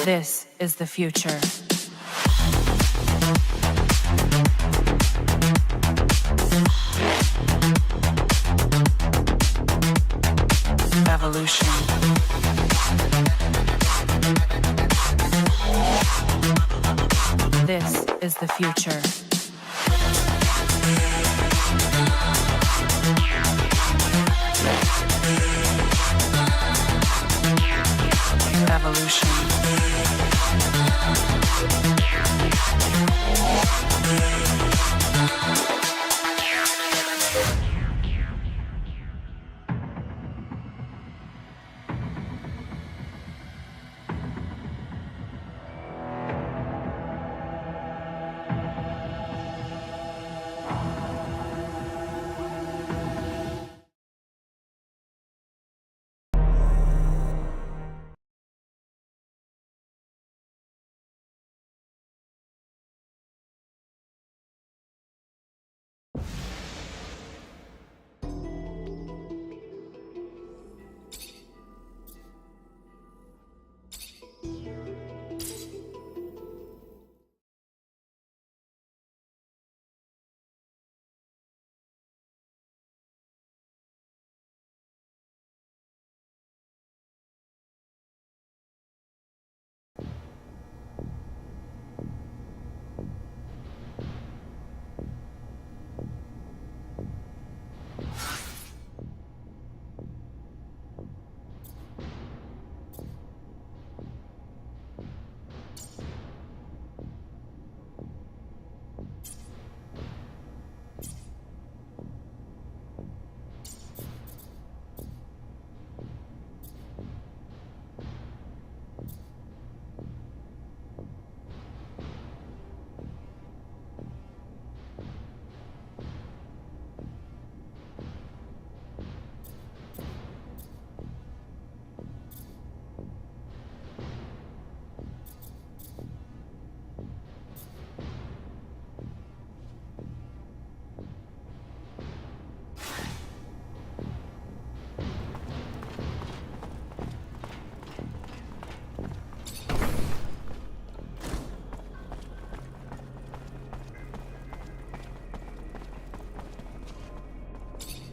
This is the future. Evolution. This is the future. Evolution.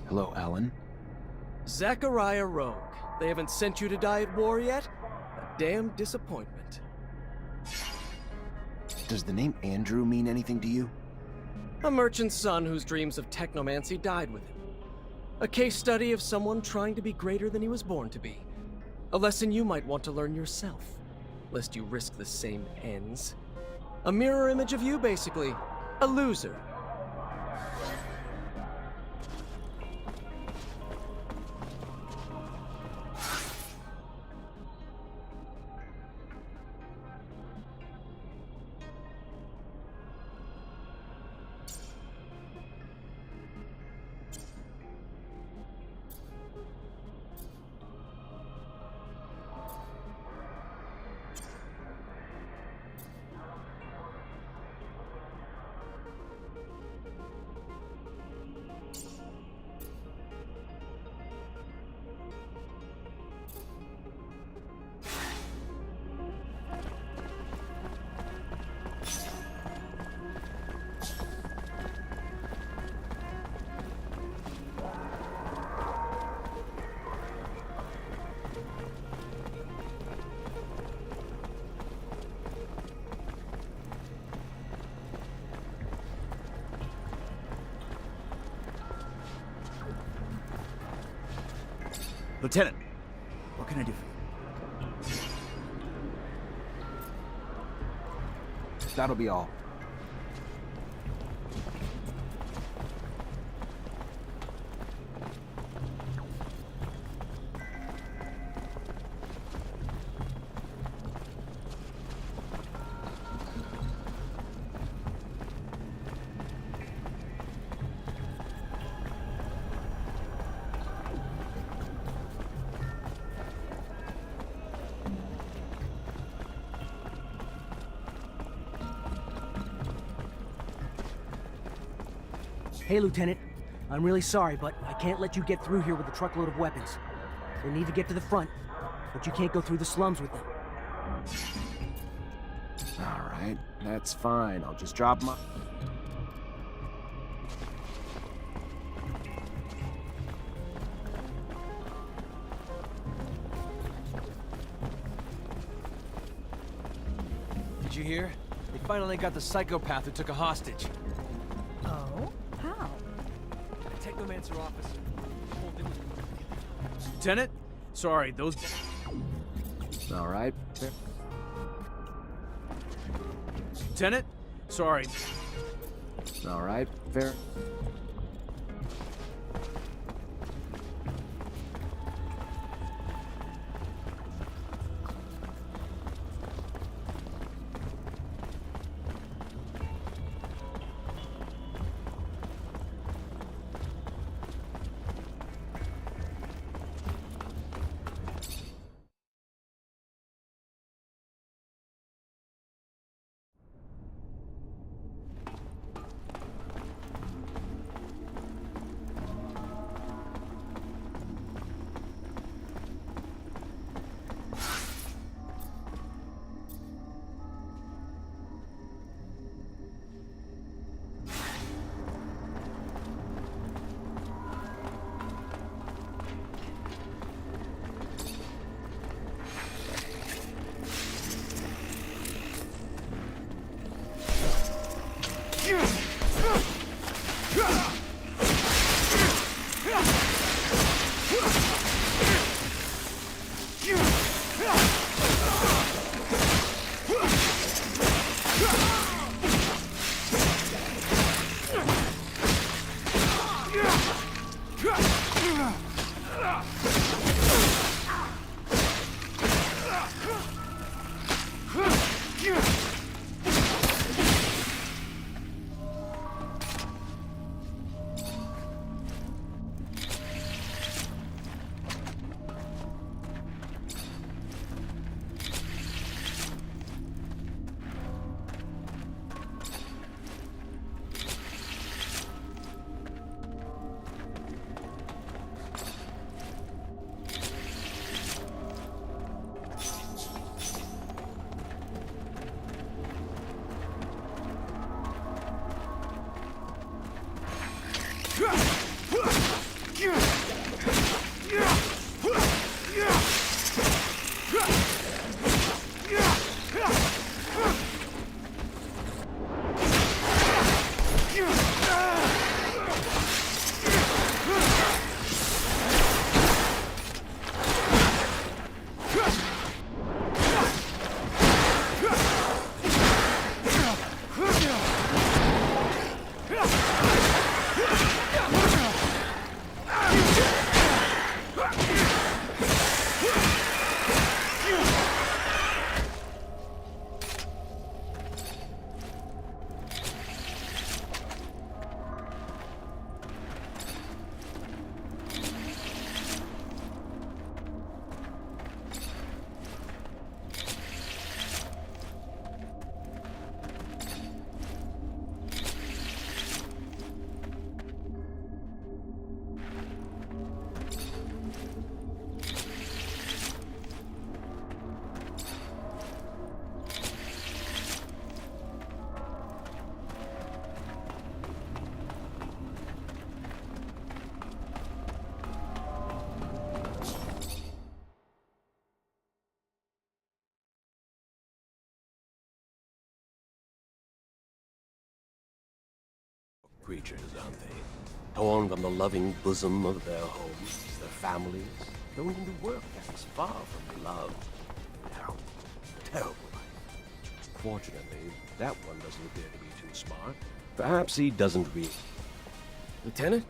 Hello, Alan. Zachariah Rogue. They haven't sent you to die at war yet? A damn disappointment. Does the name Andrew mean anything to you? A merchant's son whose dreams of technomancy died with him. A case study of someone trying to be greater than he was born to be. A lesson you might want to learn yourself, lest you risk the same ends. A mirror image of you, basically. A loser. Lieutenant, what can I do for you? That'll be all. Hey, Lieutenant. I'm really sorry, but I can't let you get through here with a truckload of weapons. You'll need to get to the front, but you can't go through the slums with them. Alright, that's fine. I'll just drop my... Did you hear? They finally got the psychopath who took a hostage. Oh? How? A Technomancer officer. Lieutenant? Sorry, those... Alright. Lieutenant? Sorry. Alright, fair. Creatures, aren't they? Torn from the loving bosom of their homes, their families, going into work camps far from love. Terrible, terrible life. Fortunately, that one doesn't appear to be too smart. Perhaps he doesn't read. Lieutenant?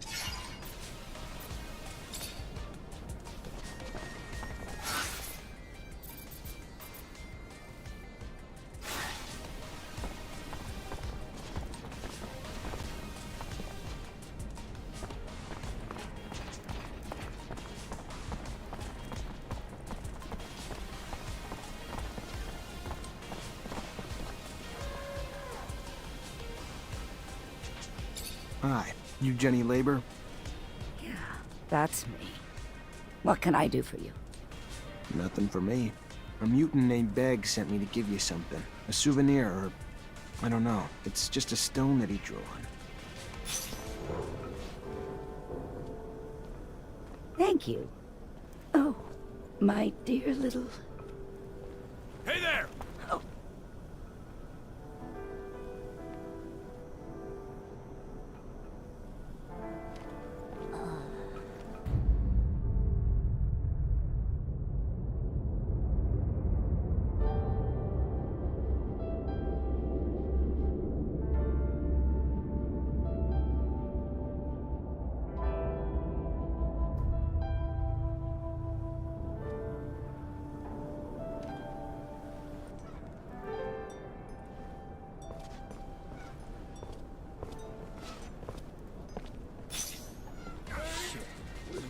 Hi, you Jenny Labor? Yeah, that's me. What can I do for you? Nothing for me. A mutant named Beg sent me to give you something. A souvenir, or... I don't know. It's just a stone that he drew on. Thank you. Oh, my dear little... Hey there! Oh.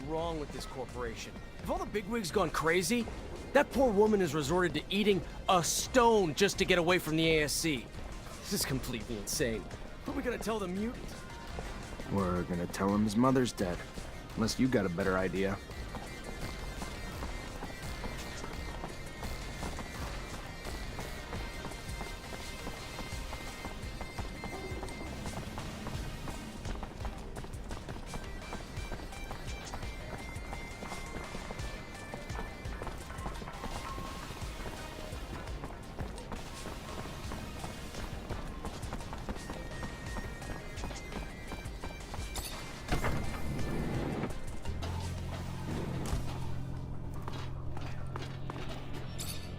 Wrong with this corporation? Have all the bigwigs gone crazy? That poor woman has resorted to eating a stone just to get away from the ASC. This is completely insane. What are we gonna tell the mutant? We're gonna tell him his mother's dead. Unless you got a better idea.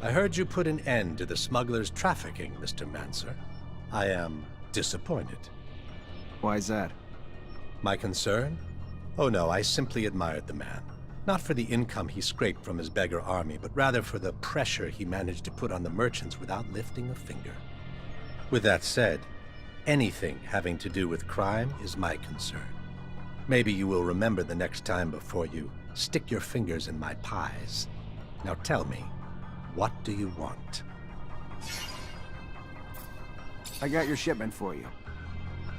I heard you put an end to the smugglers' trafficking, Mr. Mancer. I am disappointed. Why's that? My concern? Oh no, I simply admired the man. Not for the income he scraped from his beggar army, but rather for the pressure he managed to put on the merchants without lifting a finger. With that said, anything having to do with crime is my concern. Maybe you will remember the next time before you stick your fingers in my pies. Now tell me, what do you want? I got your shipment for you.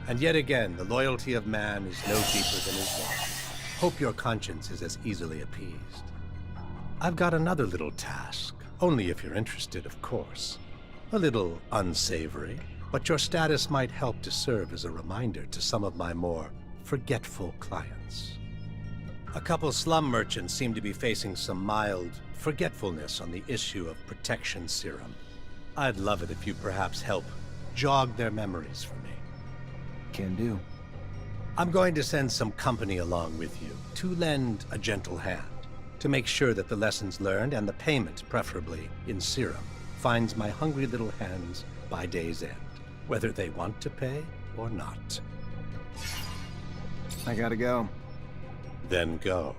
And yet again, the loyalty of man is no deeper than his law. Hope your conscience is as easily appeased. I've got another little task, only if you're interested, of course. A little unsavory, but your status might help to serve as a reminder to some of my more forgetful clients. A couple slum merchants seem to be facing some mild forgetfulness on the issue of protection serum. I'd love it if you perhaps help jog their memories for me. Can do. I'm going to send some company along with you to lend a gentle hand, to make sure that the lessons learned and the payment, preferably in serum, finds my hungry little hands by day's end, whether they want to pay or not. I gotta go. Then go.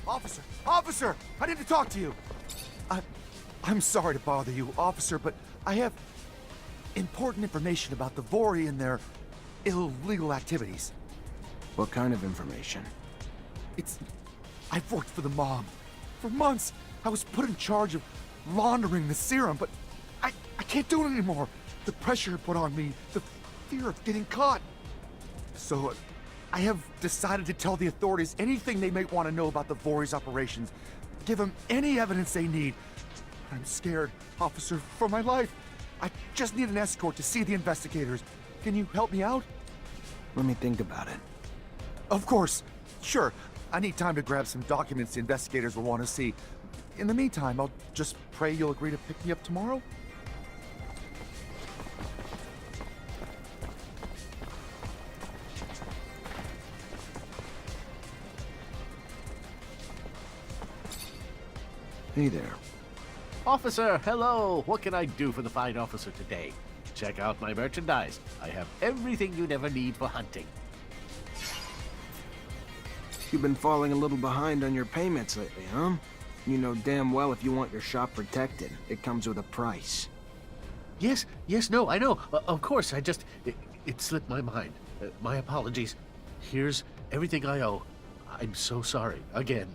Officer! Officer! I need to talk to you! I'm sorry to bother you, officer, but I have important information about the Vori and their illegal activities. What kind of information? I've worked for the mob. For months, I was put in charge of laundering the serum, but I can't do it anymore. The pressure put on me, the fear of getting caught. So, I have decided to tell the authorities anything they may want to know about the Vori's operations. Give them any evidence they need. I'm scared, officer, for my life. I just need an escort to see the investigators. Can you help me out? Let me think about it. Of course. Sure. I need time to grab some documents the investigators will want to see. In the meantime, I'll just pray you'll agree to pick me up tomorrow? Hey there. Officer, hello! What can I do for the fine officer today? Check out my merchandise. I have everything you'd ever need for hunting. You've been falling a little behind on your payments lately, huh? You know damn well if you want your shop protected, it comes with a price. Yes, no, I know. Of course, it slipped my mind. My apologies. Here's everything I owe. I'm so sorry. Again.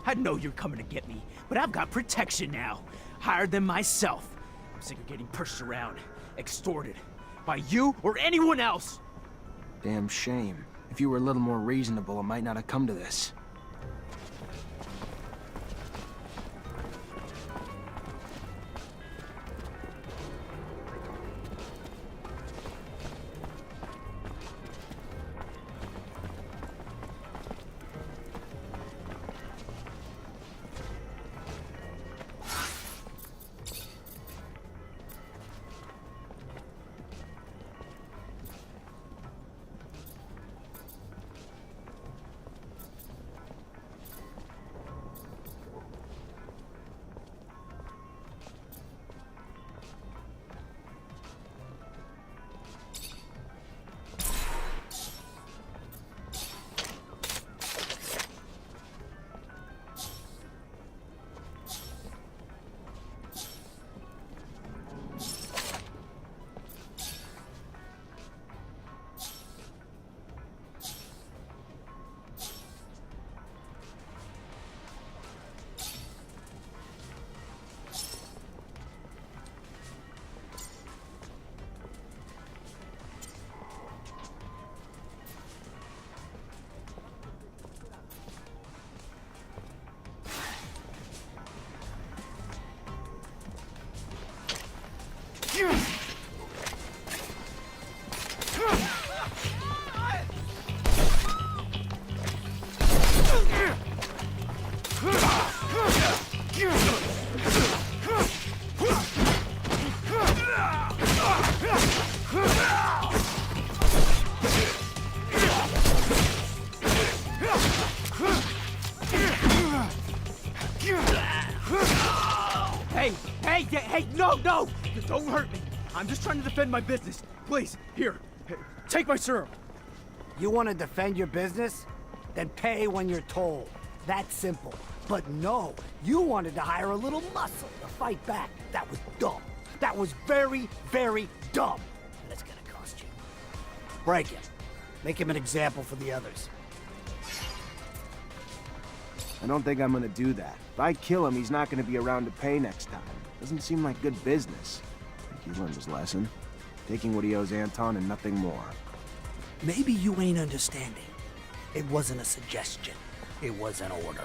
I know you're coming to get me, but I've got protection now. Hired them myself. I'm sick of getting pushed around, extorted, by you or anyone else. Damn shame. If you were a little more reasonable, it might not have come to this. Hey, no! Don't hurt me. I'm just trying to defend my business. Please, here, take my serum. You want to defend your business? Then pay when you're told. That's simple. But no, you wanted to hire a little muscle to fight back. That was dumb. That was very, very dumb. And it's gonna cost you. Break him. Make him an example for the others. I don't think I'm gonna do that. If I kill him, he's not gonna be around to pay next time. Doesn't seem like good business. I think he learned his lesson. Taking what he owes Anton and nothing more. Maybe you ain't understanding. It wasn't a suggestion. It was an order.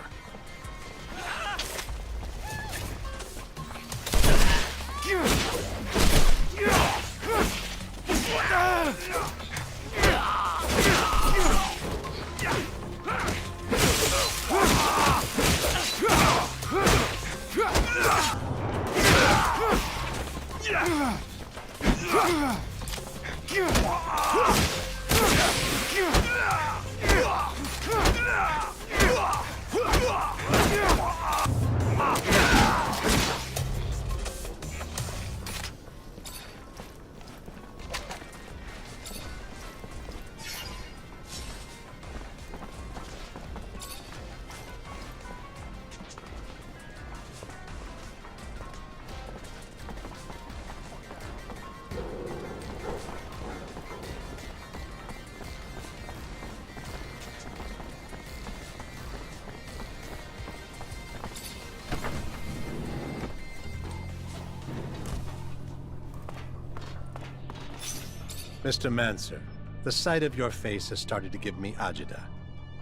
Mr. Mancer, the sight of your face has started to give me agita.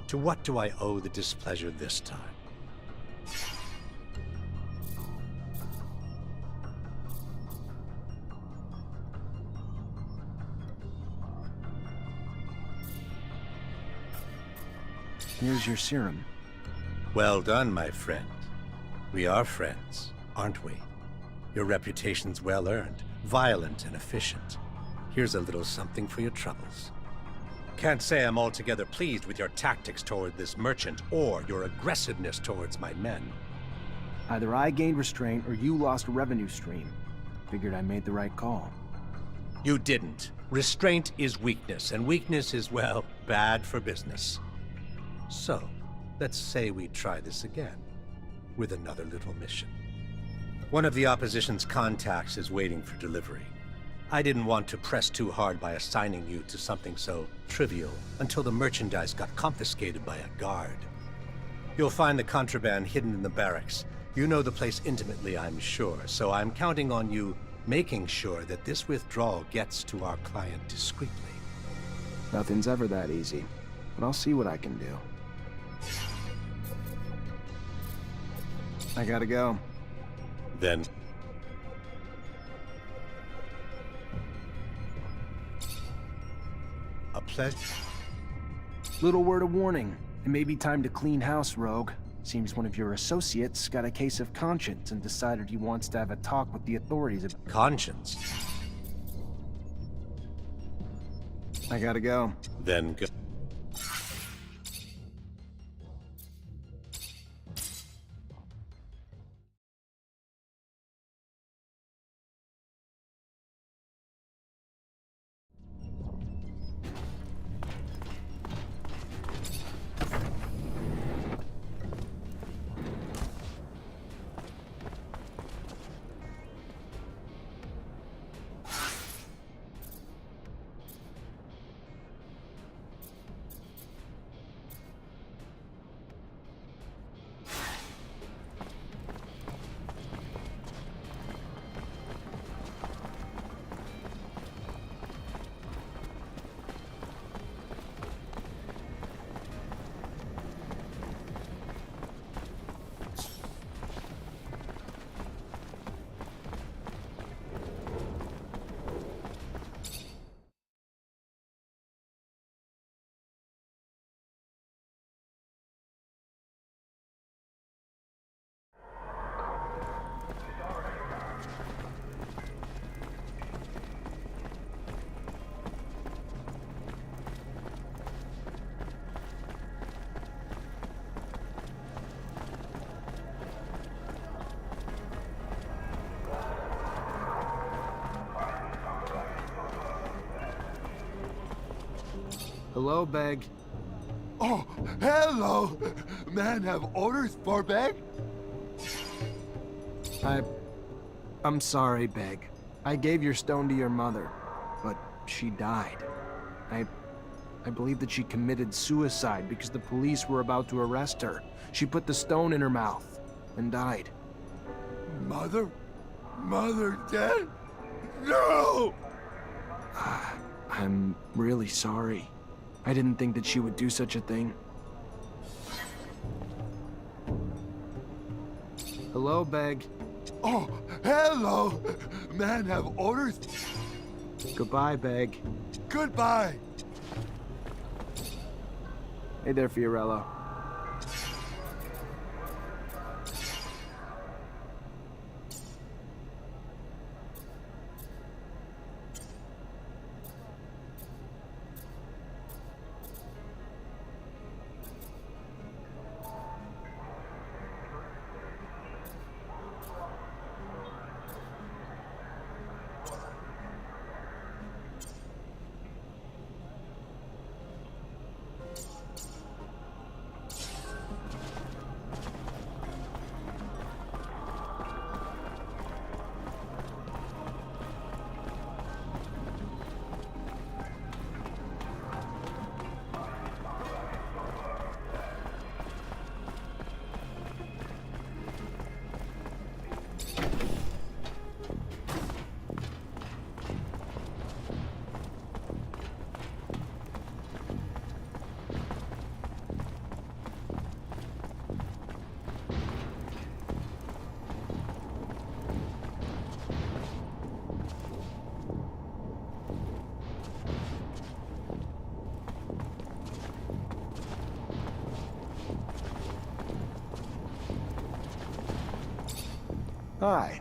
To what do I owe the displeasure this time? Here's your serum. Well done, my friend. We are friends, aren't we? Your reputation's well earned, violent and efficient. Here's a little something for your troubles. Can't say I'm altogether pleased with your tactics toward this merchant or your aggressiveness towards my men. Either I gained restraint or you lost a revenue stream. Figured I made the right call. You didn't. Restraint is weakness, and weakness is, well, bad for business. So, let's say we try this again, with another little mission. One of the opposition's contacts is waiting for delivery. I didn't want to press too hard by assigning you to something so trivial until the merchandise got confiscated by a guard. You'll find the contraband hidden in the barracks. You know the place intimately, I'm sure, so I'm counting on you making sure that this withdrawal gets to our client discreetly. Nothing's ever that easy, but I'll see what I can do. I gotta go. Then... a pledge? Little word of warning. It may be time to clean house, Rogue. Seems one of your associates got a case of conscience and decided he wants to have a talk with the authorities about... Conscience? I gotta go. Then go. Hello, Beg. Oh, hello! Man, have orders for Beg? I'm sorry, Beg. I gave your stone to your mother, but she died. I believe that she committed suicide because the police were about to arrest her. She put the stone in her mouth and died. Mother? Mother dead? No! I'm really sorry. I didn't think that she would do such a thing. Hello, Beg. Oh, hello! Man, have orders? Goodbye, Beg. Goodbye! Hey there, Fiorello. Hi.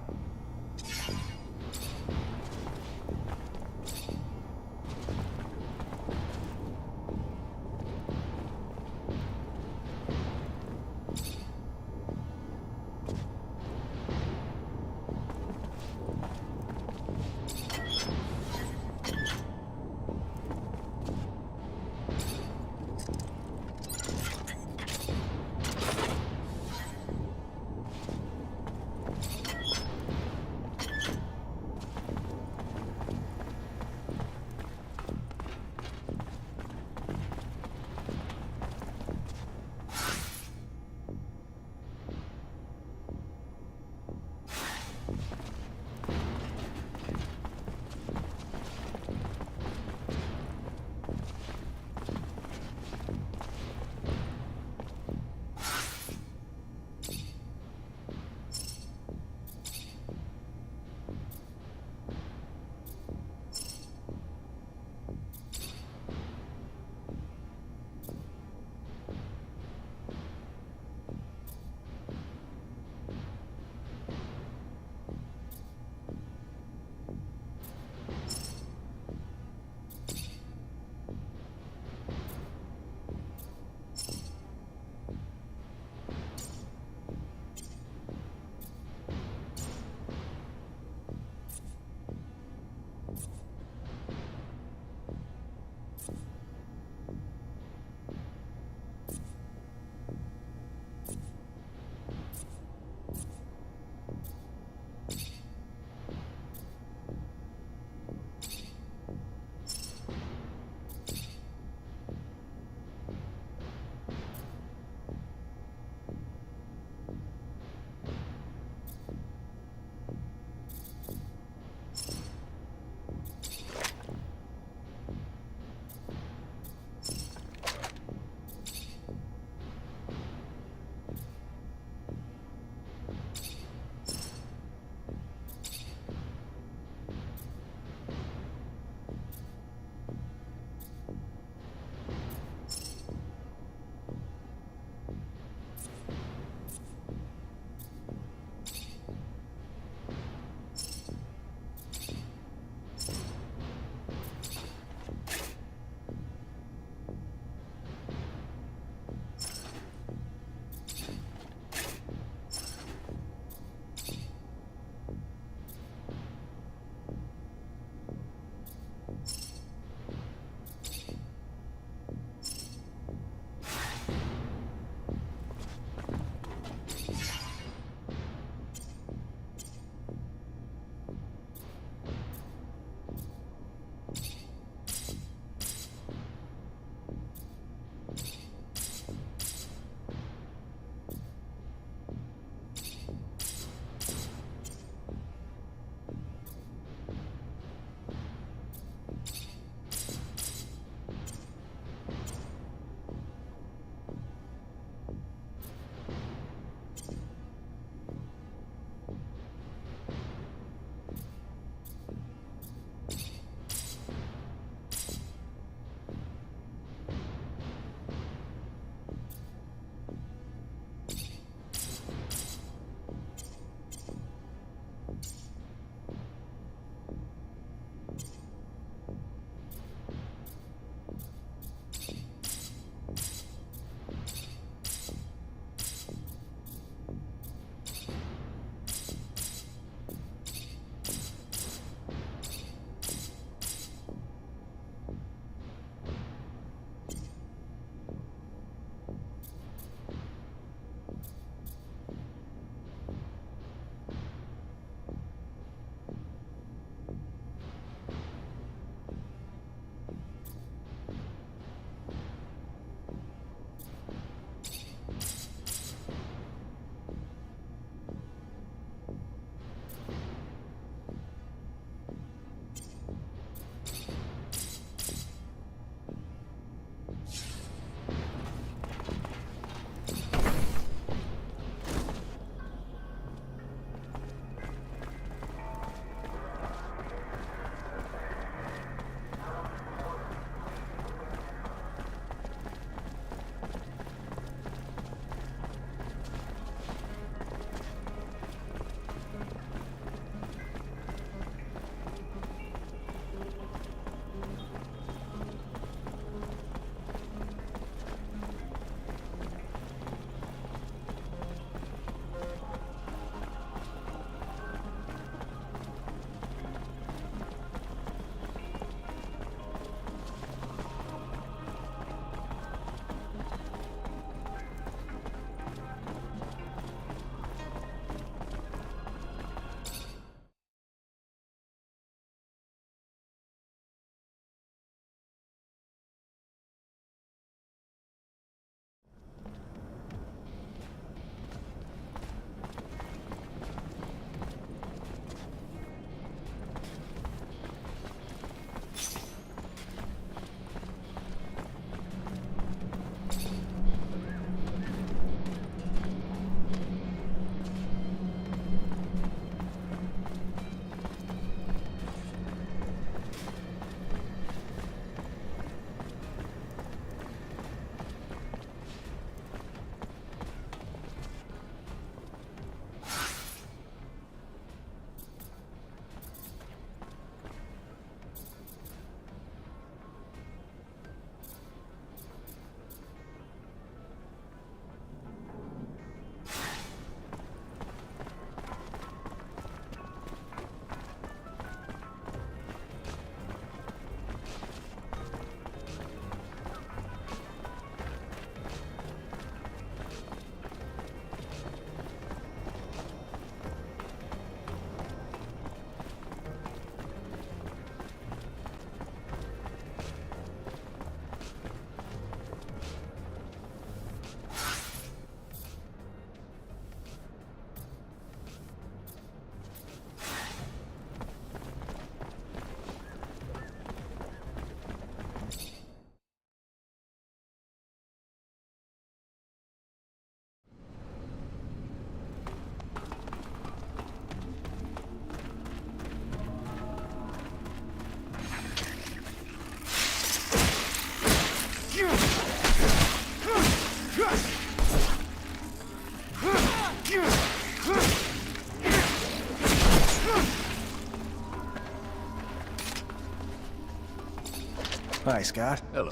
Hi, Scott. Hello.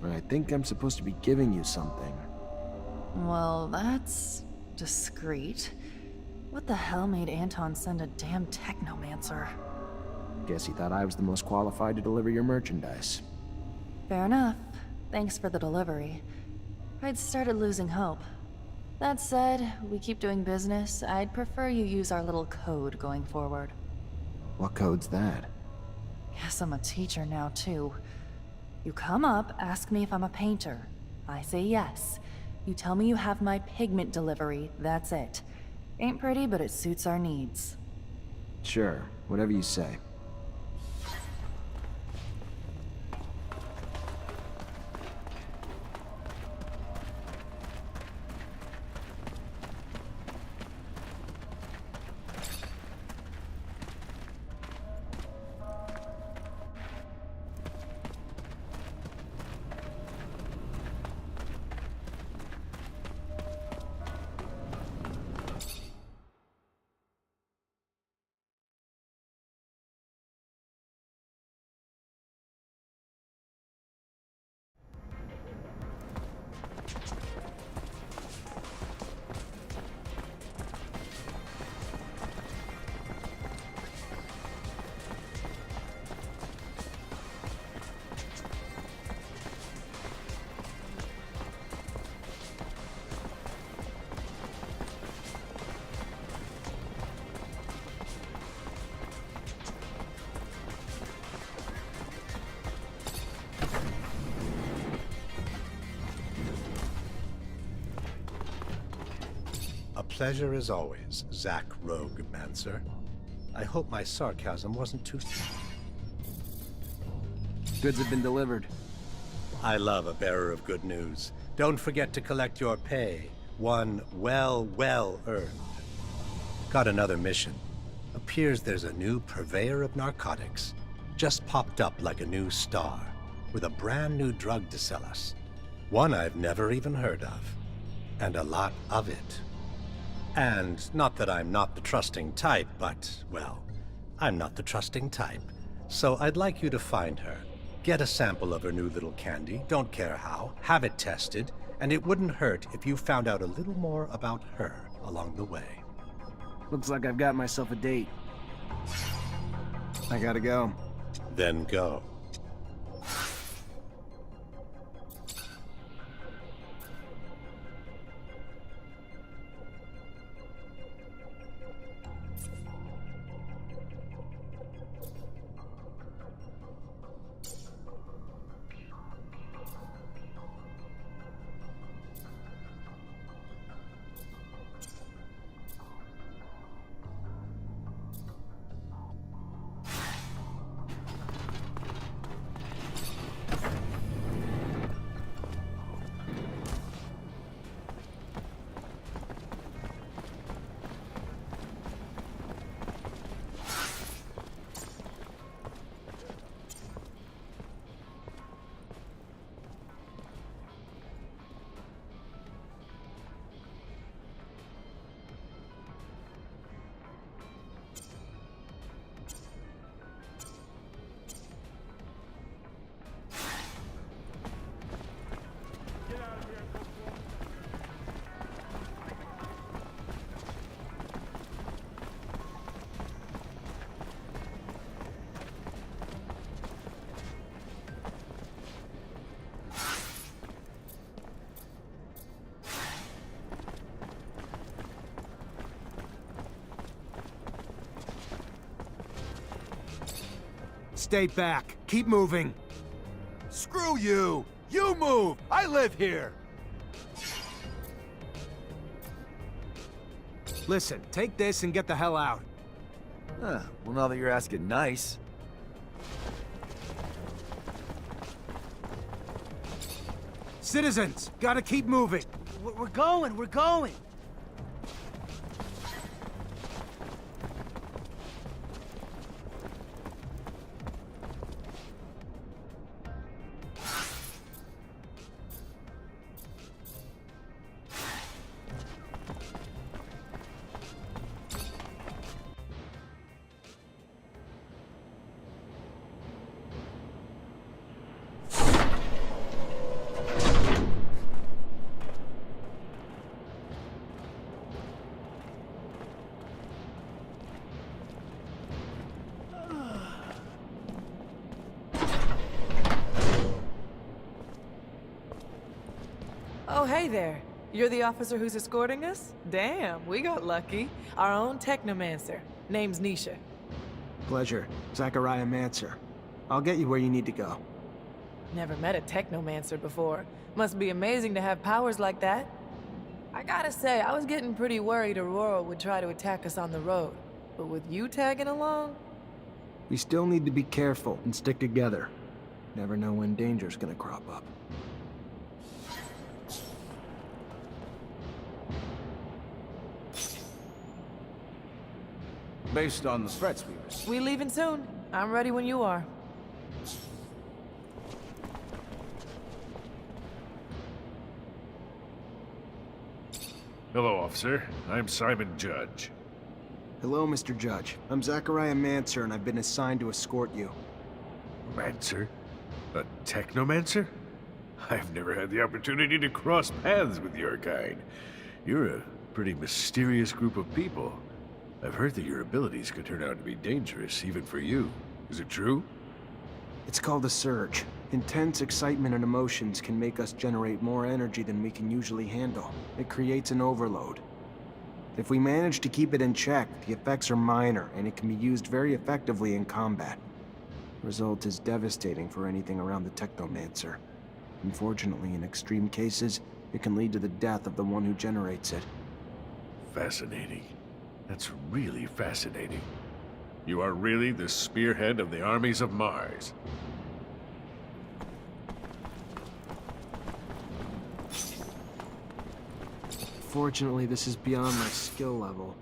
I think I'm supposed to be giving you something. Well, that's discreet. What the hell made Anton send a damn Technomancer? Guess he thought I was the most qualified to deliver your merchandise. Fair enough. Thanks for the delivery. I'd started losing hope. That said, we keep doing business. I'd prefer you use our little code going forward. What code's that? Guess I'm a teacher now, too. You come up, ask me if I'm a painter. I say yes. You tell me you have my pigment delivery, that's it. Ain't pretty, but it suits our needs. Sure, whatever you say. Pleasure as always, Zach Rogue-Mancer. I hope my sarcasm wasn't too... Goods have been delivered. I love a bearer of good news. Don't forget to collect your pay. One well earned. Got another mission. Appears there's a new purveyor of narcotics. Just popped up like a new star, with a brand new drug to sell us. One I've never even heard of. And a lot of it. And not that I'm not the trusting type, but, well, I'm not the trusting type. So I'd like you to find her. Get a sample of her new little candy, don't care how, have it tested, And it wouldn't hurt if you found out a little more about her along the way. Looks like I've got myself a date. I gotta go. Then go. Stay back. Keep moving. Screw you! You move! I live here! Listen, take this and get the hell out. Well, now that you're asking nice. Citizens, gotta keep moving. We're going, we're going! Oh, hey there. You're the officer who's escorting us? Damn, we got lucky. Our own Technomancer. Name's Nisha. Pleasure. Zachariah Mancer. I'll get you where you need to go. Never met a Technomancer before. Must be amazing to have powers like that. I gotta say, I was getting pretty worried Aurora would try to attack us on the road. But with you tagging along? We still need to be careful and stick together. Never know when danger's gonna crop up. Based on the threats we received. We leaving soon. I'm ready when you are. Hello, officer. I'm Simon Judge. Hello, Mr. Judge. I'm Zachariah Mancer, and I've been assigned to escort you. Mancer? A Technomancer? I've never had the opportunity to cross paths with your kind. You're a pretty mysterious group of people. I've heard that your abilities could turn out to be dangerous, even for you. Is it true? It's called a surge. Intense excitement and emotions can make us generate more energy than we can usually handle. It creates an overload. If we manage to keep it in check, the effects are minor, and it can be used very effectively in combat. The result is devastating for anything around the Technomancer. Unfortunately, in extreme cases, it can lead to the death of the one who generates it. Fascinating. That's really fascinating. You are really the spearhead of the armies of Mars. Fortunately, this is beyond my skill level.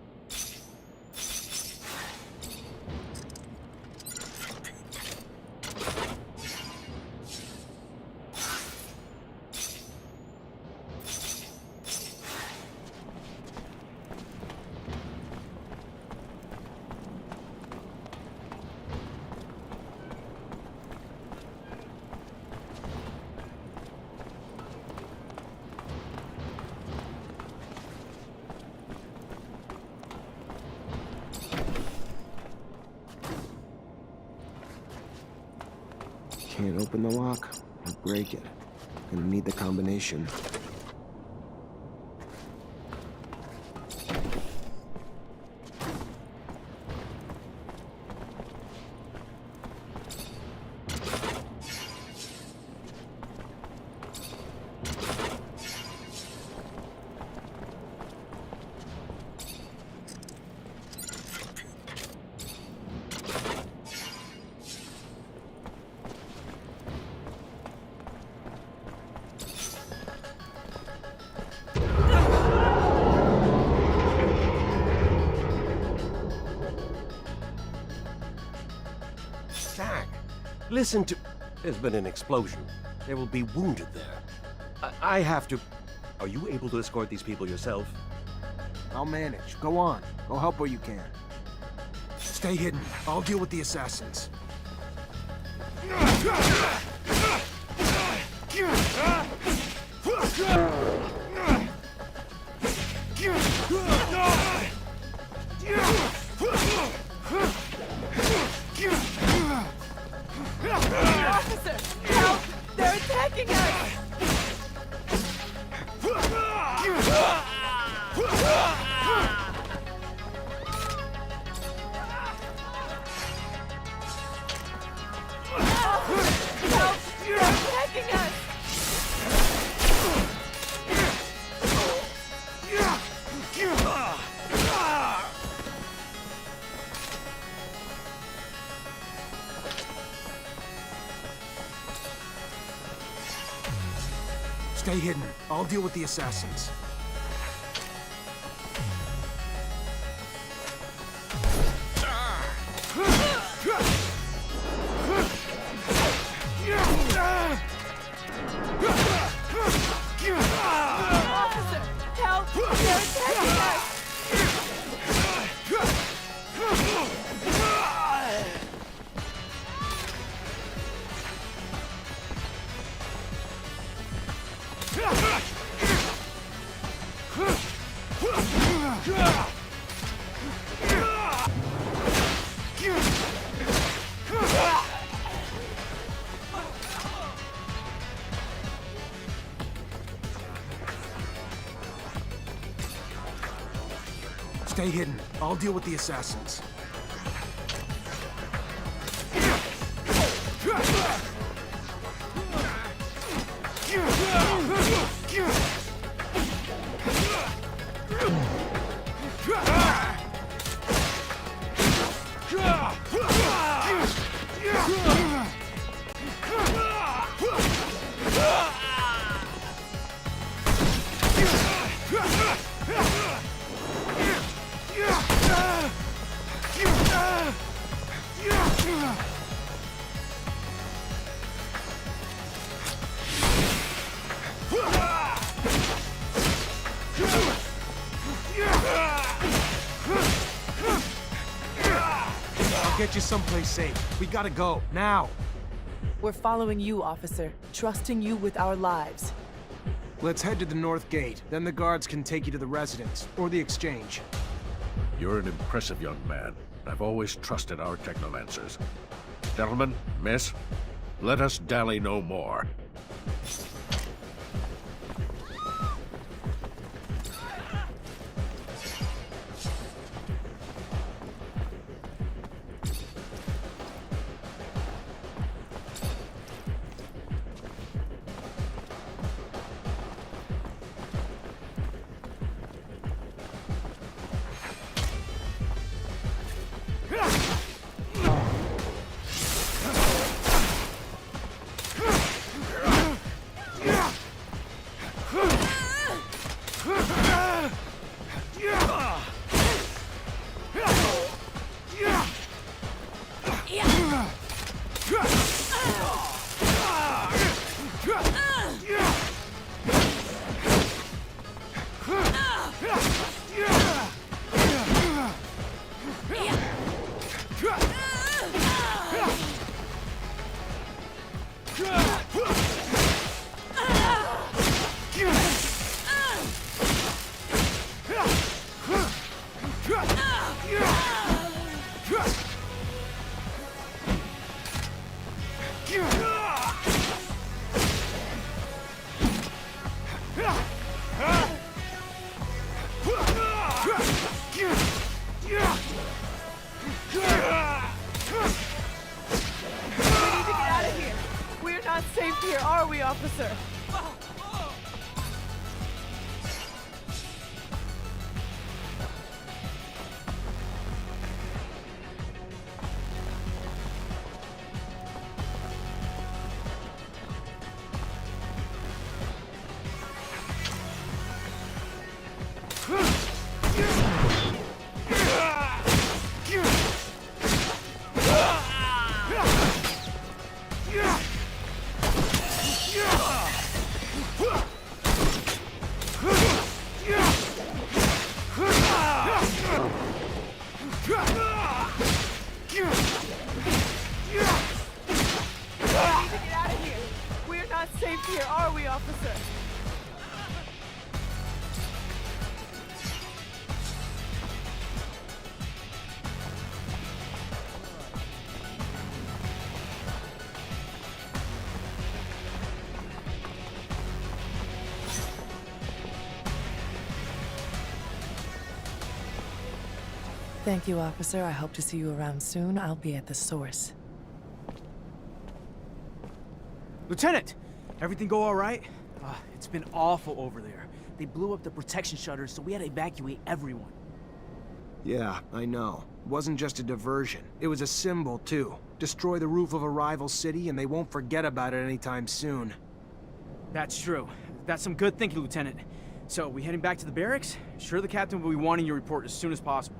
Can't open the lock. I'll break it. Gonna need the combination. Listen to... There's been an explosion. There will be wounded there. I have to... Are you able to escort these people yourself? I'll manage. Go on. Go help where you can. Stay hidden. I'll deal with the assassins. Officer! Help! They're attacking us! Help! They're attacking us! Stay hidden. I'll deal with the assassins. Officer! Help! They're attacking us! Stay hidden. I'll deal with the assassins. Get you someplace safe. We gotta go, now! We're following you, officer. Trusting you with our lives. Let's head to the north gate, then the guards can take you to the residence, or the exchange. You're an impressive young man. I've always trusted our Technomancers. Gentlemen, miss, let us dally no more. safe here, are we, officer? Thank you, officer. I hope to see you around soon. I'll be at the source. Lieutenant! Everything go all right? It's been awful over there. They blew up the protection shutters, so we had to evacuate everyone. Yeah, I know. It wasn't just a diversion. It was a symbol, too. Destroy the roof of a rival city, and they won't forget about it anytime soon. That's true. That's some good thinking, Lieutenant. So, we heading back to the barracks? Sure the captain will be wanting your report as soon as possible.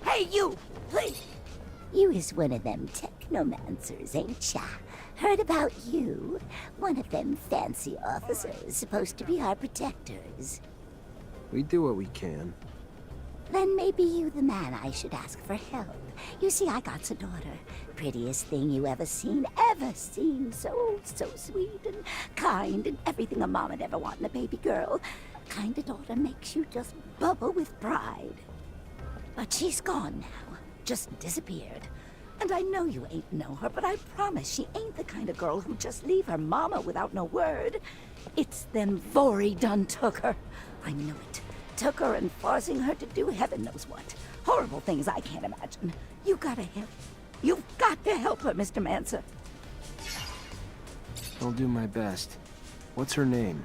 Hey, you! Please! You is one of them Technomancers, ain't ya? Heard about you? One of them fancy officers supposed to be our protectors. We do what we can. Then maybe you the man I should ask for help. You see, I got a daughter. Prettiest thing you ever seen, So sweet and kind and everything a mom'd ever want in a baby girl. Kind of daughter makes you just bubble with pride. But she's gone now. Just disappeared. And I know you ain't know her, but I promise she ain't the kind of girl who just leave her mama without no word. It's them Vory done took her. I knew it. Took her and forcing her to do heaven knows what. Horrible things I can't imagine. You gotta help. You've got to help her, Mr. Mancer. I'll do my best. What's her name?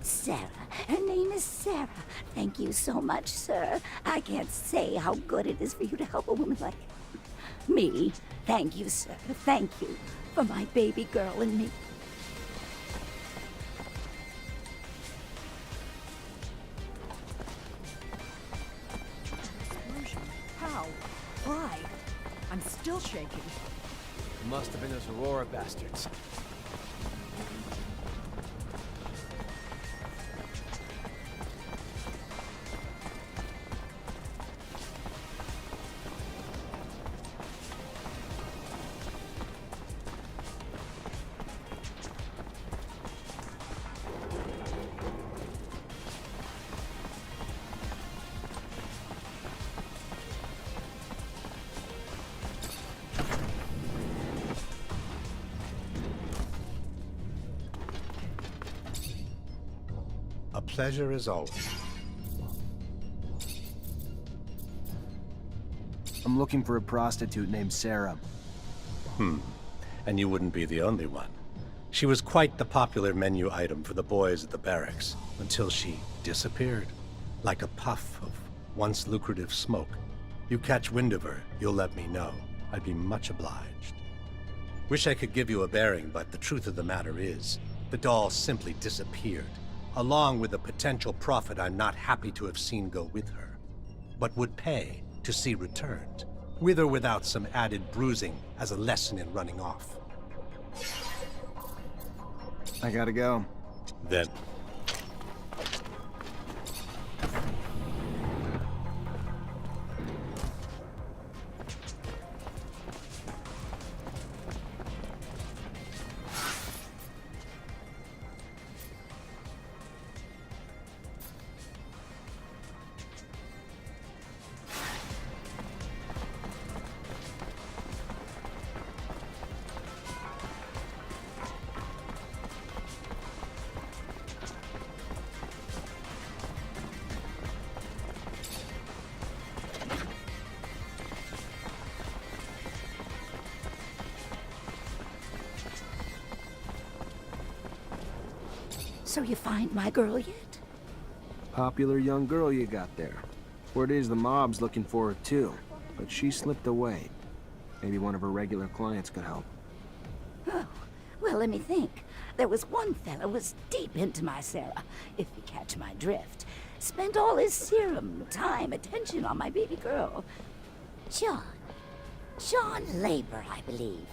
Sarah. Her name is Sarah. Thank you so much, sir. I can't say how good it is for you to help a woman like me. Thank you, sir. Thank you for my baby girl and me. How? Why? I'm still shaking. Must have been those Aurora bastards. A pleasure as always. I'm looking for a prostitute named Sarah. And you wouldn't be the only one. She was quite the popular menu item for the boys at the barracks, until she disappeared, like a puff of once lucrative smoke. You catch wind of her, you'll let me know. I'd be much obliged. Wish I could give you a bearing, but the truth of the matter is, the doll simply disappeared, along with a potential profit I'm not happy to have seen go with her, but would pay to see returned, with or without some added bruising as a lesson in running off. I gotta go. Then. So you find my girl yet? Popular young girl you got there. Word is the mob's looking for her too, but she slipped away. Maybe one of her regular clients could help. Oh, well, let me think. There was one fella was deep into my Sarah, if you catch my drift. Spent all his serum, time, attention on my baby girl. John Labor, I believe.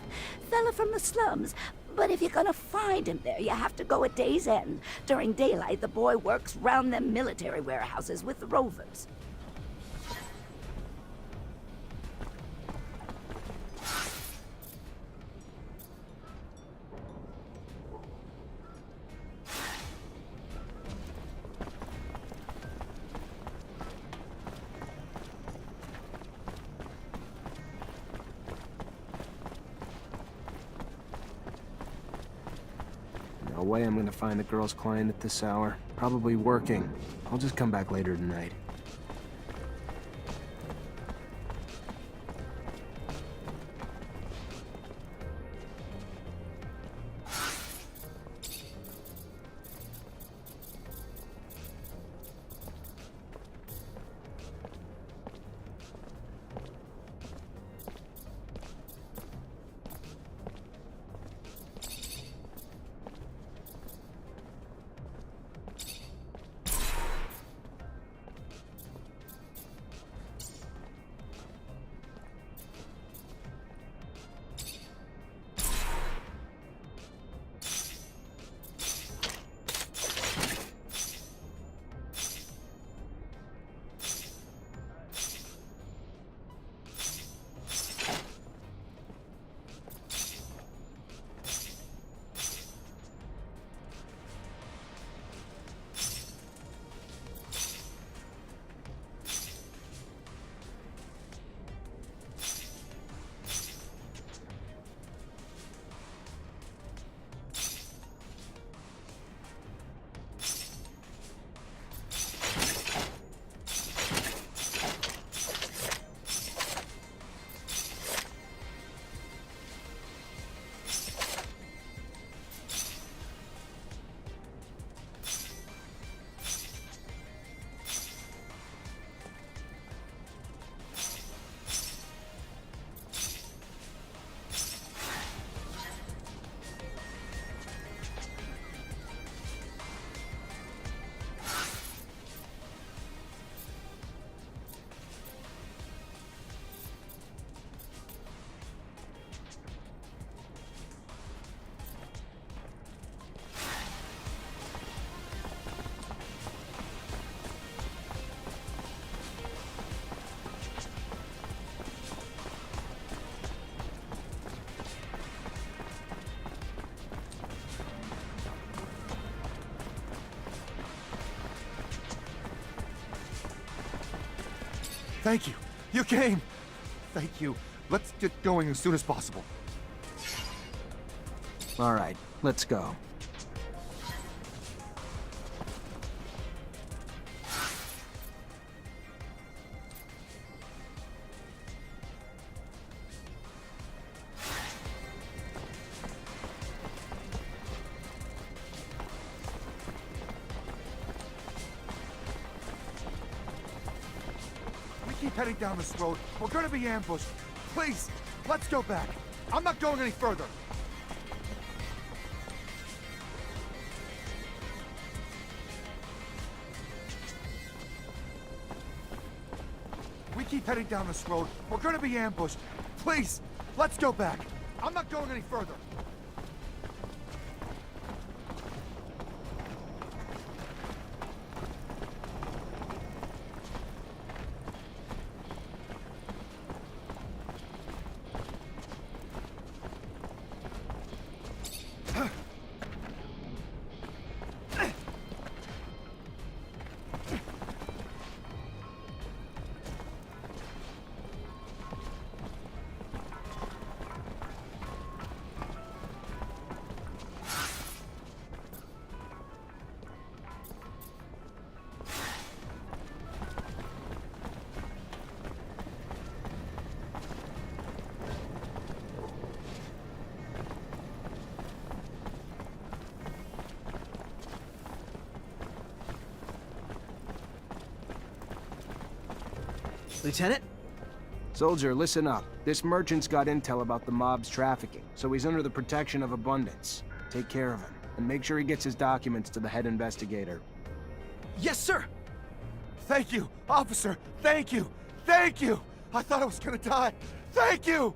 Fella from the slums. But if you're gonna find him there, you have to go at day's end. During daylight, the boy works round them military warehouses with the rovers. No way I'm gonna find the girl's client at this hour. Probably working. I'll just come back later tonight. Thank you. You came. Thank you. Let's get going as soon as possible. All right, let's go. keep heading down this road. We're gonna be ambushed. Please, let's go back. I'm not going any further. We keep heading down this road. We're gonna be ambushed. Please, let's go back. I'm not going any further. Lieutenant? Soldier, listen up. This merchant's got intel about the mob's trafficking, so he's under the protection of Abundance. Take care of him, and make sure he gets his documents to the head investigator. Yes, sir! Thank you, officer! Thank you! Thank you! I thought I was gonna die! Thank you!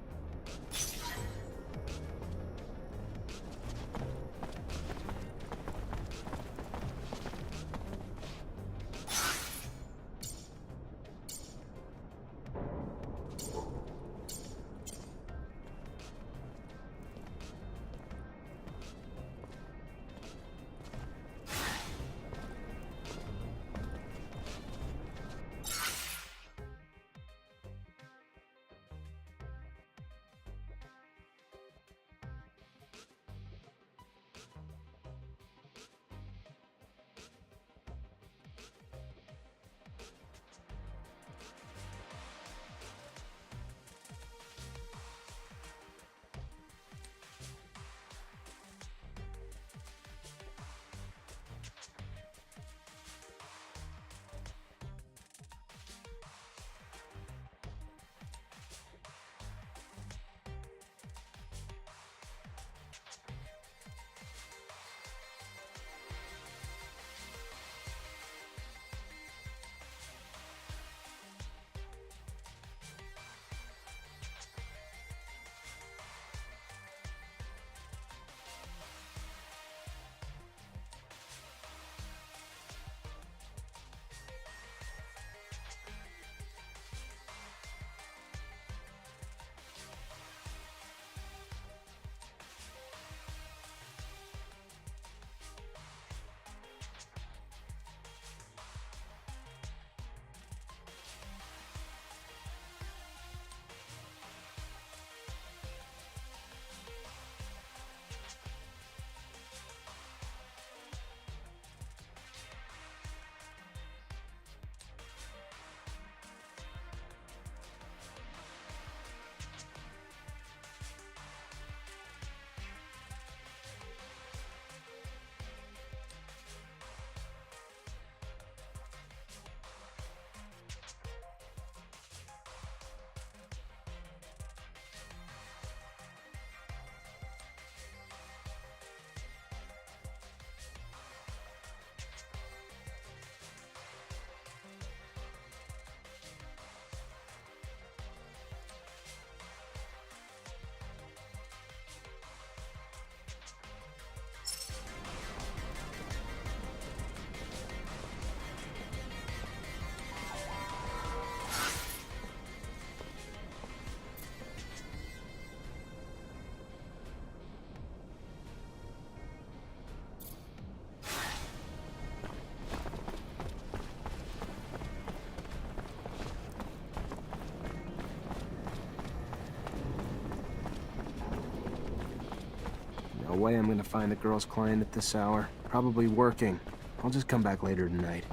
No way I'm gonna find the girl's client at this hour. Probably working. I'll just come back later tonight.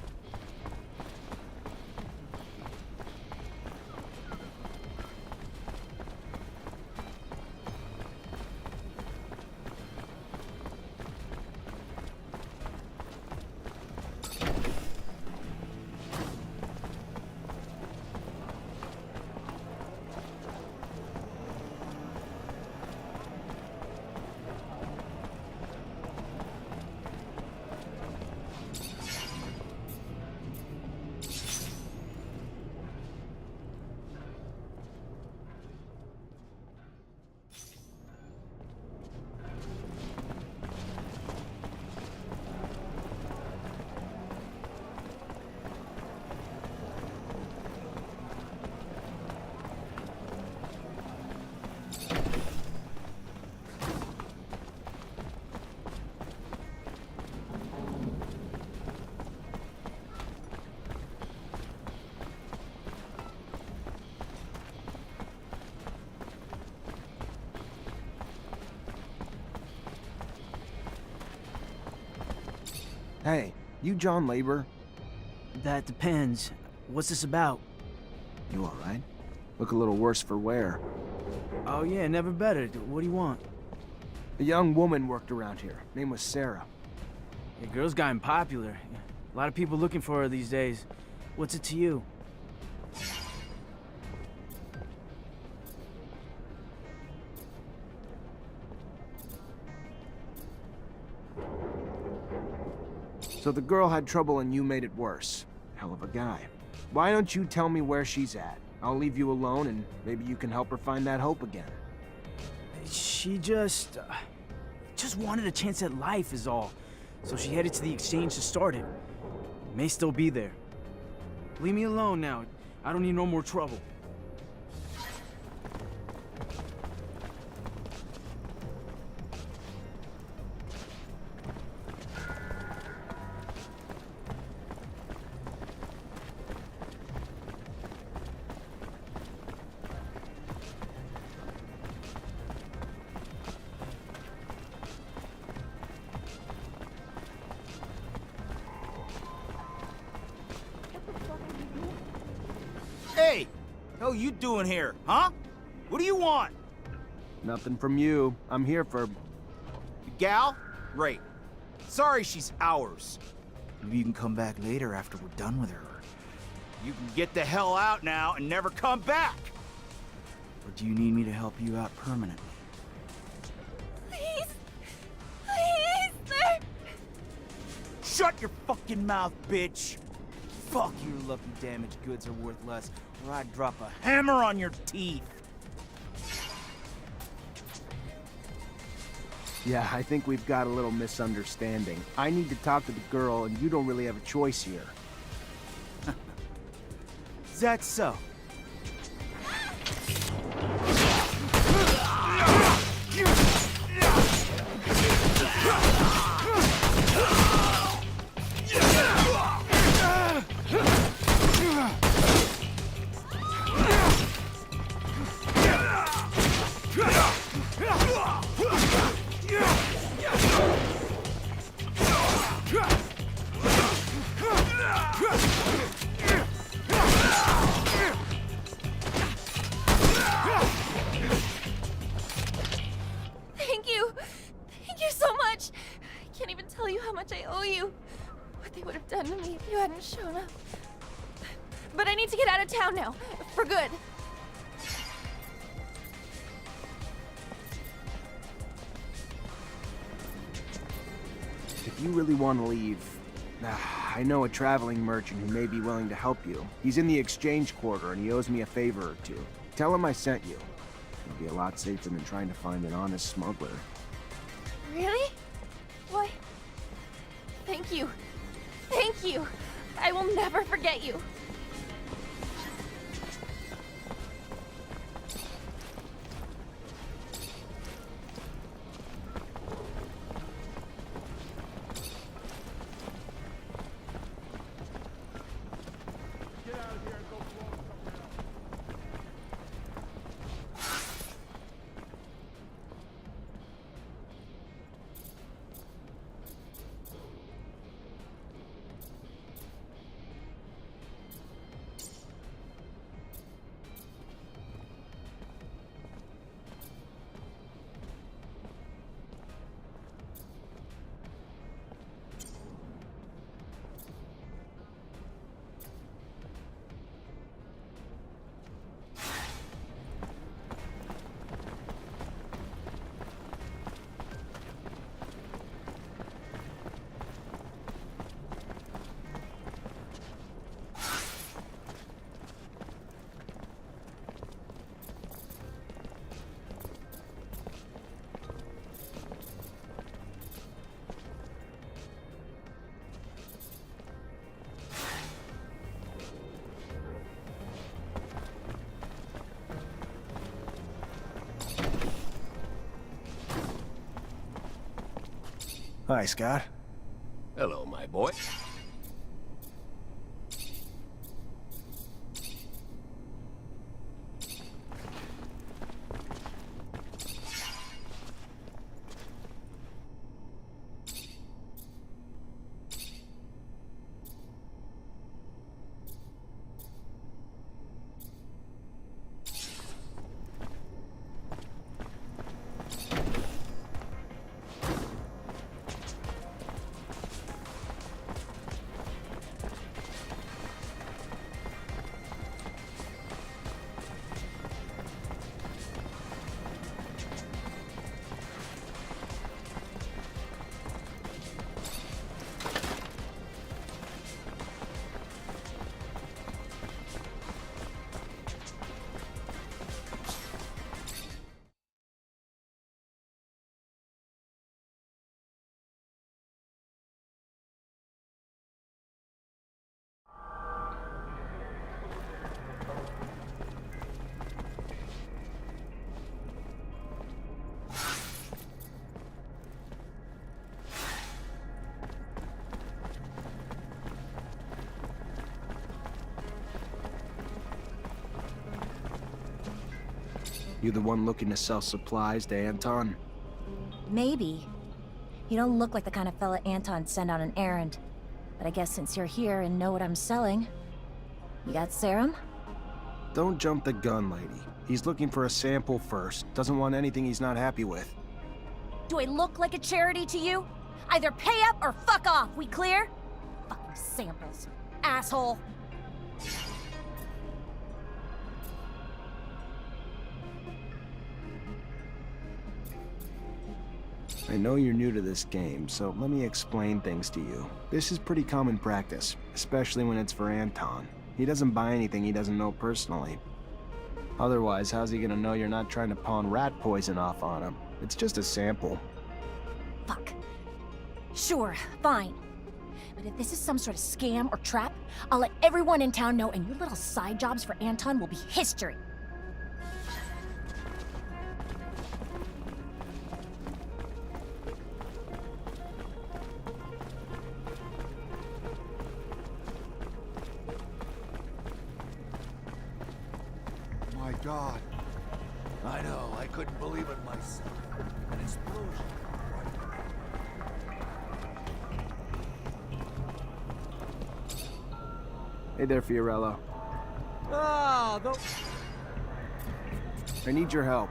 Hey, you John Labor? That depends. What's this about? You alright? Look a little worse for wear. Oh yeah, never better. What do you want? A young woman worked around here. Name was Sarah. The girl's gotten popular. A lot of people looking for her these days. What's it to you? So the girl had trouble and you made it worse. Hell of a guy. Why don't you tell me where she's at? I'll leave you alone and maybe you can help her find that hope again. She just wanted a chance at life is all. So she headed to the exchange to start it. May still be there. Leave me alone now. I don't need no more trouble. Hey! Hell you doing here, huh? What do you want? Nothing from you. I'm here for... The gal? Great. Sorry she's ours. Maybe you can come back later after we're done with her. You can get the hell out now and never come back! Or do you need me to help you out permanently? Please! Please, sir! Shut your fucking mouth, bitch! Fuck, your lucky damaged goods are worth less, or I'd drop a hammer on your teeth! Yeah, I think we've got a little misunderstanding. I need to talk to the girl, and you don't really have a choice here. Is that so? Thank you! Thank you so much! I can't even tell you how much I owe you. What they would have done to me if you hadn't shown up. But I need to get out of town now, for good. If you really want to leave, I know a traveling merchant who may be willing to help you. He's in the exchange quarter and he owes me a favor or two. Tell him I sent you. It'll be a lot safer than trying to find an honest smuggler. Really? Why? Thank you. Thank you. I will never forget you. Hi, Scott. Hello, my boy. You the one looking to sell supplies to Anton? Maybe. You don't look like the kind of fella Anton'd send on an errand. But I guess since you're here and know what I'm selling... You got serum? Don't jump the gun, lady. He's looking for a sample first. Doesn't want anything he's not happy with. Do I look like a charity to you? Either pay up or fuck off, we clear? Fucking samples, asshole. I know you're new to this game, so let me explain things to you. This is pretty common practice, especially when it's for Anton. He doesn't buy anything he doesn't know personally. Otherwise, how's he gonna know you're not trying to pawn rat poison off on him? It's just a sample. Fuck. Sure, fine. But if this is some sort of scam or trap, I'll let everyone in town know, and your little side jobs for Anton will be history. My God. I know, I couldn't believe it myself. An explosion. Hey there, Fiorello. Ah, I need your help.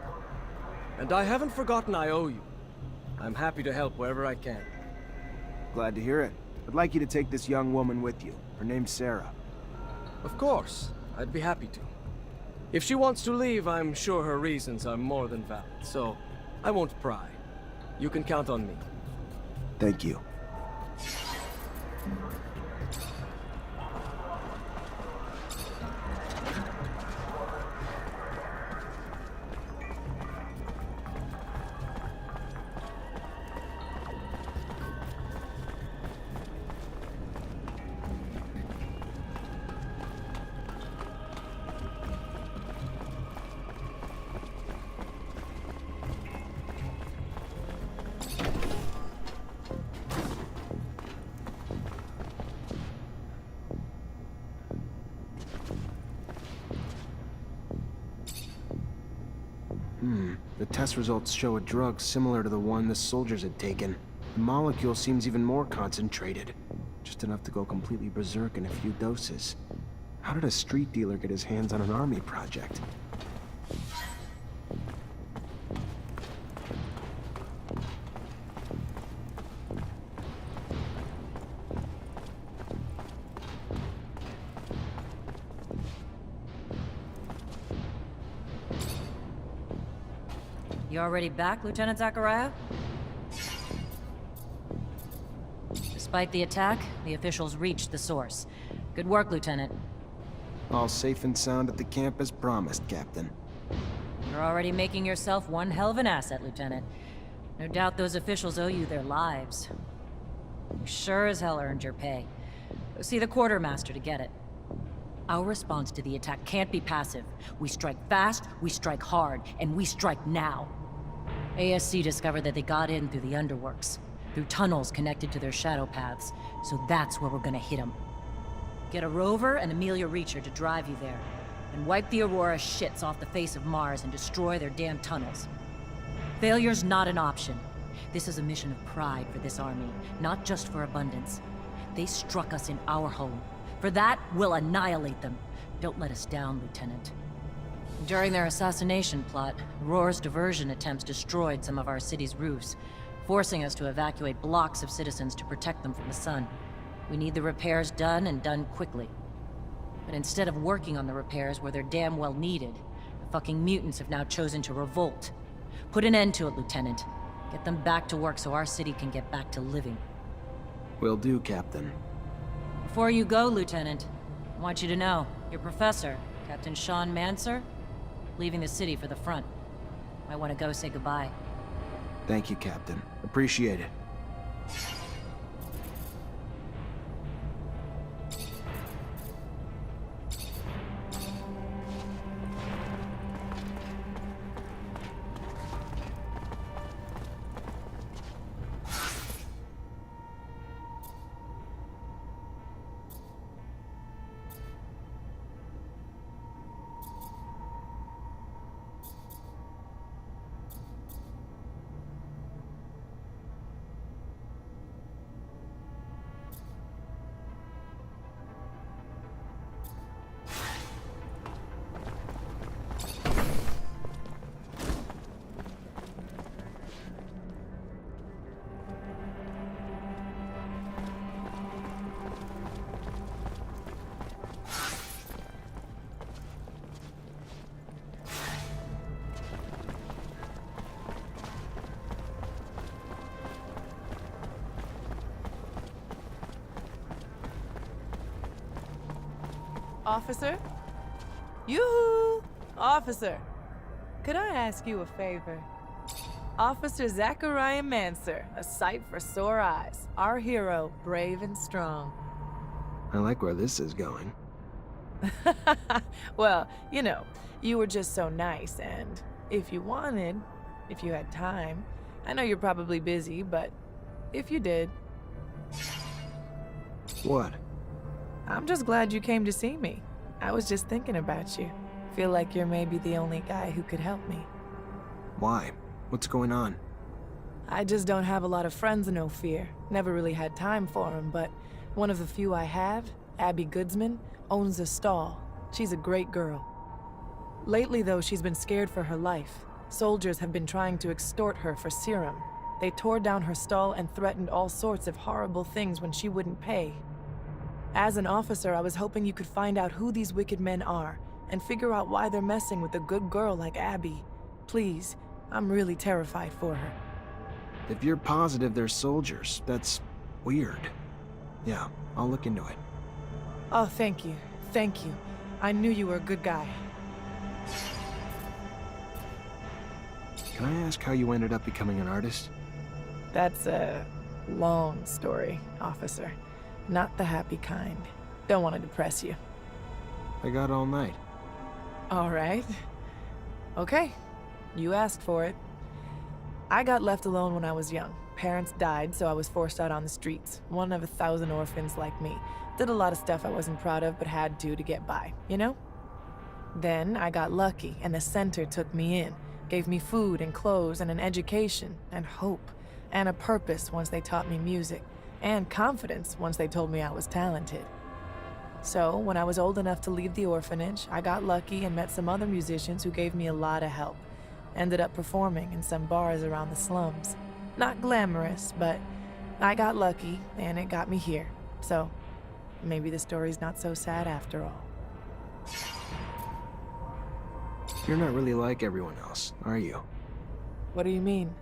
And I haven't forgotten I owe you. I'm happy to help wherever I can. Glad to hear it. I'd like you to take this young woman with you. Her name's Sarah. Of course, I'd be happy to. If she wants to leave, I'm sure her reasons are more than valid, so I won't pry. You can count on me. Thank you. The test results show a drug similar to the one the soldiers had taken. The molecule seems even more concentrated. Just enough to go completely berserk in a few doses. How did a street dealer get his hands on an army project? You already back, Lieutenant Zachariah? Despite the attack, the officials reached the source. Good work, Lieutenant. All safe and sound at the camp as promised, Captain. You're already making yourself one hell of an asset, Lieutenant. No doubt those officials owe you their lives. You sure as hell earned your pay. Go see the quartermaster to get it. Our response to the attack can't be passive. We strike fast, we strike hard, and we strike now. ASC discovered that they got in through the underworks, through tunnels connected to their shadow paths, so that's where we're gonna hit them. Get a rover and Amelia Reacher to drive you there, and wipe the Aurora shits off the face of Mars and destroy their damn tunnels. Failure's not an option. This is a mission of pride for this army, not just for abundance. They struck us in our home. For that, we'll annihilate them. Don't let us down, Lieutenant. During their assassination plot, Aurora's diversion attempts destroyed some of our city's roofs, forcing us to evacuate blocks of citizens to protect them from the sun. We need the repairs done, and done quickly. But instead of working on the repairs where they're damn well needed, the fucking mutants have now chosen to revolt. Put an end to it, Lieutenant. Get them back to work so our city can get back to living. Will do, Captain. Before you go, Lieutenant, I want you to know, your professor, Captain Sean Mancer, leaving the city for the front. I want to go say goodbye. Thank you, Captain. Appreciate it. Officer? Yoo-hoo! Officer, could I ask you a favor? Officer Zachariah Mancer, a sight for sore eyes. Our hero, brave and strong. I like where this is going. Well, you know, you were just so nice, and if you wanted, if you had time, I know you're probably busy, but if you did... What? I'm just glad you came to see me. I was just thinking about you. Feel like you're maybe the only guy who could help me. Why? What's going on? I just don't have a lot of friends in Ophir. Never really had time for them, but one of the few I have, Abby Goodsman, owns a stall. She's a great girl. Lately, though, she's been scared for her life. Soldiers have been trying to extort her for serum. They tore down her stall and threatened all sorts of horrible things when she wouldn't pay. As an officer, I was hoping you could find out who these wicked men are and figure out why they're messing with a good girl like Abby. Please, I'm really terrified for her. If you're positive they're soldiers, that's weird. Yeah, I'll look into it. Oh, thank you. Thank you. I knew you were a good guy. Can I ask how you ended up becoming an artist? That's a long story, officer. Not the happy kind. Don't want to depress you. I got all night. All right. Okay. You asked for it. I got left alone when I was young. Parents died, so I was forced out on the streets. One of 1,000 orphans like me. Did a lot of stuff I wasn't proud of, but had to get by, you know? Then I got lucky, and the center took me in. Gave me food and clothes and an education and hope. And a purpose once they taught me music. And confidence once they told me I was talented. So, when I was old enough to leave the orphanage, I got lucky and met some other musicians who gave me a lot of help. Ended up performing in some bars around the slums. Not glamorous, but I got lucky and it got me here. So, maybe the story's not so sad after all. You're not really like everyone else, are you? What do you mean?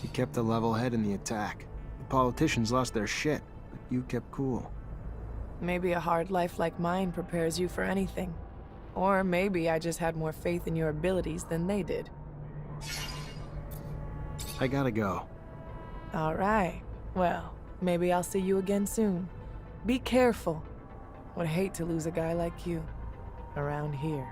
You kept a level head in the attack. The politicians lost their shit, but you kept cool. Maybe a hard life like mine prepares you for anything. Or maybe I just had more faith in your abilities than they did. I gotta go. All right. Well, maybe I'll see you again soon. Be careful. Would hate to lose a guy like you around here.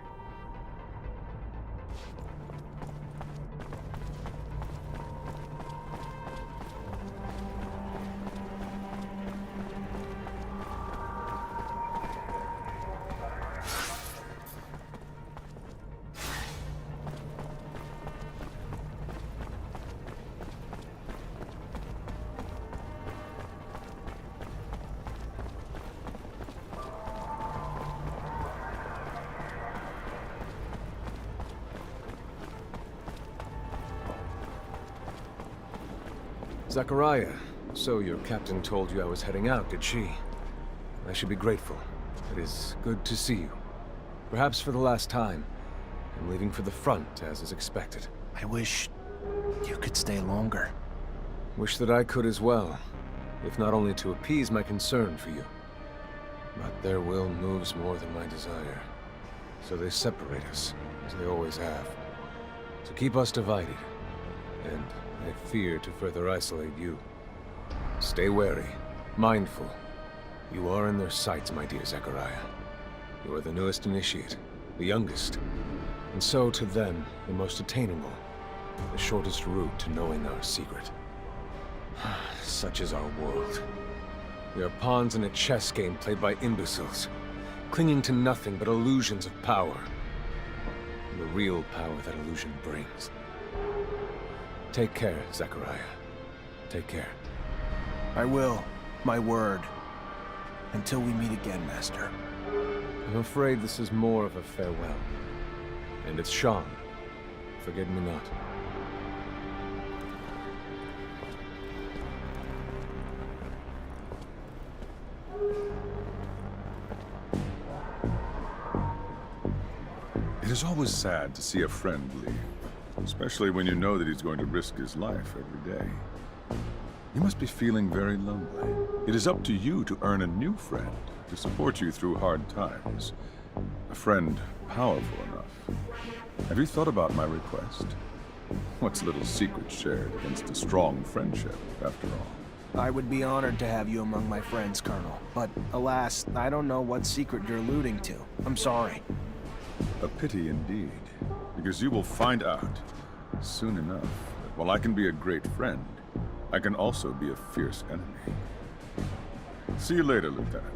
Zachariah, so your captain told you I was heading out, did she? I should be grateful. It is good to see you. Perhaps for the last time. I'm leaving for the front, as is expected. I wish you could stay longer. Wish that I could as well, if not only to appease my concern for you. But their will moves more than my desire. So they separate us, as they always have. To keep us divided. And I fear to further isolate you. Stay wary, mindful. You are in their sights, my dear Zachariah. You are the newest initiate, the youngest. And so, to them, the most attainable. The shortest route to knowing our secret. Such is our world. We are pawns in a chess game played by imbeciles, clinging to nothing but illusions of power. And the real power that illusion brings. Take care, Zachariah. Take care. I will. My word. Until we meet again, Master. I'm afraid this is more of a farewell. And it's Sean. Forget me not. It is always sad to see a friend leave, especially when you know that he's going to risk his life every day. You must be feeling very lonely. It is up to you to earn a new friend to support you through hard times. A friend powerful enough. Have you thought about my request? What's a little secret shared against a strong friendship, after all? I would be honored to have you among my friends, Colonel. But alas, I don't know what secret you're alluding to. I'm sorry. A pity indeed, because you will find out soon enough that while I can be a great friend, I can also be a fierce enemy. See you later, Lieutenant.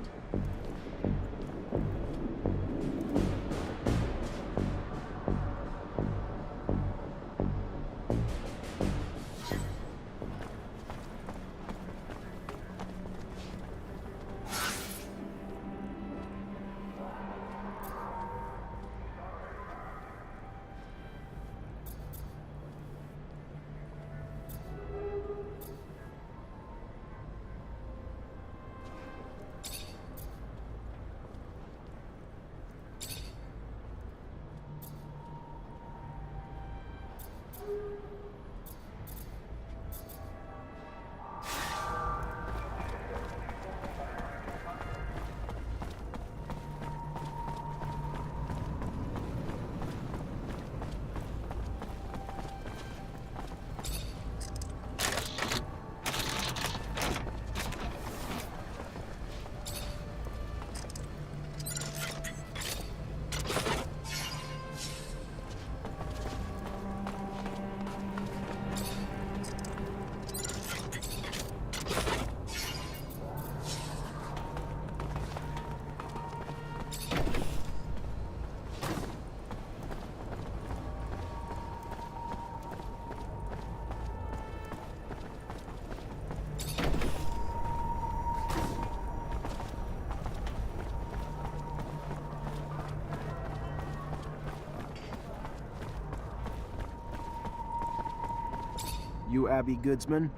You Abby Goodsman?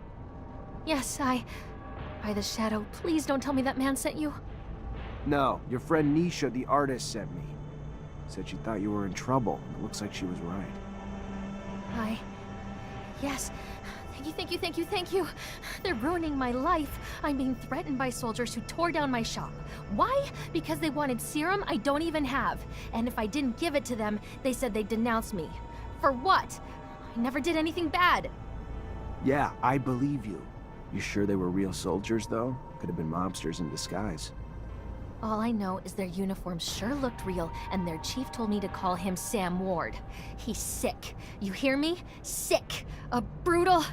Yes, By the Shadow, please don't tell me that man sent you. No, your friend Nisha, the artist, sent me. Said she thought you were in trouble. It looks like she was right. Yes. Thank you. They're ruining my life. I'm being threatened by soldiers who tore down my shop. Why? Because they wanted serum I don't even have. And if I didn't give it to them, they said they'd denounce me. For what? I never did anything bad. Yeah, I believe you. You sure they were real soldiers, though? Could have been mobsters in disguise. All I know is their uniforms sure looked real, and their chief told me to call him Sam Ward. He's sick. You hear me? Sick. A brutal...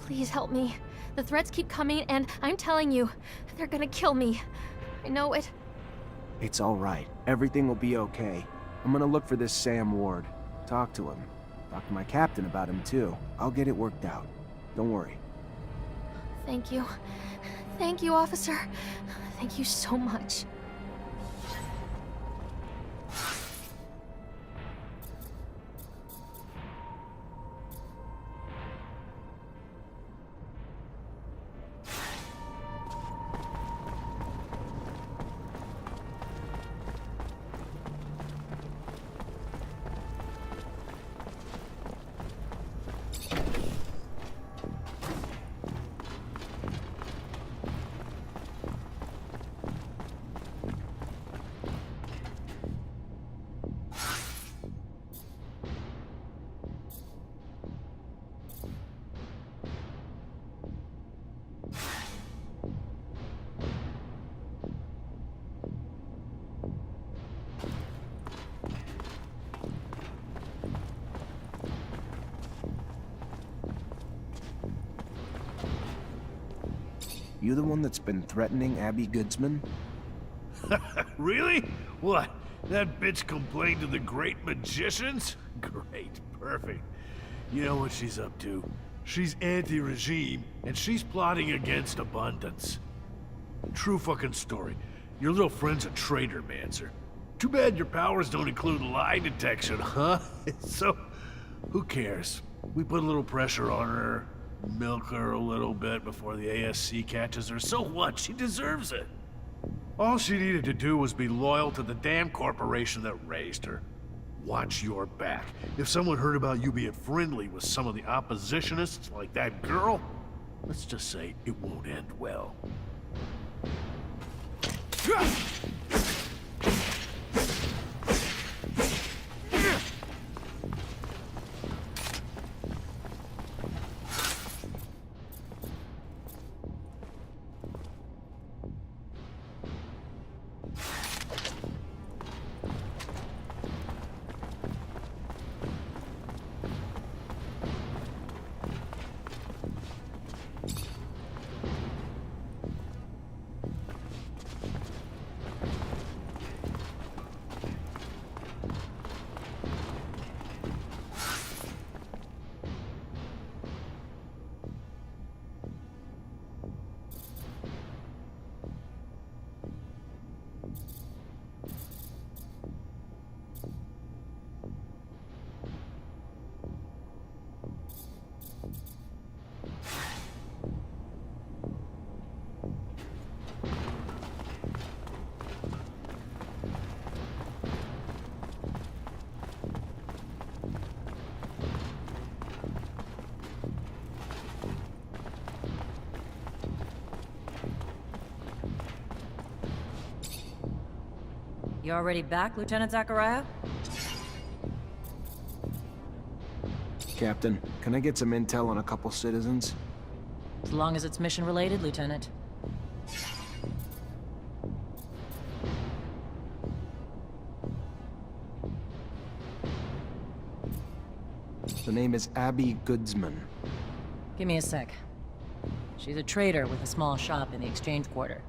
Please help me. The threats keep coming, and I'm telling you, they're gonna kill me. I know it. It's all right. Everything will be okay. I'm gonna look for this Sam Ward. Talk to him. Talk to my captain about him, too. I'll get it worked out. Don't worry. Thank you. Thank you, officer. Thank you so much. You the one that's been threatening Abby Goodsman? Really? What? That bitch complained to the great magicians? Great, perfect. You know what she's up to. She's anti-regime, and she's plotting against abundance. True fucking story. Your little friend's a traitor, Mancer. Too bad your powers don't include lie detection, huh? So, who cares? We put a little pressure on her, milk her a little bit before the ASC catches her. So what? She deserves it. All she needed to do was be loyal to the damn corporation that raised her. Watch your back. If someone heard about you being friendly with some of the oppositionists, like that girl, let's just say it won't end well. You already back, Lieutenant Zachariah? Captain, can I get some intel on a couple citizens? As long as it's mission-related, Lieutenant. The name is Abby Goodsman. Give me a sec. She's a trader with a small shop in the Exchange Quarter.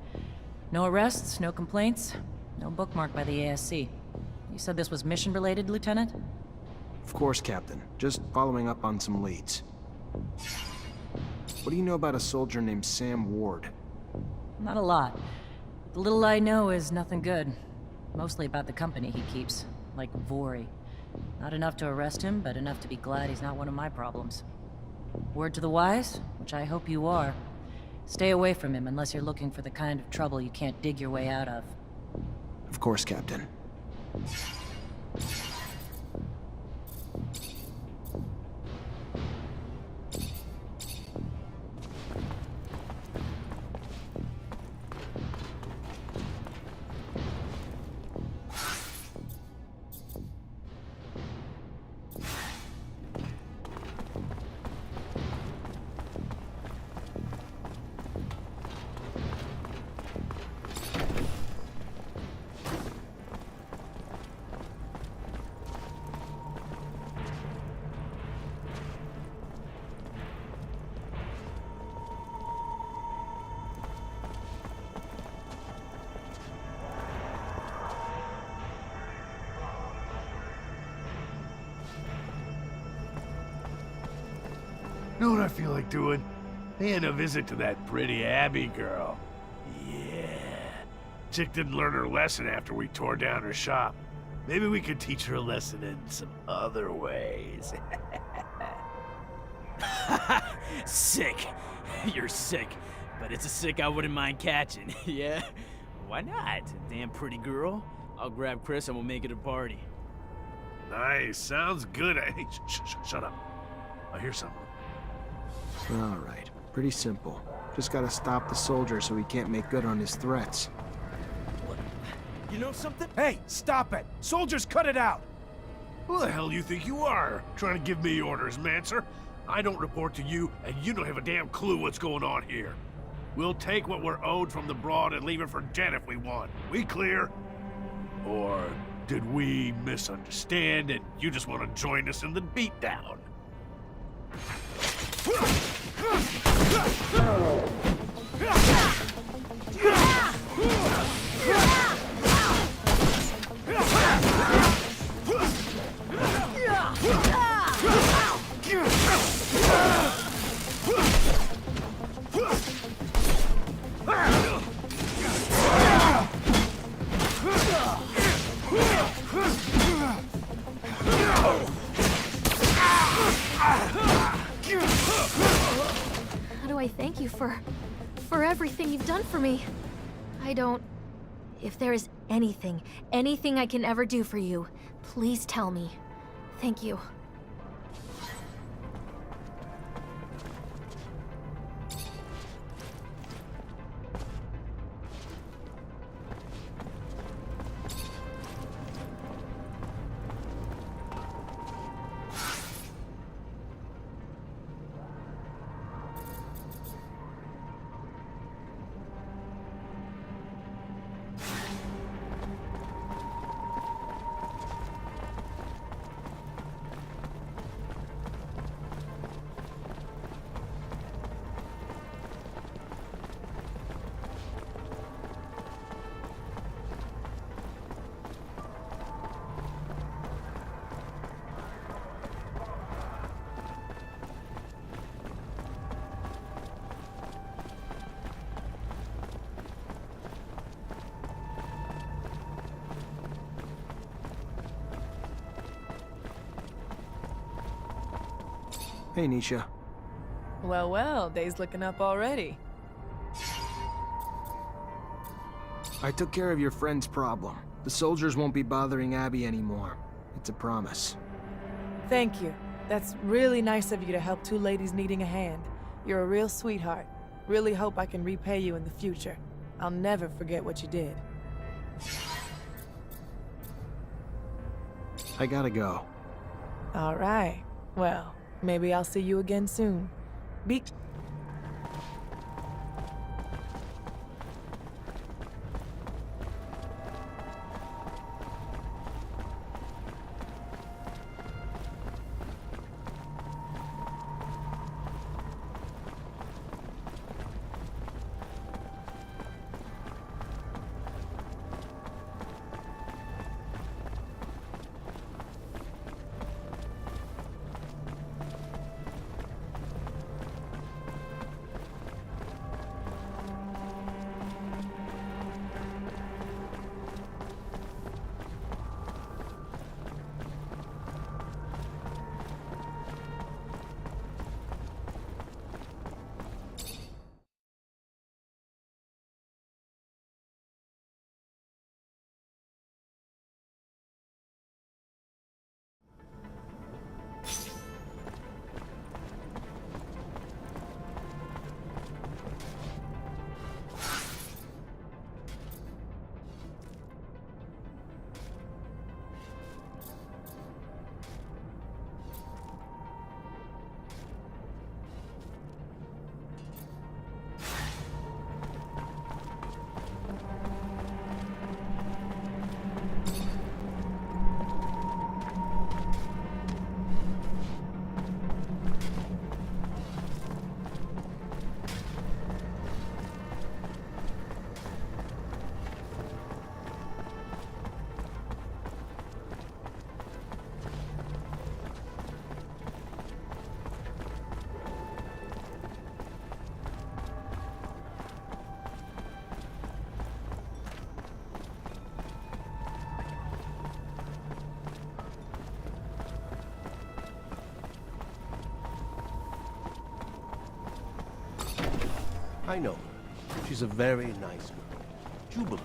No arrests, no complaints, no bookmark by the ASC. You said this was mission-related, Lieutenant? Of course, Captain. Just following up on some leads. What do you know about a soldier named Sam Ward? Not a lot. The little I know is nothing good. Mostly about the company he keeps, like Vori. Not enough to arrest him, but enough to be glad he's not one of my problems. Word to the wise, which I hope you are. Stay away from him unless you're looking for the kind of trouble you can't dig your way out of. Of course, Captain. Know what I feel like doing? Paying a visit to that pretty Abby girl. Yeah. Chick didn't learn her lesson after we tore down her shop. Maybe we could teach her a lesson in some other ways. Sick. You're sick. But it's a sick I wouldn't mind catching, yeah? Why not? Damn pretty girl. I'll grab Chris and we'll make it a party. Nice. Sounds good. Hey, shut up. I hear something. All right. Pretty simple. Just gotta stop the soldier so he can't make good on his threats. You know something? Hey, stop it! Soldiers, cut it out! Who the hell do you think you are? Trying to give me orders, Mancer? I don't report to you, and you don't have a damn clue what's going on here. We'll take what we're owed from the Broad and leave it for Jen if we want. We clear? Or did we misunderstand and you just want to join us in the beatdown? How do I thank you for everything you've done for me? I don't... If there is anything I can ever do for you, please tell me. Thank you. Hey, Nisha. Well, well, day's looking up already. I took care of your friend's problem. The soldiers won't be bothering Abby anymore. It's a promise. Thank you. That's really nice of you to help two ladies needing a hand. You're a real sweetheart. Really hope I can repay you in the future. I'll never forget what you did. I gotta go. All right. Well, maybe I'll see you again soon. Be... I know her. She's a very nice girl. Jubilant.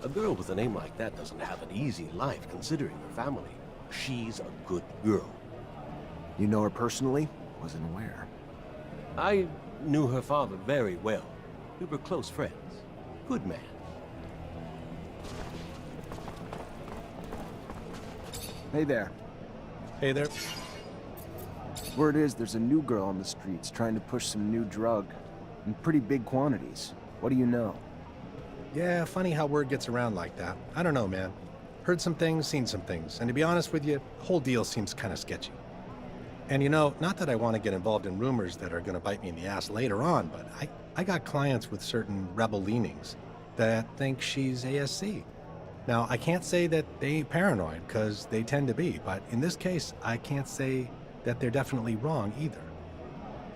A girl with a name like that doesn't have an easy life considering her family. She's a good girl. You know her personally? Wasn't aware. I knew her father very well. We were close friends. Good man. Hey there. Hey there. Word is there's a new girl on the streets trying to push some new drug. In pretty big quantities. What do you know? Yeah, funny how word gets around like that. I don't know, man. Heard some things, seen some things, and to be honest with you, the whole deal seems kind of sketchy. And you know, not that I want to get involved in rumors that are going to bite me in the ass later on, but I got clients with certain rebel leanings that think she's ASC. Now, I can't say that they ain't paranoid, because they tend to be, but in this case, I can't say that they're definitely wrong either.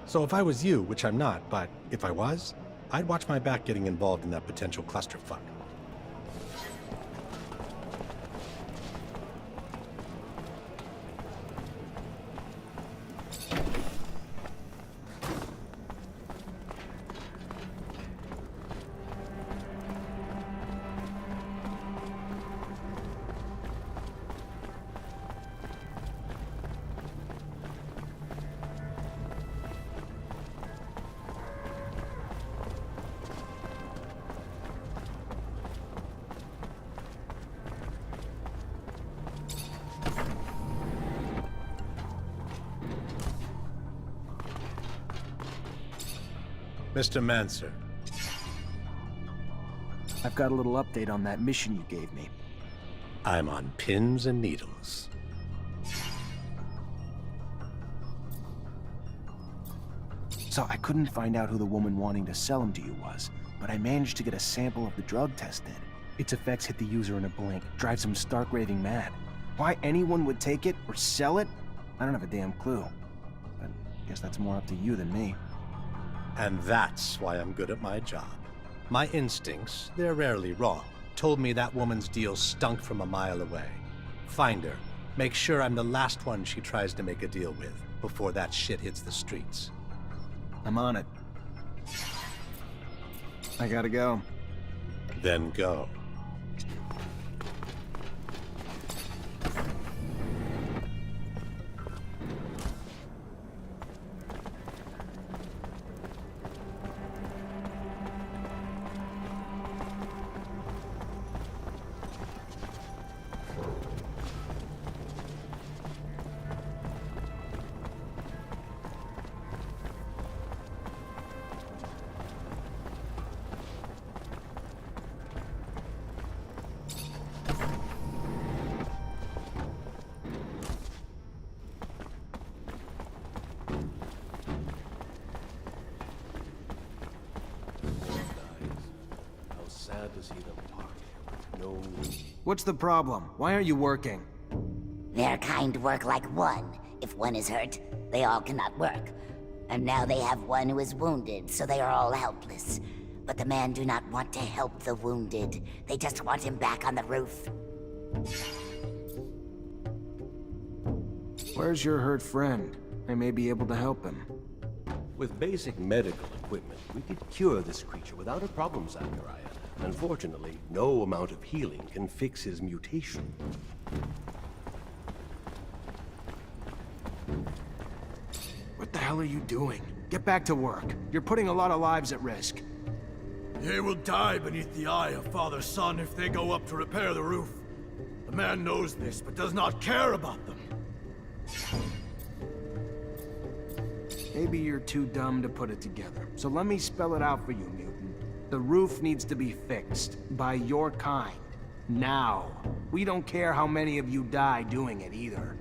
So if I was you, which I'm not, but if I was, I'd watch my back getting involved in that potential clusterfuck. Mr. Mancer. I've got a little update on that mission you gave me. I'm on pins and needles. So I couldn't find out who the woman wanting to sell them to you was, but I managed to get a sample of the drug tested. Its effects hit the user in a blink, drives him stark raving mad. Why anyone would take it or sell it, I don't have a damn clue. But I guess that's more up to you than me. And that's why I'm good at my job. My instincts, they're rarely wrong, told me that woman's deal stunk from a mile away. Find her. Make sure I'm the last one she tries to make a deal with. before that shit hits the streets. I'm on it. I gotta go. Then go. Sad to see them park here. No. What's the problem? Why aren't you working? Their kind work like one. If one is hurt, they all cannot work. And now they have one who is wounded, so they are all helpless. But the men do not want to help the wounded. They just want him back on the roof. Where's your hurt friend? I may be able to help him. With basic medical equipment, we could cure this creature without a problem, Zachariah. Unfortunately, no amount of healing can fix his mutation. What the hell are you doing? Get back to work. You're putting a lot of lives at risk. They will die beneath the eye of father-son if they go up to repair the roof. The man knows this, but does not care about them. Maybe you're too dumb to put it together. So let me spell it out for you, mutant. The roof needs to be fixed. By your kind. Now. We don't care how many of you die doing it either.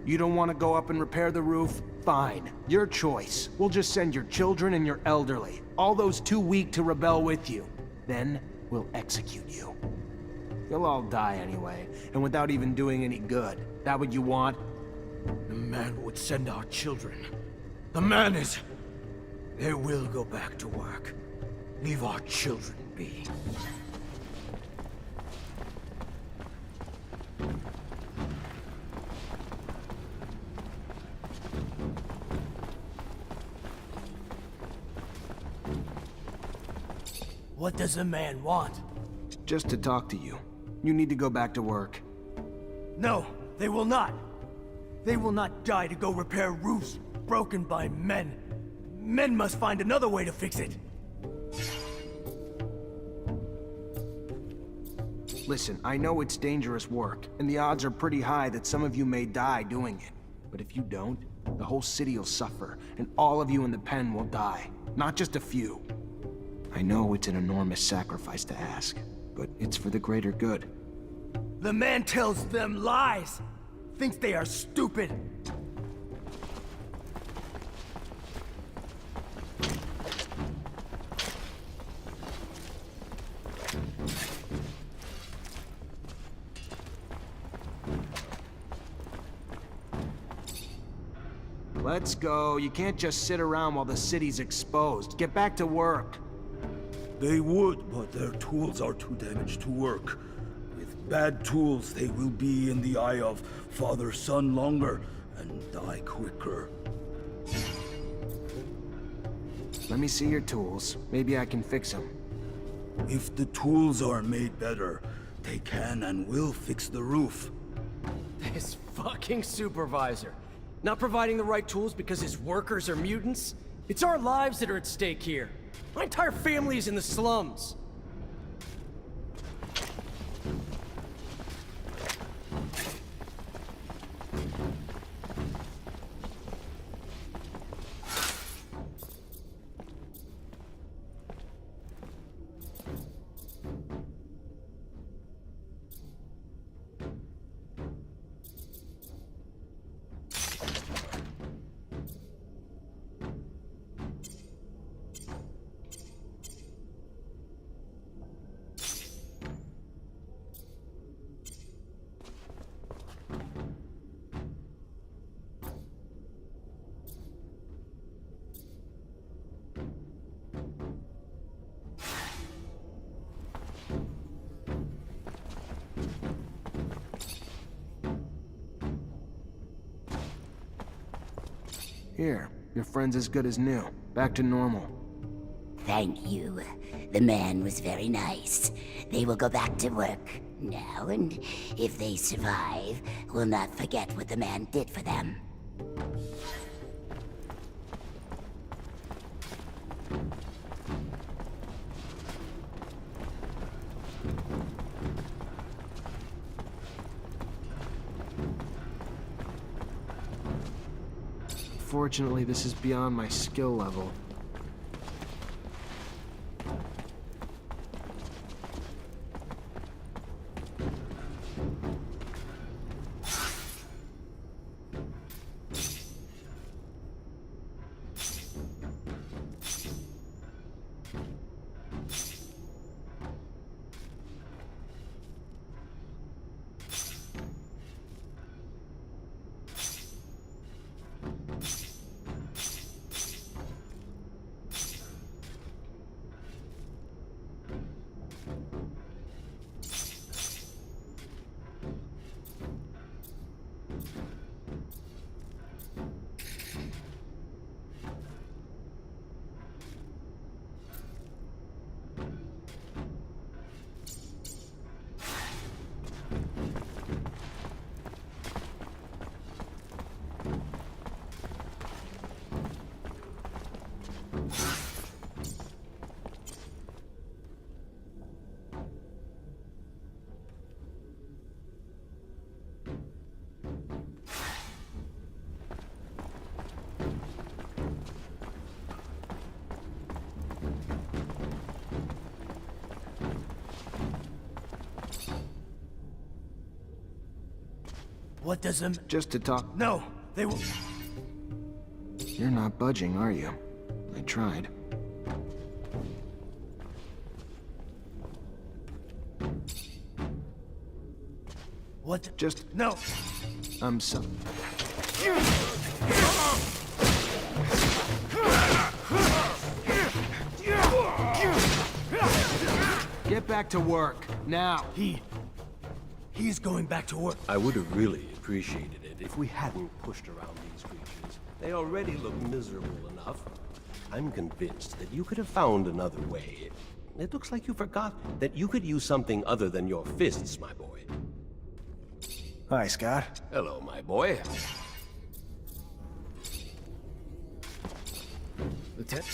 You don't want to go up and repair the roof? Fine. Your choice. We'll just send your children and your elderly. All those too weak to rebel with you. Then, we'll execute you. You'll all die anyway, and without even doing any good. That what you want? The man would send our children. The man is... They will go back to work. Leave our children be. What does the man want? Just to talk to you. You need to go back to work. No, they will not. They will not die to go repair roofs broken by men. Men must find another way to fix it. Listen, I know it's dangerous work, and the odds are pretty high that some of you may die doing it. But if you don't, the whole city will suffer, and all of you in the pen will die. Not just a few. I know it's an enormous sacrifice to ask, but it's for the greater good. The man tells them lies. Thinks they are stupid. Let's go. You can't just sit around while the city's exposed. Get back to work. They would, but their tools are too damaged to work. With bad tools, they will be in the eye of father-son longer and die quicker. Let me see your tools. Maybe I can fix them. If the tools are made better, they can and will fix the roof. This fucking supervisor. Not providing the right tools because his workers are mutants? It's our lives that are at stake here. My entire family is in the slums. Here, your friend's as good as new. Back to normal. Thank you. The man was very nice. They will go back to work now, and if they survive, will not forget what the man did for them. Fortunately, this is beyond my skill level. What does them? Just to talk. No, they will. You're not budging, are you? I tried. What? Just... No. I'm so... Get back to work, now. He's going back to work. I would have really appreciated it if we hadn't pushed around these creatures. They already look miserable enough. I'm convinced that you could have found another way. It looks like you forgot that you could use something other than your fists, my boy. Hi, Scott. Hello, my boy. Lieutenant.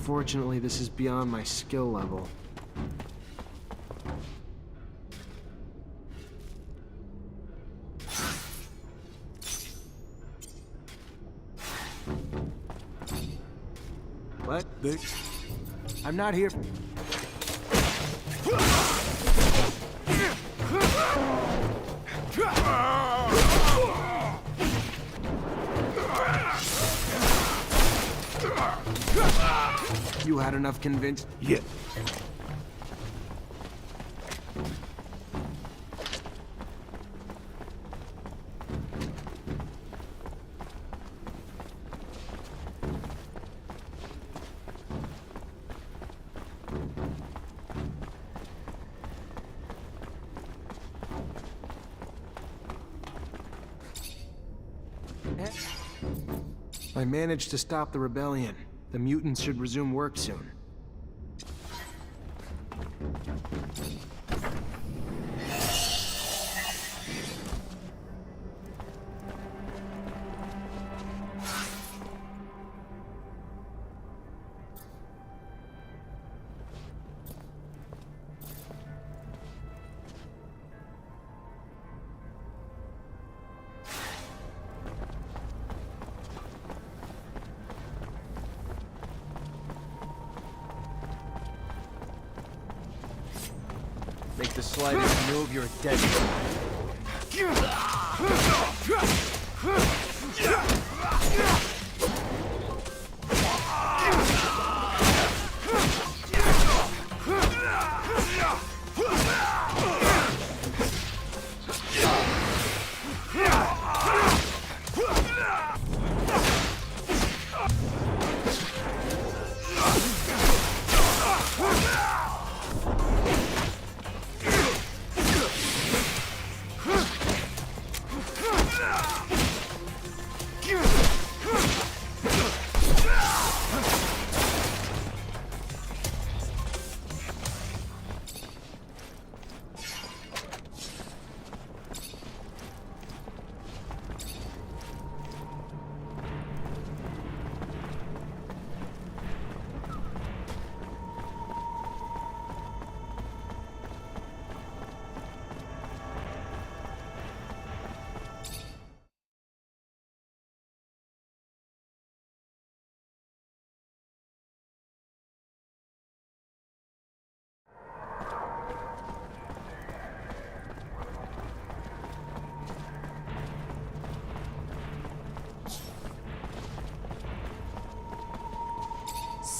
Fortunately, this is beyond my skill level. What? I'm not here. You had enough convinced? Yeah. I managed to stop the rebellion. The mutants should resume work soon. Make the slightest move, you're dead.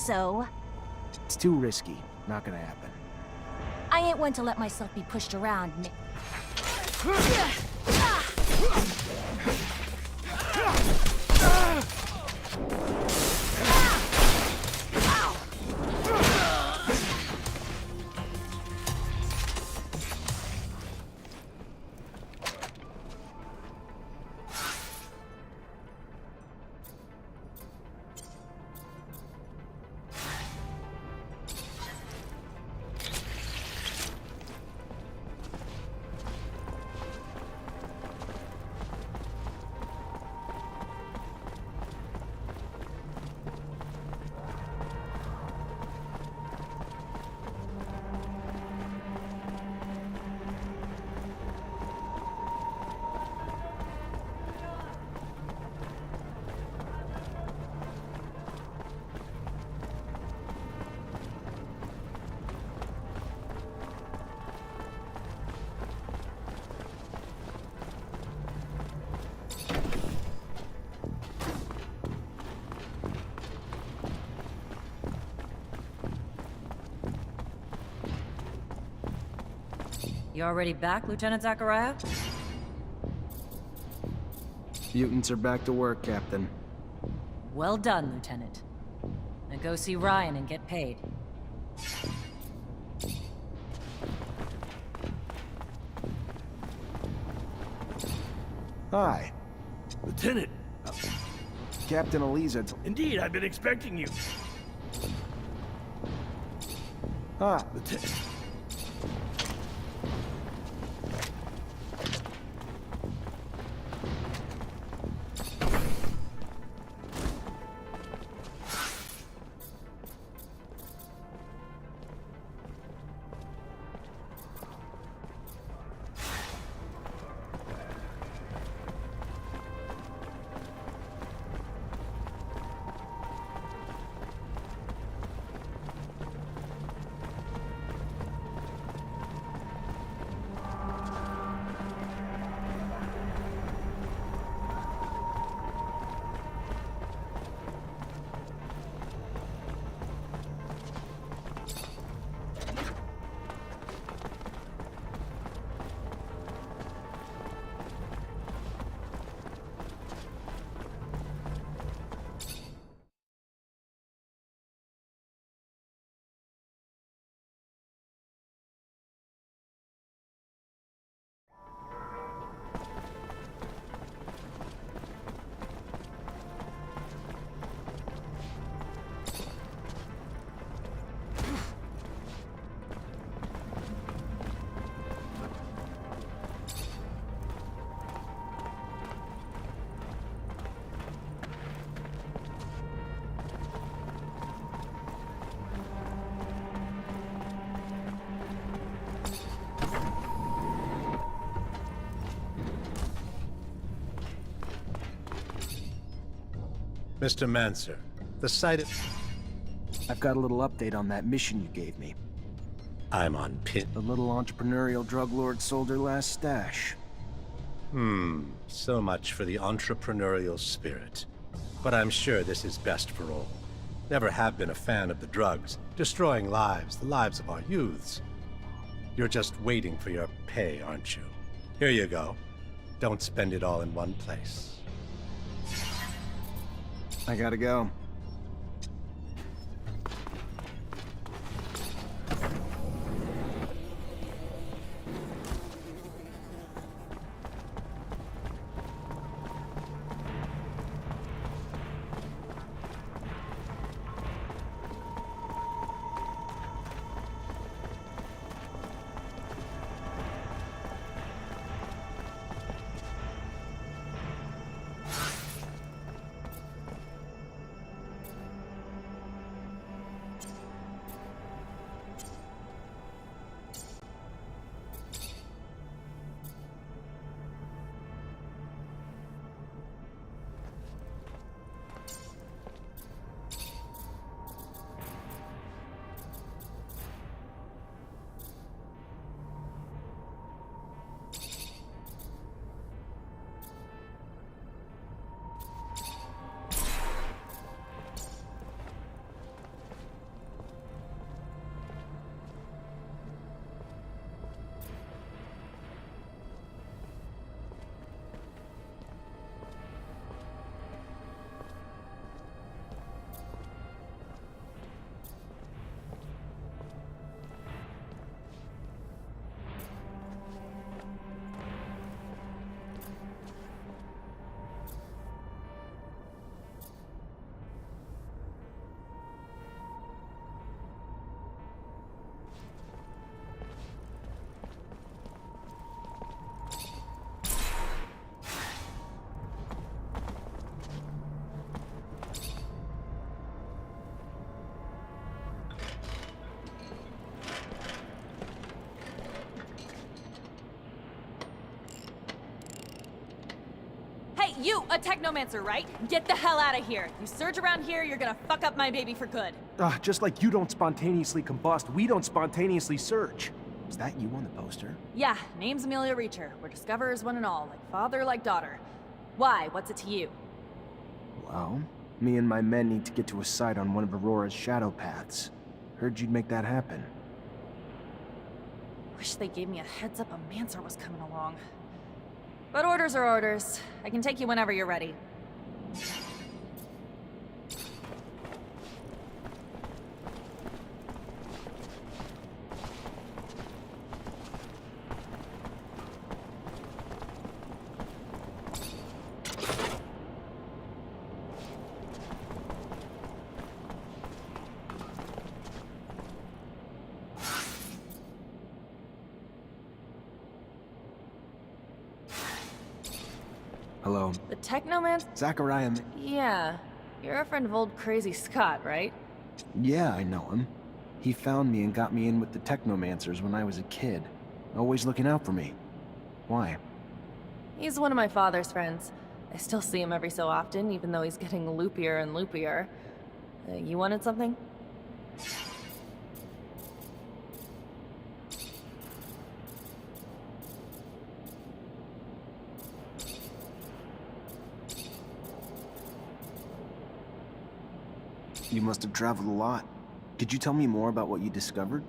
So? It's too risky. Not gonna happen. I ain't one to let myself be pushed around, You already back, Lieutenant Zachariah? Mutants are back to work, Captain. Well done, Lieutenant. Now go see Ryan and get paid. Hi. Lieutenant! Captain Eliza. Indeed, I've been expecting you. Ah. Lieutenant. Mr. Mancer, the site of... I've got a little update on that mission you gave me. I'm on pin. The little entrepreneurial drug lord sold her last stash. So much for the entrepreneurial spirit. But I'm sure this is best for all. Never have been a fan of the drugs, destroying lives, the lives of our youths. You're just waiting for your pay, aren't you? Here you go. Don't spend it all in one place. I gotta go. you a Technomancer, right? Get the hell out of here. You surge around here, you're gonna fuck up my baby for good. Just like you don't spontaneously combust, we don't spontaneously surge. Is that you on the poster? Yeah, name's Amelia Reacher. We're discoverers one and all, like father, like daughter. Why? What's it to you? Well, me and my men need to get to a site on one of Aurora's shadow paths. Heard you'd make that happen. Wish they gave me a heads up a Mancer was coming along. But orders are orders. I can take you whenever you're ready. Hello. The Technomancer? Zachariah. Yeah. You're a friend of old Crazy Scott, right? Yeah, I know him. He found me and got me in with the Technomancers when I was a kid. Always looking out for me. Why? He's one of my father's friends. I still see him every so often, even though he's getting loopier and loopier. You wanted something? You must have traveled a lot. Could you tell me more about what you discovered?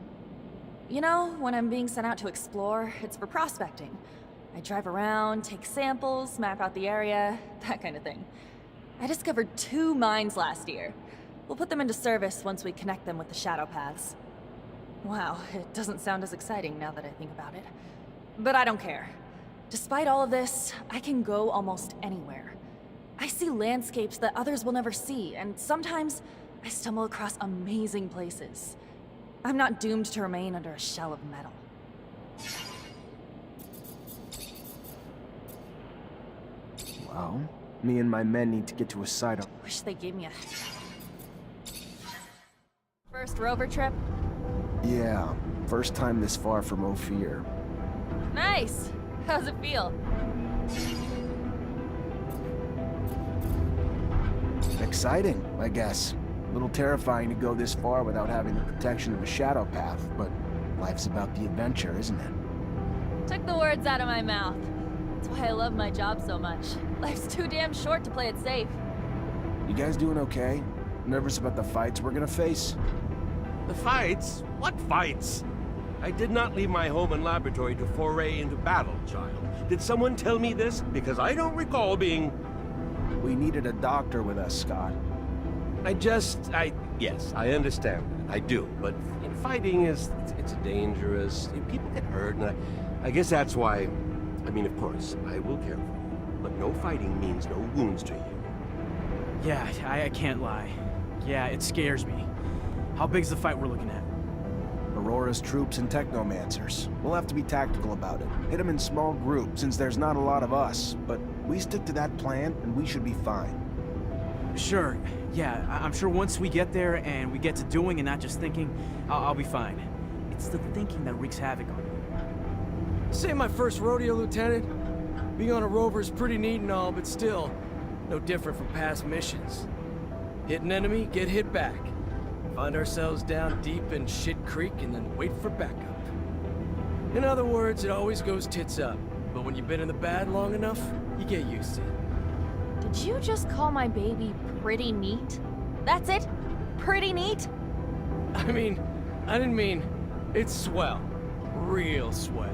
You know, when I'm being sent out to explore, it's for prospecting. I drive around, take samples, map out the area, that kind of thing. I discovered 2 mines last year. We'll put them into service once we connect them with the shadow paths. Wow, it doesn't sound as exciting now that I think about it. But I don't care. Despite all of this, I can go almost anywhere. I see landscapes that others will never see, and sometimes I stumble across amazing places. I'm not doomed to remain under a shell of metal. Well, me and my men need to get to a site on... Wish they gave me a... First rover trip? Yeah, first time this far from Ophir. Nice! How's it feel? Exciting, I guess. A little terrifying to go this far without having the protection of a shadow path, but life's about the adventure, isn't it? Took the words out of my mouth. That's why I love my job so much. Life's too damn short to play it safe. You guys doing okay? Nervous about the fights we're gonna face? The fights? What fights? I did not leave my home and laboratory to foray into battle, child. Did someone tell me this? Because I don't recall being... We needed a doctor with us, Scott. Yes, I understand that. I do. But fighting it's dangerous. People get hurt, and I guess that's why... I mean, of course, I will care for you. But no fighting means no wounds to you. Yeah, I can't lie. Yeah, it scares me. How big's the fight we're looking at? Aurora's troops and Technomancers. We'll have to be tactical about it. Hit them in small groups, since there's not a lot of us. But we stick to that plan, and we should be fine. Sure. Yeah, I'm sure once we get there and we get to doing and not just thinking, I'll be fine. It's the thinking that wreaks havoc on me. This ain't my first rodeo, Lieutenant. Being on a rover is pretty neat and all, but still, no different from past missions. Hit an enemy, get hit back. Find ourselves down deep in Shit Creek and then wait for backup. In other words, it always goes tits up. But when you've been in the bad long enough, you get used to it. Did you just call my baby pretty neat? That's it? Pretty neat? I didn't mean... It's swell. Real swell.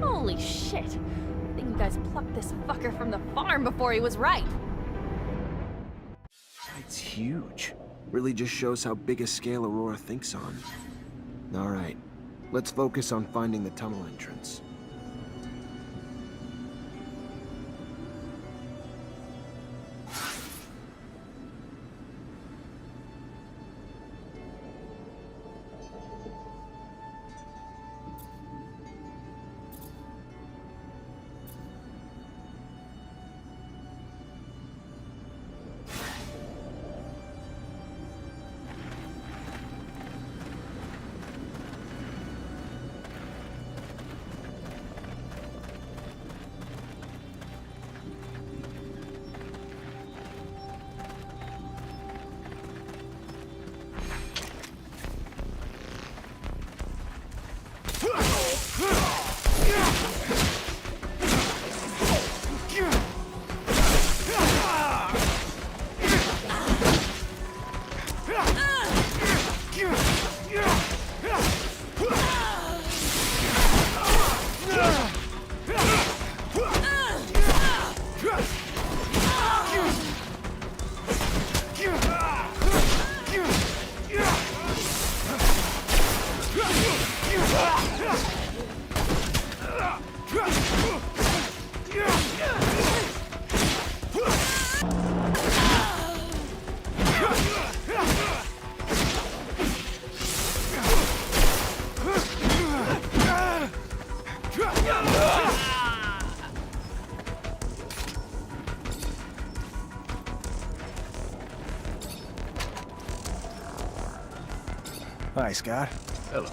Holy shit. I think you guys plucked this fucker from the farm before he was ripe. It's huge. Really just shows how big a scale Aurora thinks on. Alright, let's focus on finding the tunnel entrance. Hi, Scott. Hello.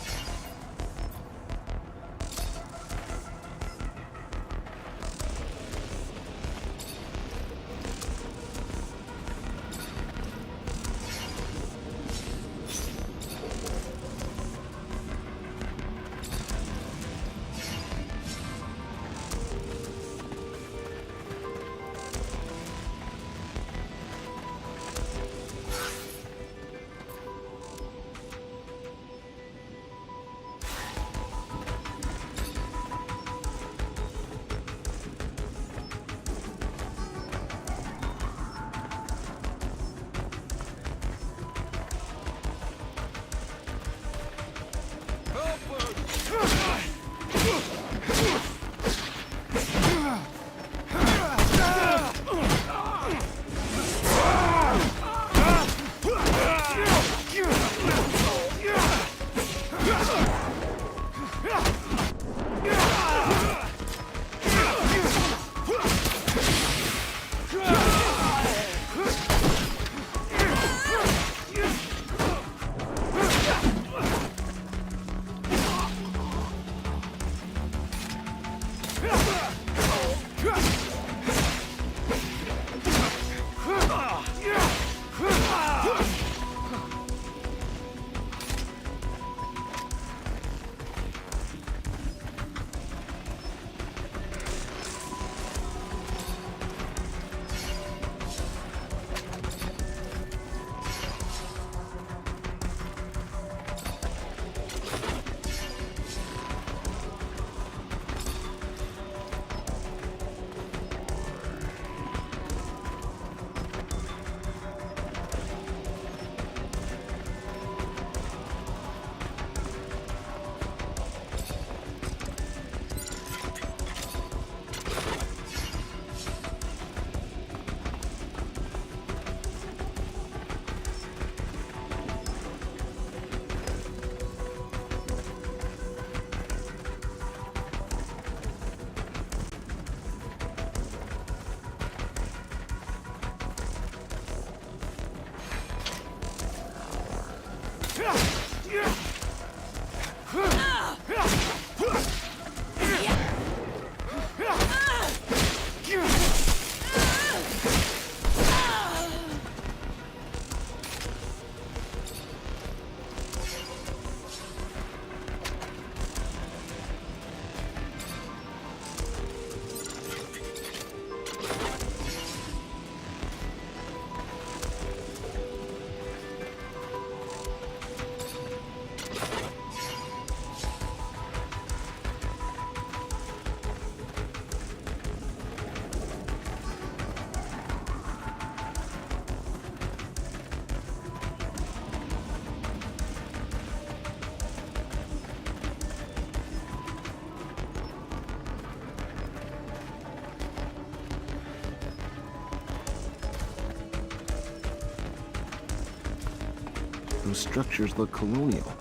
Those structures look colonial.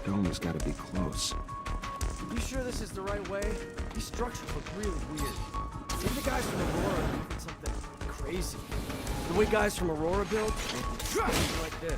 Dome's gotta be close. You sure this is the right way? These structures look really weird. Maybe the guys from Aurora did something crazy. The way guys from Aurora build, something like this.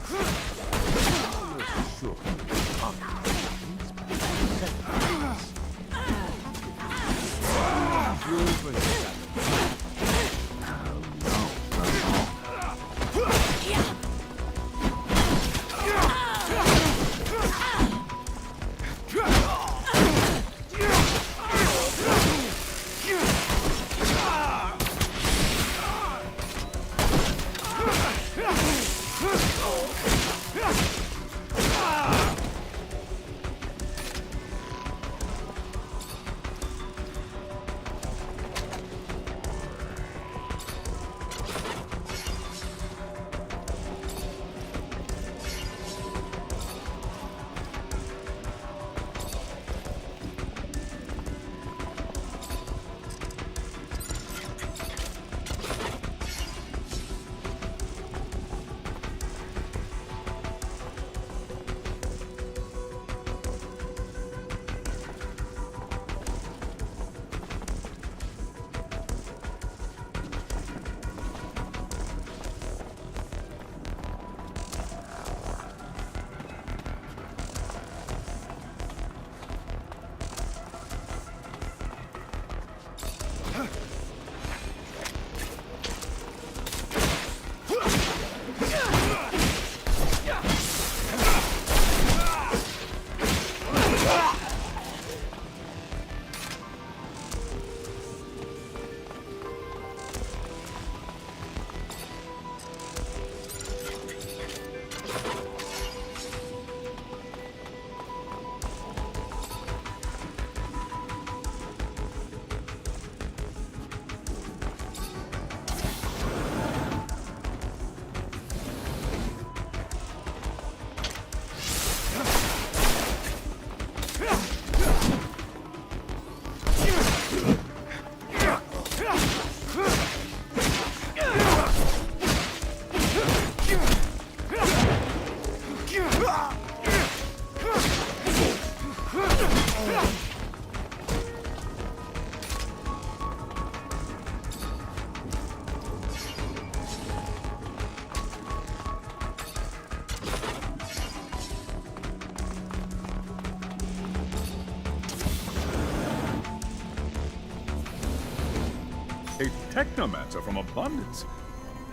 A Technomancer from Abundance.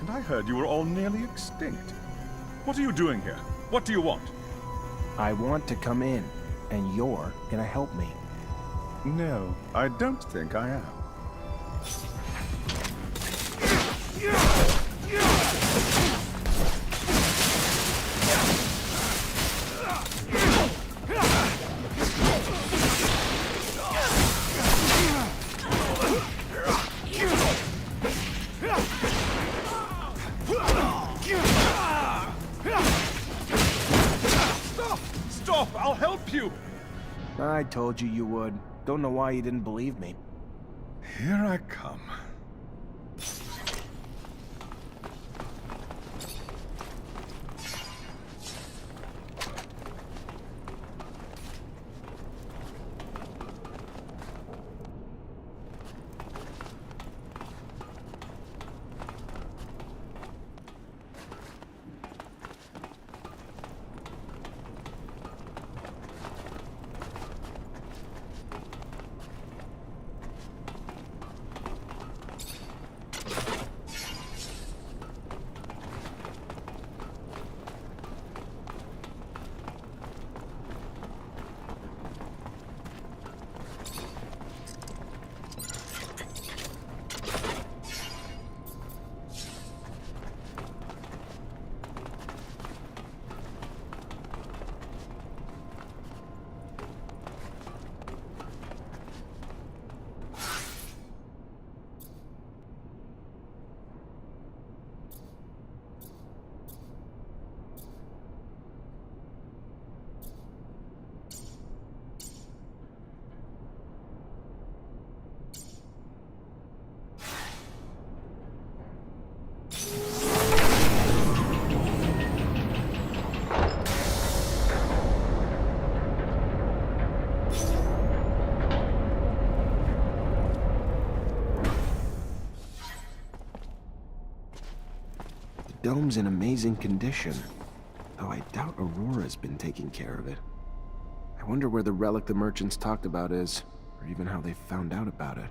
And I heard you were all nearly extinct. What are you doing here? What do you want? I want to come in, and you're gonna help me. No, I don't think I am. Stop! I'll help you! I told you you would. Don't know why you didn't believe me. Here I come. The dome's in amazing condition, though I doubt Aurora's been taking care of it. I wonder where the relic the merchants talked about is, or even how they found out about it.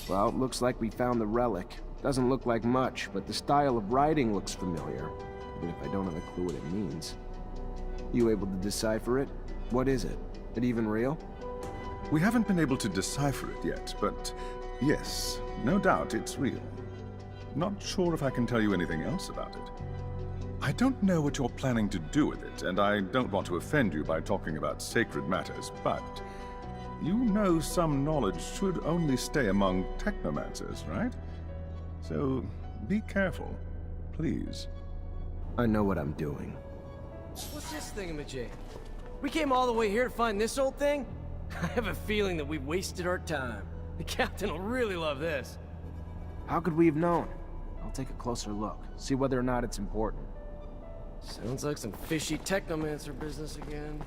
Well, it looks like we found the relic. Doesn't look like much, but the style of writing looks familiar, even if I don't have a clue what it means. You able to decipher it? What is it? It even real? We haven't been able to decipher it yet, but yes, no doubt it's real. Not sure if I can tell you anything else about it. I don't know what you're planning to do with it, and I don't want to offend you by talking about sacred matters, but you know some knowledge should only stay among Technomancers, right? So be careful, please. I know what I'm doing. What's this thingamajig? We came all the way here to find this old thing? I have a feeling that we wasted our time. The captain will really love this. How could we have known? I'll take a closer look, see whether or not it's important. Sounds like some fishy Technomancer business again.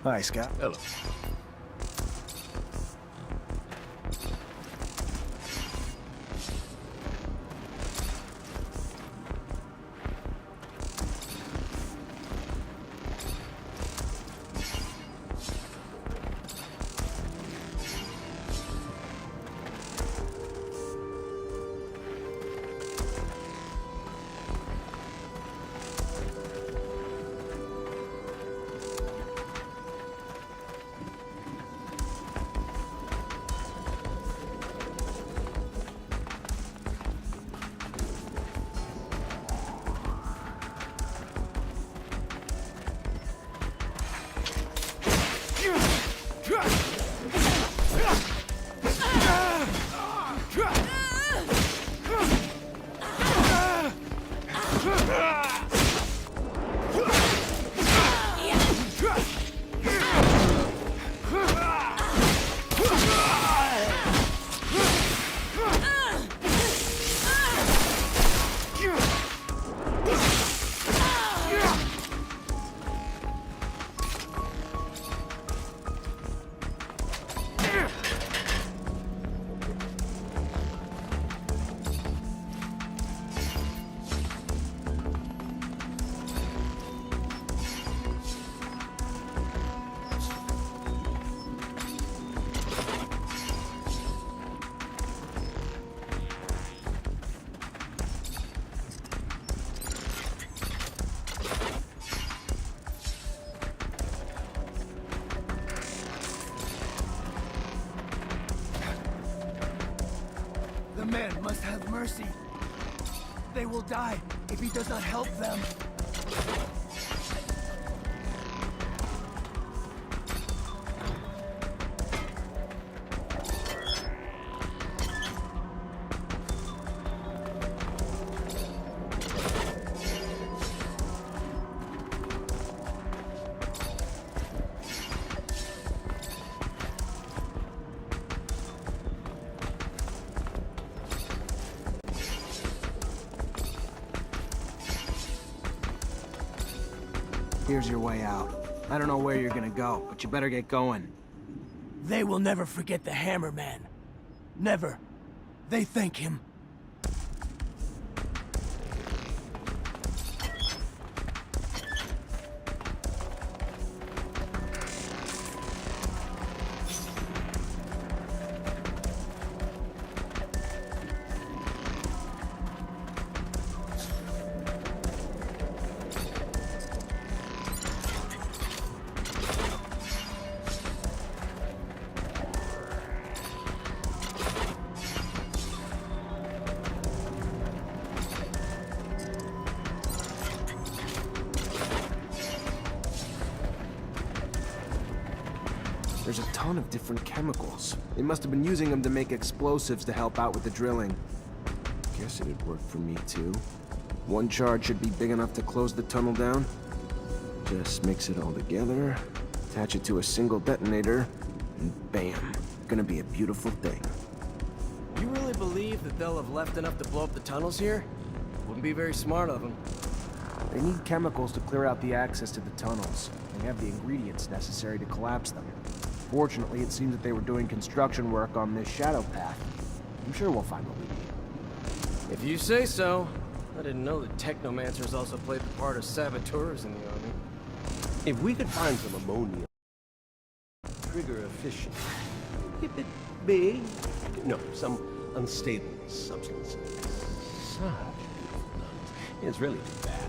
Hi, Scott. Hello. The man must have mercy. They will die if he does not help them. Here's your way out. I don't know where you're gonna go, but you better get going. They will never forget the Hammer Man. Never. They thank him. There's a ton of different chemicals. They must have been using them to make explosives to help out with the drilling. Guess it'd work for me too. One charge should be big enough to close the tunnel down. Just mix it all together, attach it to a single detonator, and bam. Gonna be a beautiful thing. You really believe that they'll have left enough to blow up the tunnels here? Wouldn't be very smart of them. They need chemicals to clear out the access to the tunnels. They have the ingredients necessary to collapse them. Fortunately, it seems that they were doing construction work on this shadow path. I'm sure we'll find what we need. If you say so. I didn't know that Technomancers also played the part of saboteurs in the army. If we could find some ammonia, trigger efficient, a bit big, no, some unstable substances. Such beautiful nuns. It's really too bad.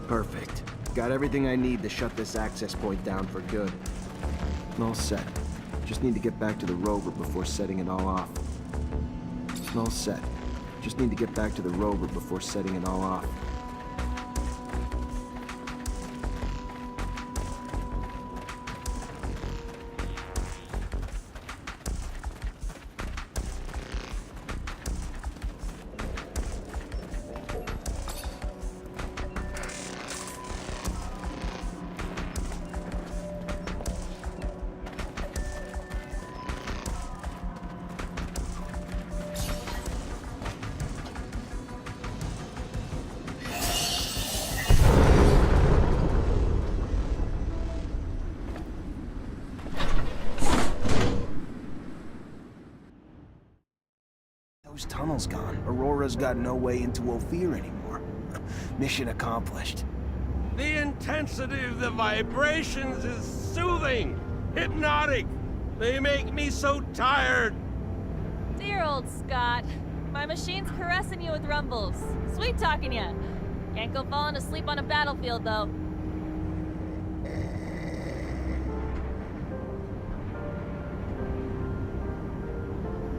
Perfect. Got everything I need to shut this access point down for good. All set. Just need to get back to the rover before setting it all off. All set. Just need to get back to the rover before setting it all off. Those tunnels gone. Aurora's got no way into Ophir anymore. Mission accomplished. The intensity of the vibrations is soothing, hypnotic. They make me so tired. Dear old Scott. My machine's caressing you with rumbles. Sweet talking ya. Can't go falling asleep on a battlefield, though.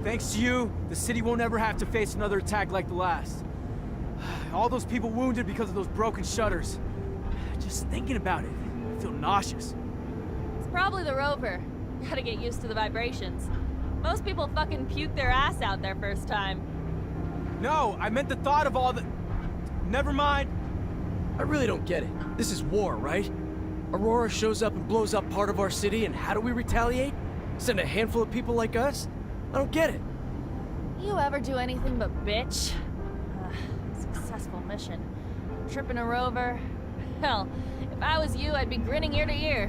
Thanks to you, the city won't ever have to face another attack like the last. All those people wounded because of those broken shutters. Just thinking about it, I feel nauseous. It's probably the rover. Gotta get used to the vibrations. Most people fucking puke their ass out their first time. No, I meant the thought of all the... Never mind. I really don't get it. This is war, right? Aurora shows up and blows up part of our city, and how do we retaliate? Send a handful of people like us? I don't get it. You ever do anything but bitch? Successful mission. Tripping a rover. Hell, if I was you, I'd be grinning ear to ear.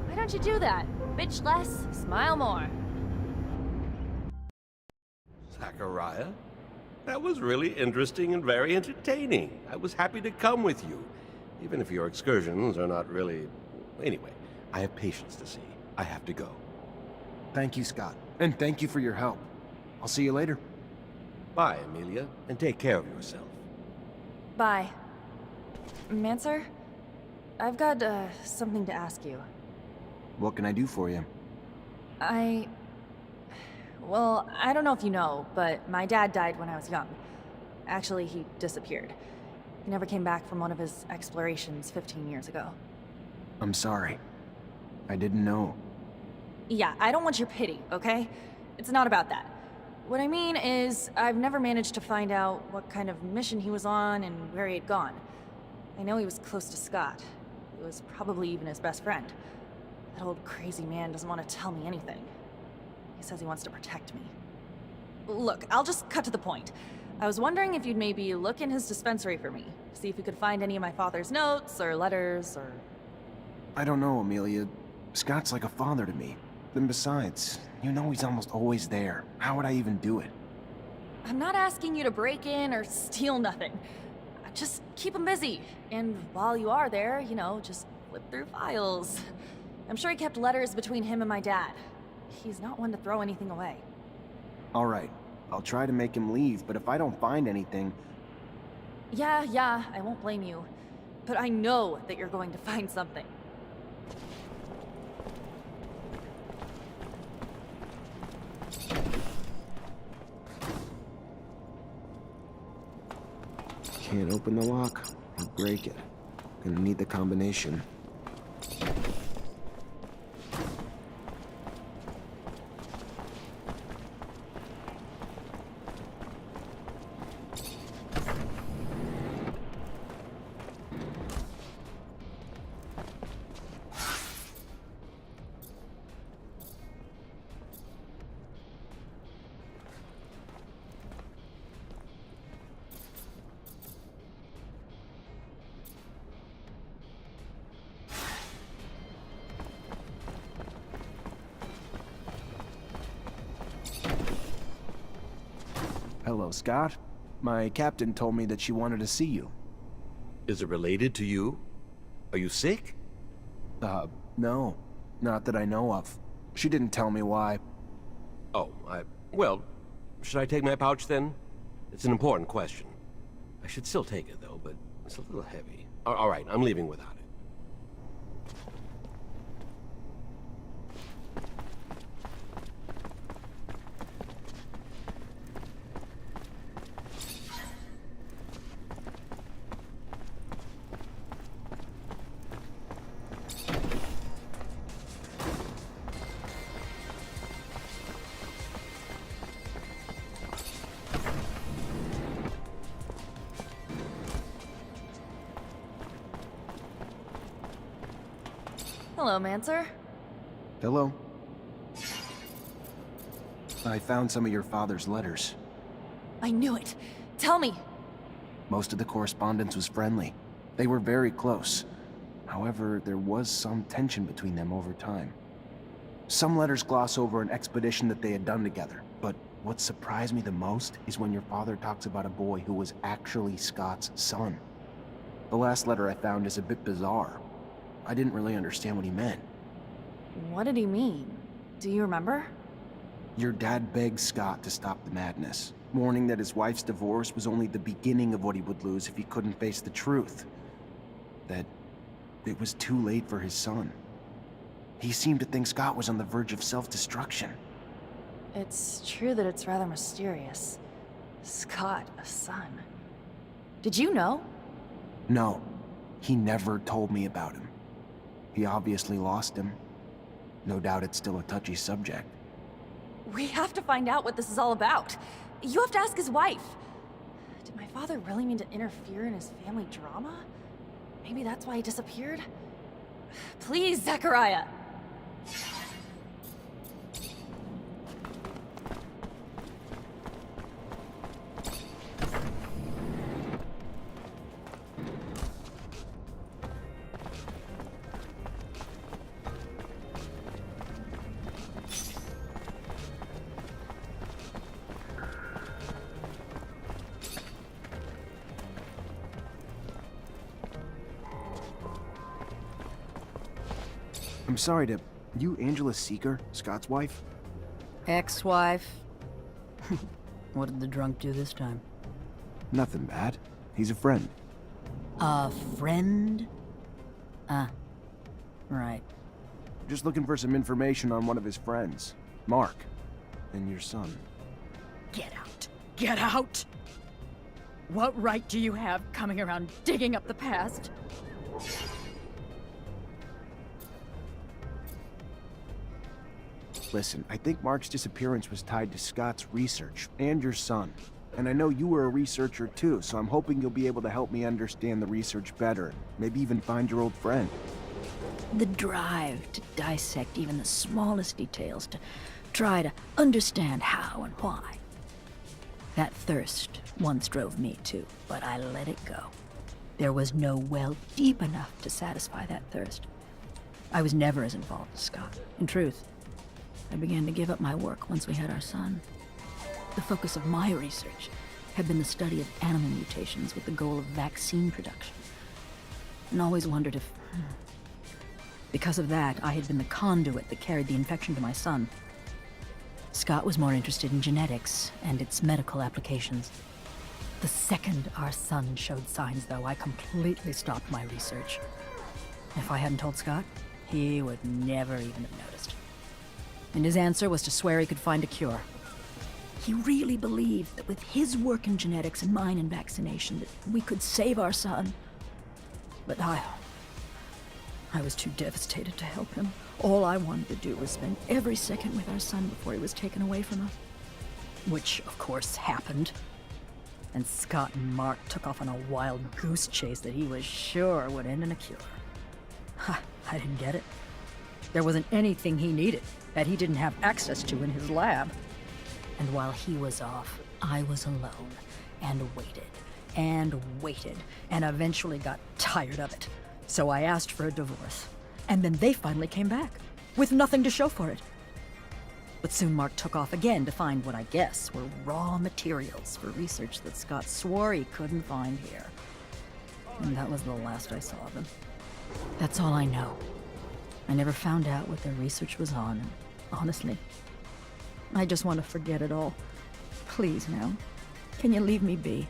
Why don't you do that? Bitch less, smile more. Zachariah, that was really interesting and very entertaining. I was happy to come with you, even if your excursions are not really... Anyway, I have patients to see. I have to go. Thank you, Scott. And thank you for your help. I'll see you later. Bye, Amelia, and take care of yourself. Bye. Mancer? I've got, something to ask you. What can I do for you? Well, I don't know if you know, but my dad died when I was young. Actually, he disappeared. He never came back from one of his explorations 15 years ago. I'm sorry. I didn't know. Yeah, I don't want your pity, okay? It's not about that. What I mean is, I've never managed to find out what kind of mission he was on and where he had gone. I know he was close to Scott. He was probably even his best friend. That old crazy man doesn't want to tell me anything. He says he wants to protect me. Look, I'll just cut to the point. I was wondering if you'd maybe look in his dispensary for me, see if you could find any of my father's notes or letters or... I don't know, Amelia. Scott's like a father to me. And besides, you know he's almost always there. How would I even do it? I'm not asking you to break in or steal nothing. Just keep him busy. And while you are there, you know, just flip through files. I'm sure he kept letters between him and my dad. He's not one to throw anything away. All right. I'll try to make him leave, but if I don't find anything... Yeah, I won't blame you. But I know that you're going to find something. Can't open the lock. I'll break it. Gonna need the combination. Hello, Scott. My captain told me that she wanted to see you. Is it related to you? Are you sick? No. Not that I know of. She didn't tell me why. Oh, well, should I take my pouch then? It's an important question. I should still take it though, but it's a little heavy. All right, I'm leaving without it. Hello, Mancer. Hello. I found some of your father's letters. I knew it. Tell me. Most of the correspondence was friendly. They were very close. However, there was some tension between them over time. Some letters gloss over an expedition that they had done together, but what surprised me the most is when your father talks about a boy who was actually Scott's son. The last letter I found is a bit bizarre. I didn't really understand what he meant. What did he mean? Do you remember? Your dad begged Scott to stop the madness, warning that his wife's divorce was only the beginning of what he would lose if he couldn't face the truth. That it was too late for his son. He seemed to think Scott was on the verge of self-destruction. It's true that it's rather mysterious. Scott, a son. Did you know? No, he never told me about him. He obviously lost him. No doubt it's still a touchy subject. We have to find out what this is all about. You have to ask his wife. Did my father really mean to interfere in his family drama? Maybe that's why he disappeared? Please, Zachariah! I'm sorry to... You Angela Seeker, Scott's wife? Ex-wife? What did the drunk do this time? Nothing bad. He's a friend. A friend? Right. Just looking for some information on one of his friends, Mark, and your son. Get out! Get out! What right do you have coming around digging up the past? Listen, I think Mark's disappearance was tied to Scott's research, and your son. And I know you were a researcher too, so I'm hoping you'll be able to help me understand the research better. Maybe even find your old friend. The drive to dissect even the smallest details, to try to understand how and why. That thirst once drove me too, but I let it go. There was no well deep enough to satisfy that thirst. I was never as involved as Scott. In truth, I began to give up my work once we had our son. The focus of my research had been the study of animal mutations with the goal of vaccine production. And always wondered if... Because of that, I had been the conduit that carried the infection to my son. Scott was more interested in genetics and its medical applications. The second our son showed signs, though, I completely stopped my research. If I hadn't told Scott, he would never even have noticed. And his answer was to swear he could find a cure. He really believed that with his work in genetics and mine in vaccination, that we could save our son. But I was too devastated to help him. All I wanted to do was spend every second with our son before he was taken away from us. Which, of course, happened. And Scott and Mark took off on a wild goose chase that he was sure would end in a cure. I didn't get it. There wasn't anything he needed that he didn't have access to in his lab. And while he was off, I was alone, and waited, and eventually got tired of it. So I asked for a divorce, and then they finally came back, with nothing to show for it. But soon Mark took off again to find what I guess were raw materials for research that Scott swore he couldn't find here. And that was the last I saw of him. That's all I know. I never found out what their research was on, and honestly, I just want to forget it all. Please now, can you leave me be?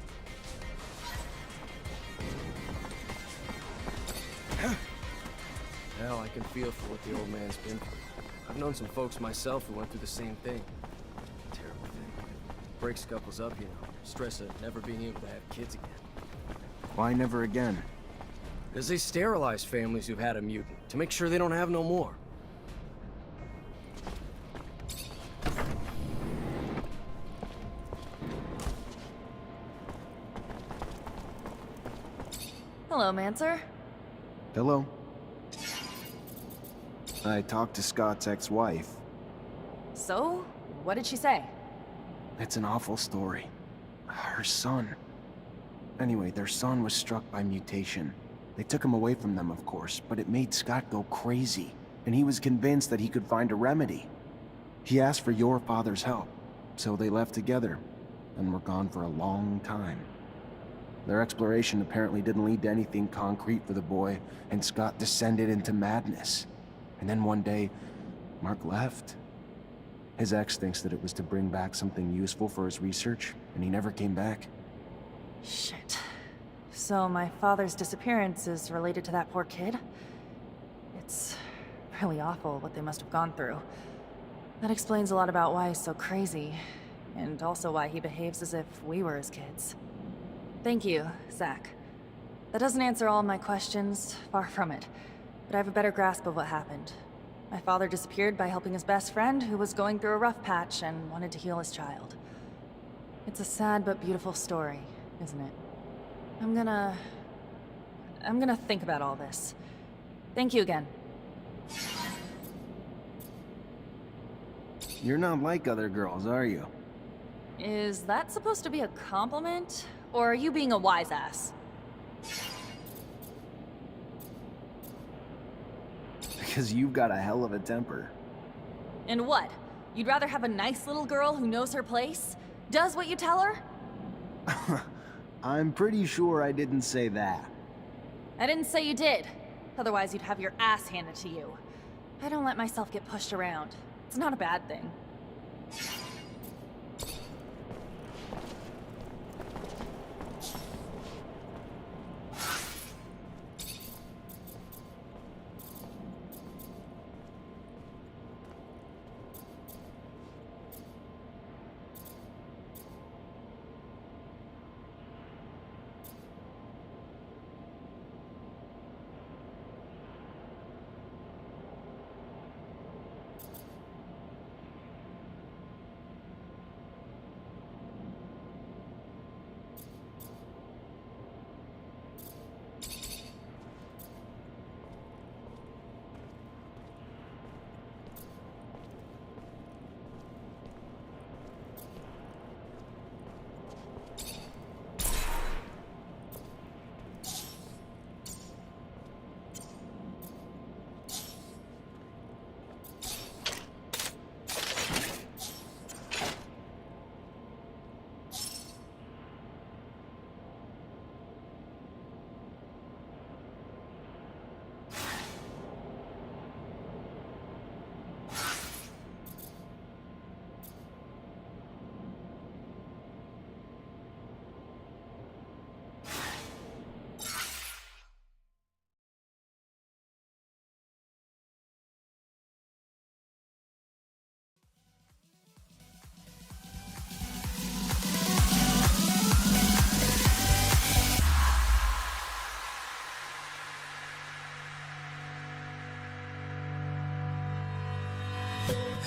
Hell, I can feel for what the old man's been through. I've known some folks myself who went through the same thing. Terrible thing. Breaks couples up, you know. Stress of never being able to have kids again. Why never again? Because they sterilize families who've had a mutant to make sure they don't have no more. Hello, Mancer. Hello. I talked to Scott's ex-wife. So, what did she say? It's an awful story. Her son. Anyway, their son was struck by mutation. They took him away from them, of course, but it made Scott go crazy, and he was convinced that he could find a remedy. He asked for your father's help, so they left together, and were gone for a long time. Their exploration apparently didn't lead to anything concrete for the boy, and Scott descended into madness. And then one day, Mark left. His ex thinks that it was to bring back something useful for his research, and he never came back. Shit. So my father's disappearance is related to that poor kid? It's really awful what they must have gone through. That explains a lot about why he's so crazy, and also why he behaves as if we were his kids. Thank you, Zach. That doesn't answer all my questions, far from it, but I have a better grasp of what happened. My father disappeared by helping his best friend, who was going through a rough patch and wanted to heal his child. It's a sad but beautiful story, isn't it? I'm gonna think about all this. Thank you again. You're not like other girls, are you? Is that supposed to be a compliment? Or are you being a wise ass? Because you've got a hell of a temper. And what? You'd rather have a nice little girl who knows her place? Does what you tell her? I'm pretty sure I didn't say that. I didn't say you did. Otherwise you'd have your ass handed to you. I don't let myself get pushed around. It's not a bad thing.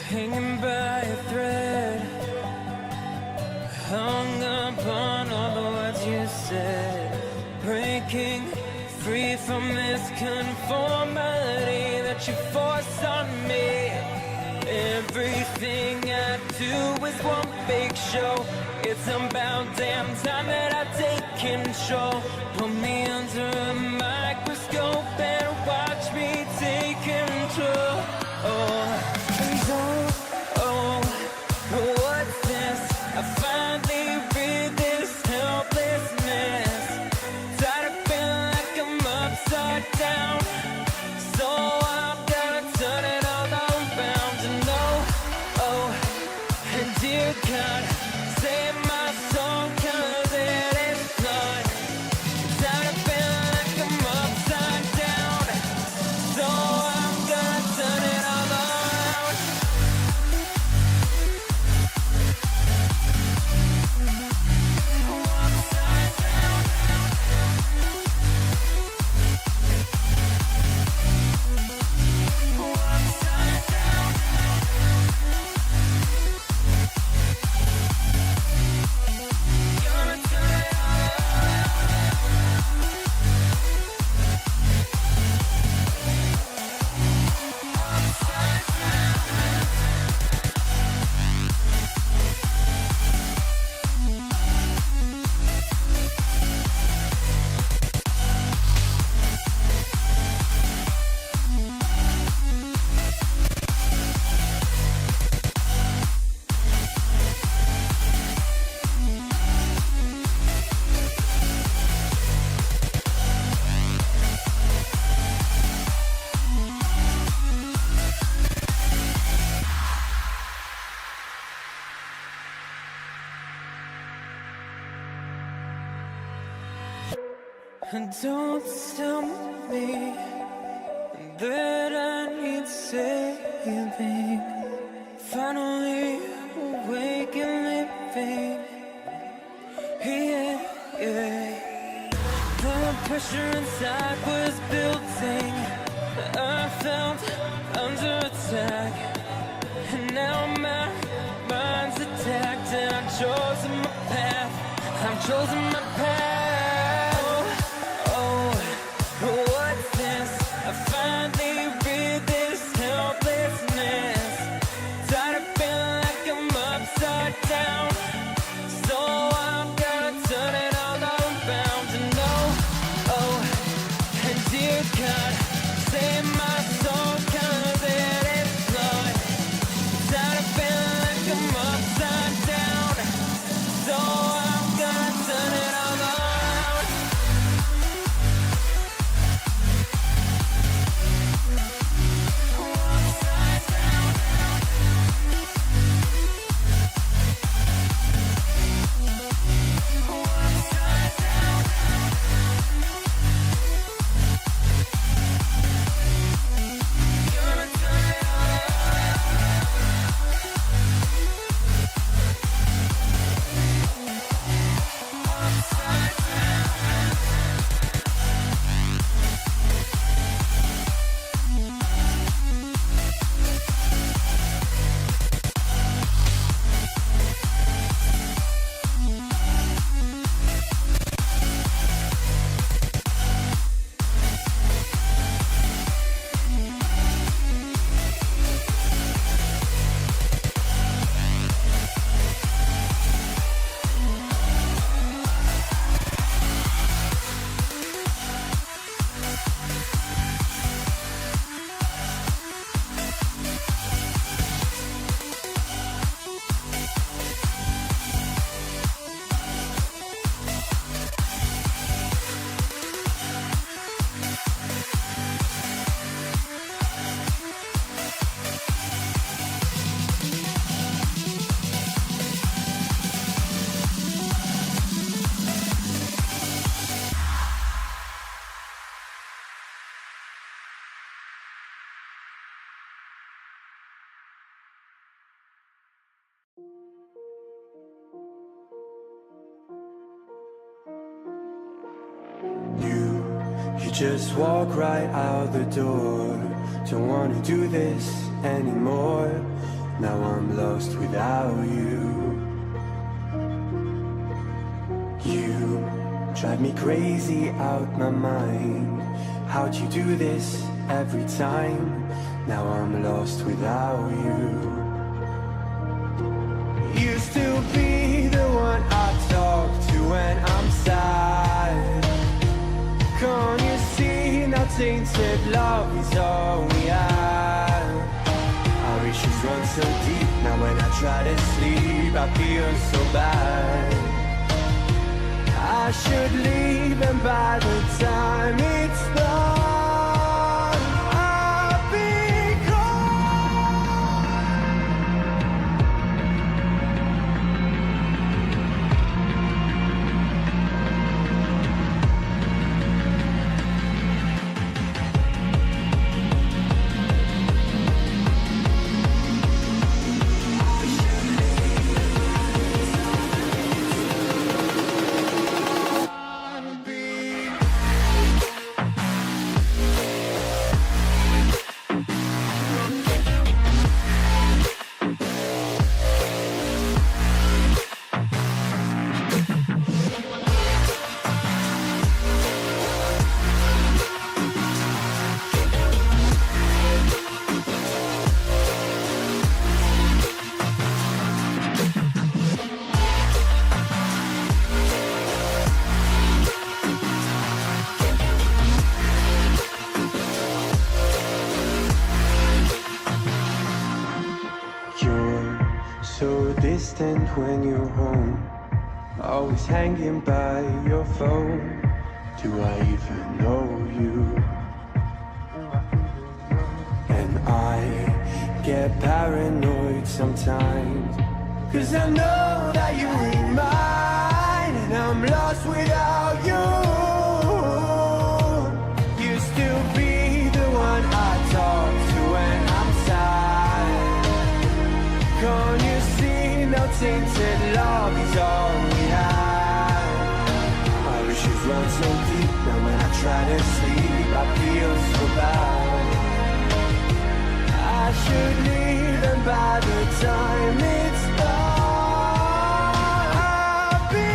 Hanging by a thread, hung upon all the words you said, breaking free from this conformity that you force on me. Everything I do is one big show. It's about damn time that I take control. Put me under a microscope and watch me take control. What's this? I finally read this helplessness. Tired of feeling like I'm upside down, so I'm gonna turn it all around. And dear God, save my soul, 'cause it is not. Tired of feeling like I'm upside down. Don't tell me that I need saving. Finally awake and living. Yeah, yeah. The pressure inside was building. I felt under attack, and now my mind's attacked, and I've chosen my path. I've chosen my path. Oh, what's this? I finally read this helplessness. Tired of feeling like I'm upside down, so I'm gonna turn it all around. And and dear God, save my soul, 'cause it is flawed. Tired of feeling like I'm upside down, so I'm gonna turn it all around. Upside down. Upside down. Gonna turn it all around. Upside down. You just walk right out the door. Don't wanna do this anymore. Now I'm lost without you. You drive me crazy out my mind. How'd you do this every time? Now I'm lost without you. Used to be the one I talk to when I'm sad. Can't you see now tainted love is all we have? Our issues run so deep, now when I try to sleep I feel so bad. I should leave, and by the time it's done I'll be gone. Distant when you're home, always hanging by your phone. Do I even know you? And I get paranoid sometimes, 'cause I know that you ain't mine, and I'm lost without you. tainted love is all we have. My wishes run so deep that when I try to sleep I feel so bad. I should leave, and by the time it's done I'll be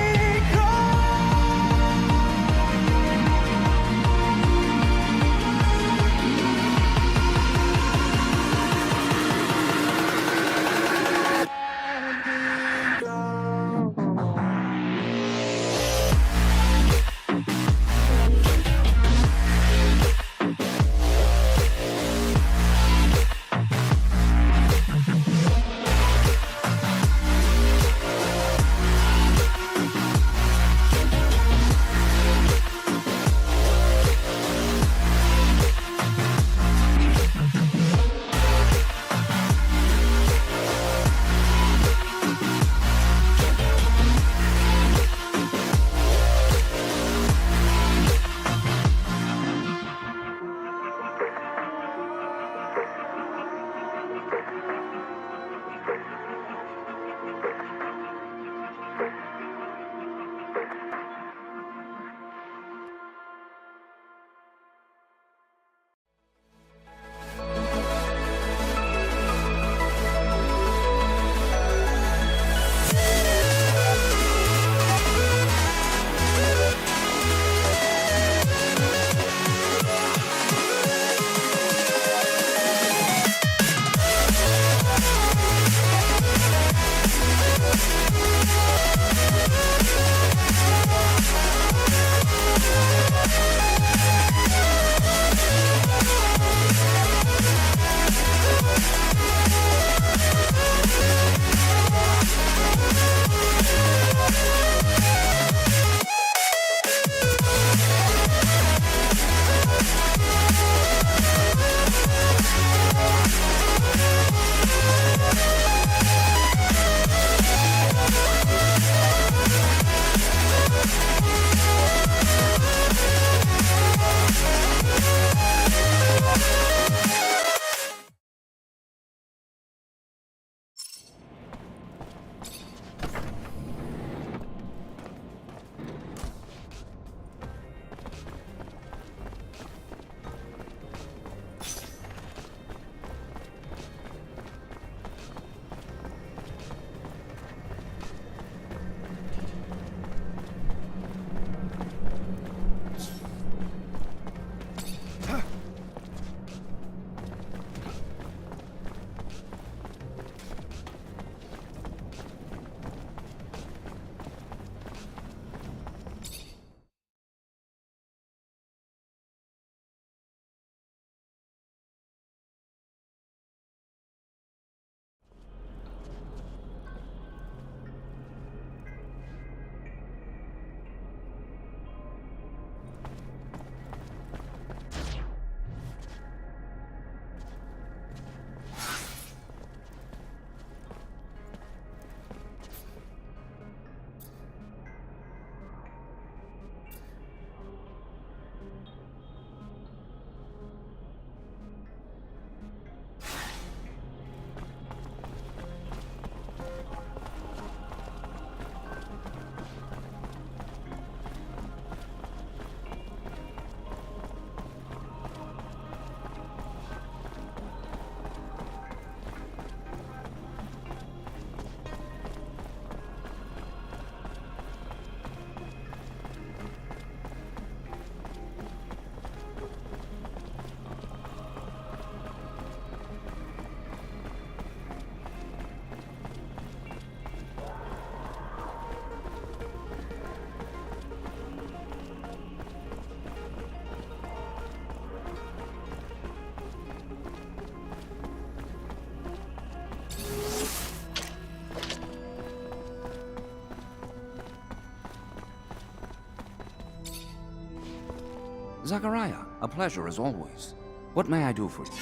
Zachariah, a pleasure as always. What may I do for you?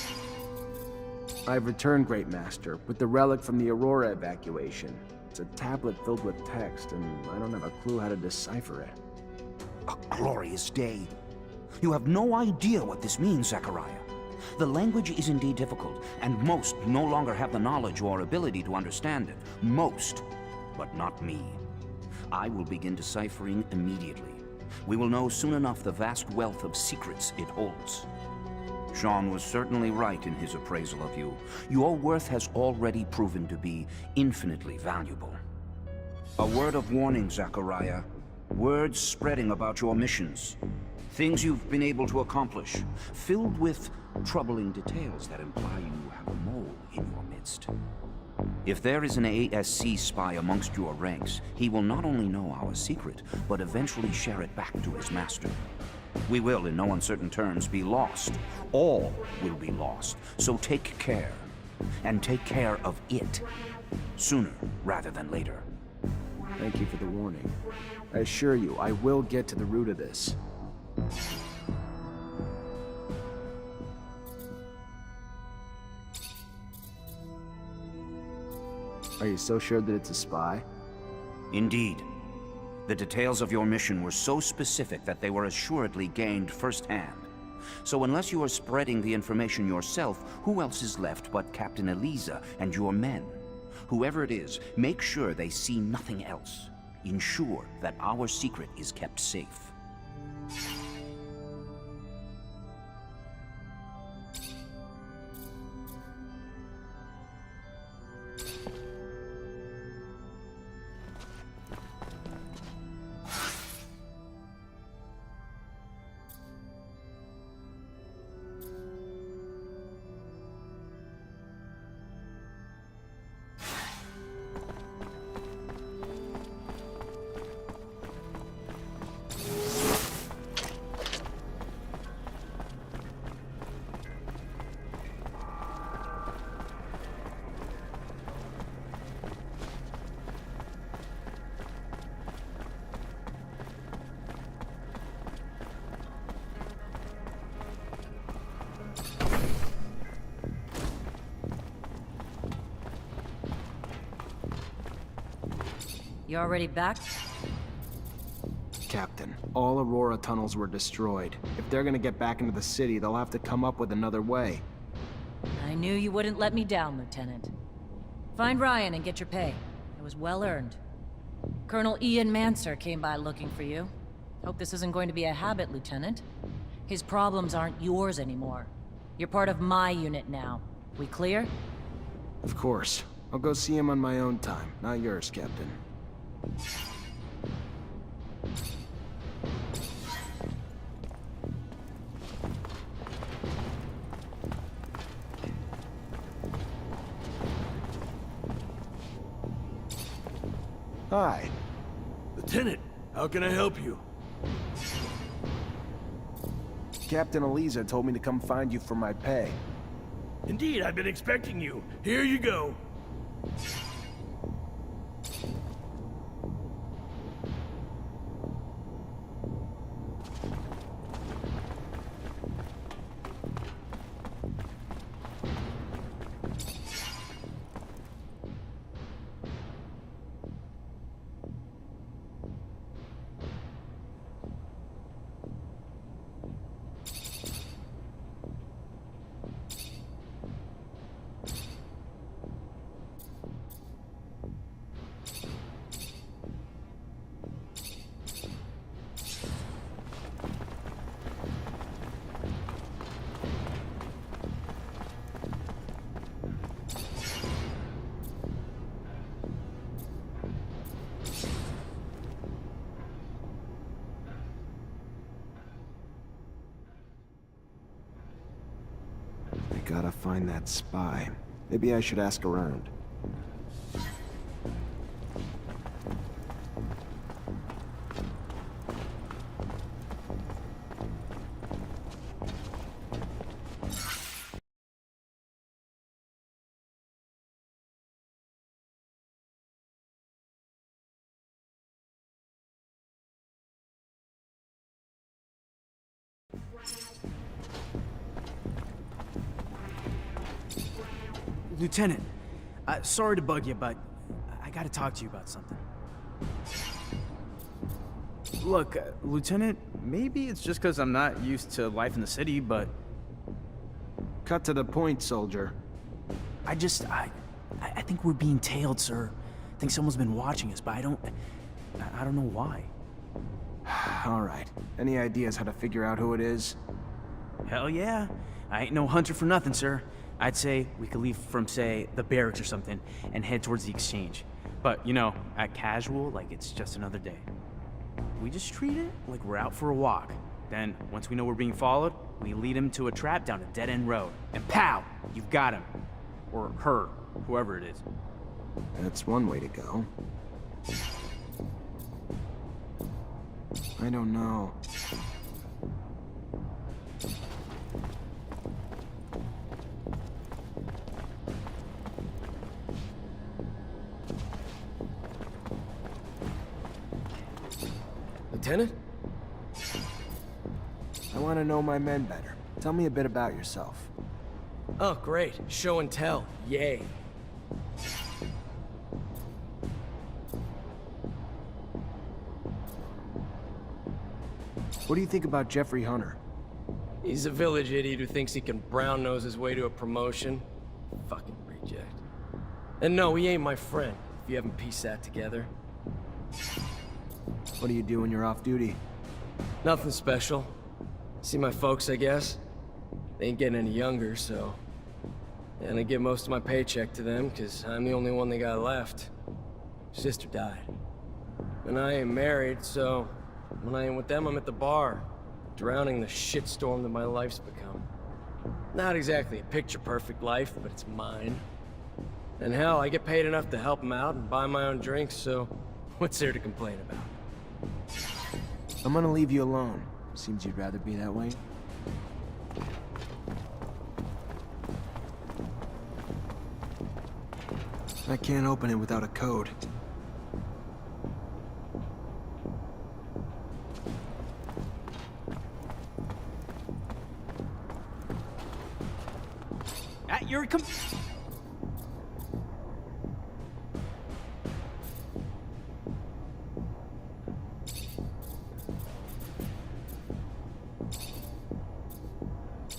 I've returned, Great Master, with the relic from the Aurora evacuation. It's a tablet filled with text, and I don't have a clue how to decipher it. A glorious day. You have no idea what this means, Zachariah. The language is indeed difficult, and most no longer have the knowledge or ability to understand it. Most. but not me. I will begin deciphering immediately. We will know soon enough the vast wealth of secrets it holds. Jean was certainly right in his appraisal of you. Your worth has already proven to be infinitely valuable. A word of warning, Zachariah. Words spreading about your missions. Things you've been able to accomplish, filled with troubling details that imply you have a mole in your midst. If there is an ASC spy amongst your ranks, he will not only know our secret, but eventually share it back to his master. We will, in no uncertain terms, be lost. All will be lost. So take care. And take care of it. Sooner rather than later. Thank you for the warning. I assure you, I will get to the root of this. Are you so sure that it's a spy? Indeed. The details of your mission were so specific that they were assuredly gained firsthand. So unless you are spreading the information yourself, who else is left but Captain Eliza and your men? Whoever it is, make sure they see nothing else. Ensure that our secret is kept safe. You already back? Captain, all Aurora tunnels were destroyed. If they're gonna get back into the city, they'll have to come up with another way. I knew you wouldn't let me down, Lieutenant. Find Ryan and get your pay. It was well earned. Colonel Ian Mancer came by looking for you. Hope this isn't going to be a habit, Lieutenant. His problems aren't yours anymore. You're part of my unit now. We clear? Of course. I'll go see him on my own time, not yours, Captain. Hi. Lieutenant, how can I help you? Captain Eliza told me to come find you for my pay. Indeed, I've been expecting you. Here you go. Gotta find that spy. Maybe I should ask around. Lieutenant, sorry to bug you, but I gotta talk to you about something. Look, Lieutenant, maybe it's just because I'm not used to life in the city, but... Cut to the point, soldier. I think we're being tailed, sir. think someone's been watching us, but I don't know why. All right. Any ideas how to figure out who it is? Hell yeah. I ain't no hunter for nothing, sir. I'd say we could leave from, say, the barracks or something and head towards the exchange. But, you know, act casual like it's just another day. We just treat it like we're out for a walk. Then, once we know we're being followed, we lead him to a trap down a dead-end road. And pow! You've got him. Or her. Whoever it is. That's one way to go. I don't know. Lieutenant? I want to know my men better. Tell me a bit about yourself. Oh, great. Show and tell. Yay. What do you think about Jeffrey Hunter? He's a village idiot who thinks he can brown nose his way to a promotion. Fucking reject. And no, he ain't my friend, if you haven't pieced that together. What do you do when you're off duty? Nothing special. See my folks, I guess. They ain't getting any younger, so... And I give most of my paycheck to them, because I'm the only one they got left. Sister died. And I ain't married, so... When I ain't with them, I'm at the bar, drowning the shitstorm that my life's become. Not exactly a picture-perfect life, but it's mine. And hell, I get paid enough to help them out and buy my own drinks, so what's there to complain about? I'm gonna leave you alone. Seems you'd rather be that way. I can't open it without a code. At your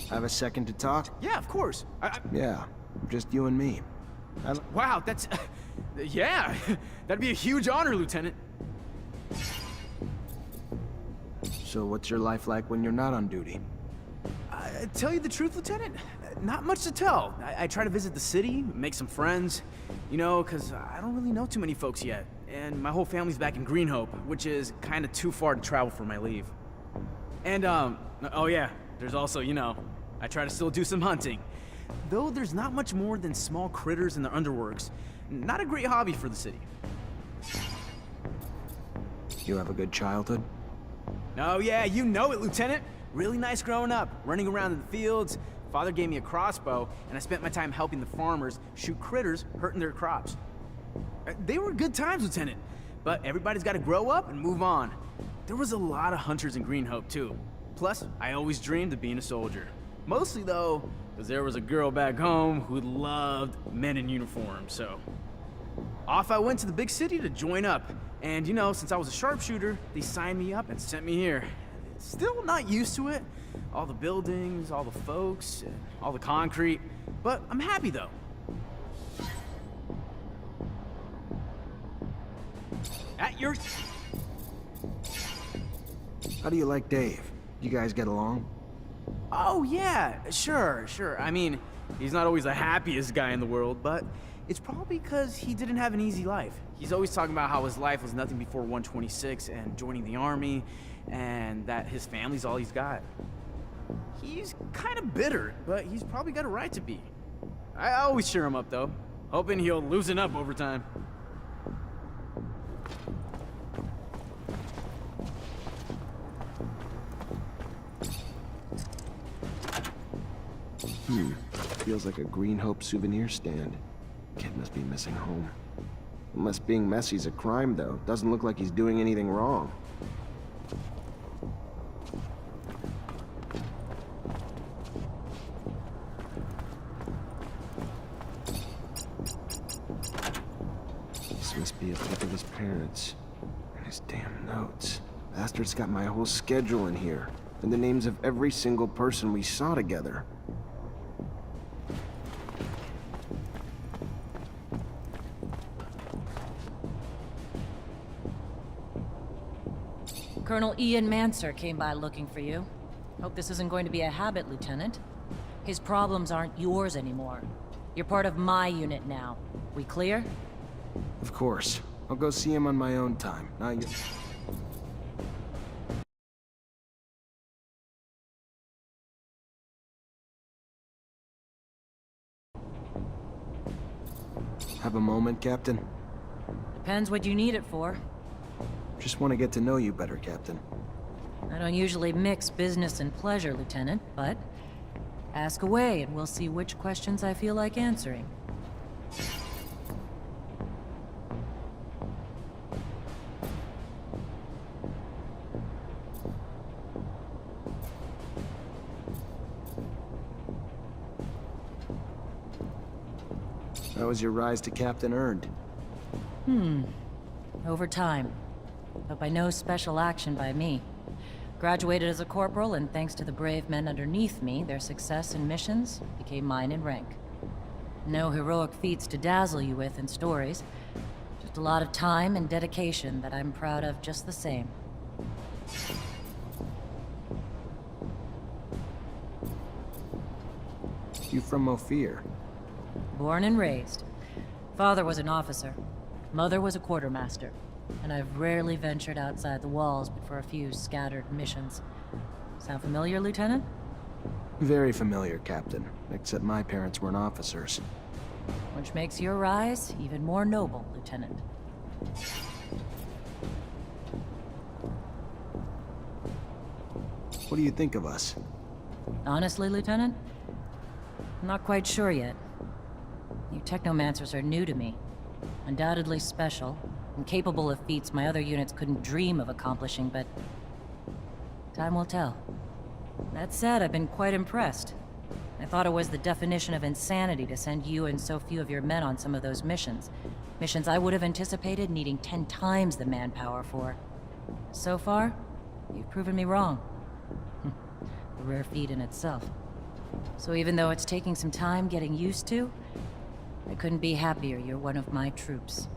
Have a second to talk? Yeah, of course. Yeah, just you and me. Wow, that's... yeah, that'd be a huge honor, Lieutenant. So what's your life like when you're not on duty? Tell you the truth, Lieutenant, not much to tell. I try to visit the city, make some friends, you know, because I don't really know too many folks yet. And my whole family's back in Green Hope, which is kind of too far to travel for my leave. And, oh yeah, there's also, you know, I try to still do some hunting. Though there's not much more than small critters in the underworks. Not a great hobby for the city. You have a good childhood? Oh yeah, you know it, Lieutenant. Really nice growing up, running around in the fields. Father gave me a crossbow, and I spent my time helping the farmers shoot critters hurting their crops. They were good times, Lieutenant, but everybody's got to grow up and move on. There was a lot of hunters in Green Hope, too. Plus, I always dreamed of being a soldier. Mostly, though, because there was a girl back home who loved men in uniform, so... Off I went to the big city to join up. And, you know, since I was a sharpshooter, they signed me up and sent me here. Still not used to it. All the buildings, all the folks, all the concrete. But I'm happy, though. At your... How do you like Dave? You guys get along? Oh, yeah, sure. I mean, he's not always the happiest guy in the world, but it's probably because he didn't have an easy life. He's always talking about how his life was nothing before 126 and joining the army, and that his family's all he's got. He's kind of bitter, but he's probably got a right to be. I always cheer him up, though, hoping he'll loosen up over time. Feels like a Green Hope souvenir stand. Kid must be missing home. Unless being messy's a crime, though. Doesn't look like he's doing anything wrong. This must be a pic of his parents. And his damn notes. Bastard's got my whole schedule in here. And the names of every single person we saw together. Colonel Ian Mancer came by looking for you. Hope this isn't going to be a habit, Lieutenant. His problems aren't yours anymore. You're part of my unit now. We clear? Of course. I'll go see him on my own time, not your... Have a moment, Captain? Depends what you need it for. Just want to get to know you better, Captain. I don't usually mix business and pleasure, Lieutenant, but ask away and we'll see which questions I feel like answering. How was your rise to Captain earned? Over time. But by no special action by me. Graduated as a corporal, and thanks to the brave men underneath me, their success in missions became mine in rank. No heroic feats to dazzle you with in stories. Just a lot of time and dedication that I'm proud of just the same. You from Ophir? Born and raised. Father was an officer. Mother was a quartermaster. And I've rarely ventured outside the walls but for a few scattered missions. Sound familiar, Lieutenant? Very familiar, Captain. Except my parents weren't officers. Which makes your rise even more noble, Lieutenant. What do you think of us? Honestly, Lieutenant? I'm not quite sure yet. You Technomancers are new to me. Undoubtedly special, and capable of feats my other units couldn't dream of accomplishing, but... time will tell. That said, I've been quite impressed. I thought it was the definition of insanity to send you and so few of your men on some of those missions. Missions I would have anticipated needing 10 times the manpower for. So far, you've proven me wrong. A rare feat in itself. So even though it's taking some time getting used to, I couldn't be happier you're one of my troops.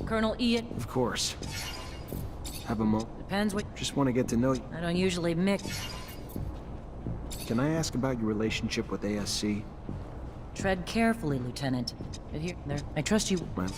Colonel Ian... Of course. Have a moment? Depends what... Just want to get to know you. I don't usually mix... Can I ask about your relationship with ASC? Tread carefully, Lieutenant. But here, there... I trust you... Well...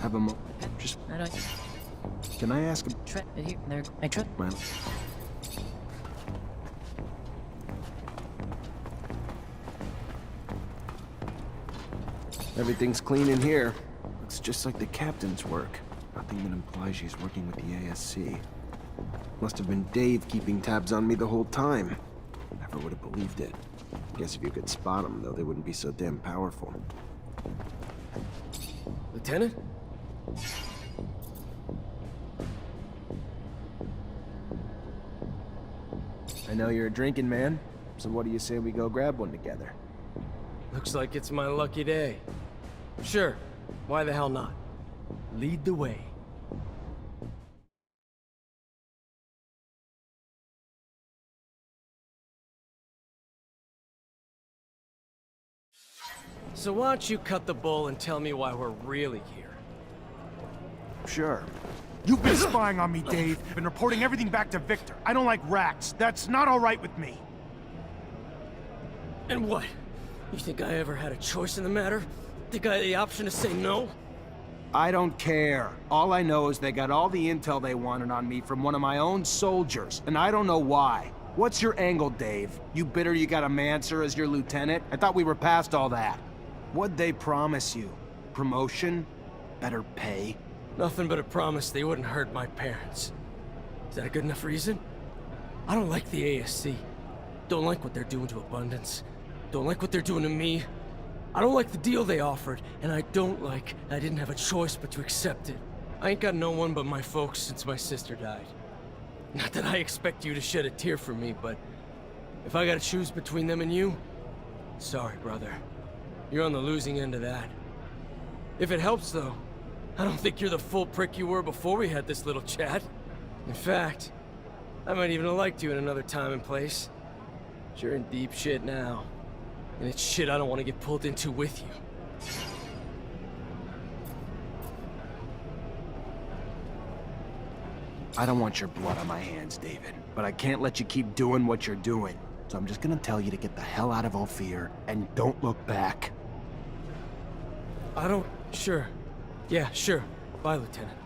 Have a moment? Just... I don't... Can I ask... Tread... Here, there... I tread... Well... Everything's clean in here. Looks just like the captain's work. Nothing that implies she's working with the ASC. Must have been Dave keeping tabs on me the whole time. Never would have believed it. Guess if you could spot them, though, they wouldn't be so damn powerful. Lieutenant? I know you're a drinking man, so what do you say we go grab one together? Looks like it's my lucky day. Sure, why the hell not? Lead the way. So why don't you cut the bull and tell me why we're really here? Sure. You've been spying on me, Dave, and reporting everything back to Victor. I don't like rats. That's not all right with me. And what? You think I ever had a choice in the matter? Think I had the option to say no? I don't care. All I know is they got all the intel they wanted on me from one of my own soldiers, and I don't know why. What's your angle, Dave? You bitter you got a Mancer as your lieutenant? I thought we were past all that. What'd they promise you? Promotion? Better pay? Nothing but a promise they wouldn't hurt my parents. Is that a good enough reason? I don't like the ASC. Don't like what they're doing to Abundance. Don't like what they're doing to me. I don't like the deal they offered, and I don't like I didn't have a choice but to accept it. I ain't got no one but my folks since my sister died. Not that I expect you to shed a tear for me, but if I gotta choose between them and you, sorry, brother. You're on the losing end of that. If it helps, though, I don't think you're the full prick you were before we had this little chat. In fact, I might even have liked you in another time and place. But you're in deep shit now. And it's shit I don't want to get pulled into with you. I don't want your blood on my hands, David, but I can't let you keep doing what you're doing. So I'm just gonna tell you to get the hell out of Ophir and don't look back. Sure. Yeah, sure. Bye, Lieutenant.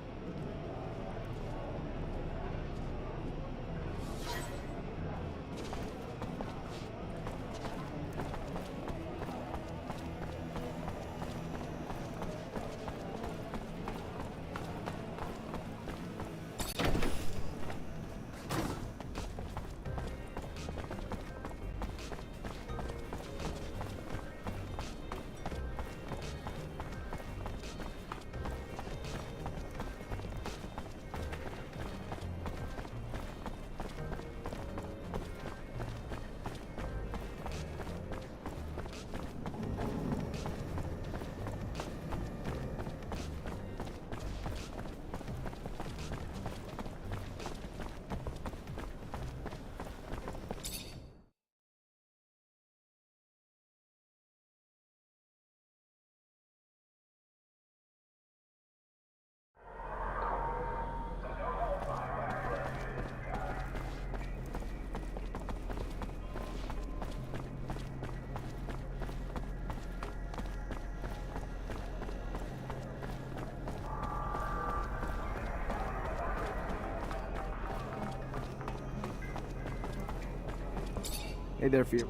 Hey there, Fear.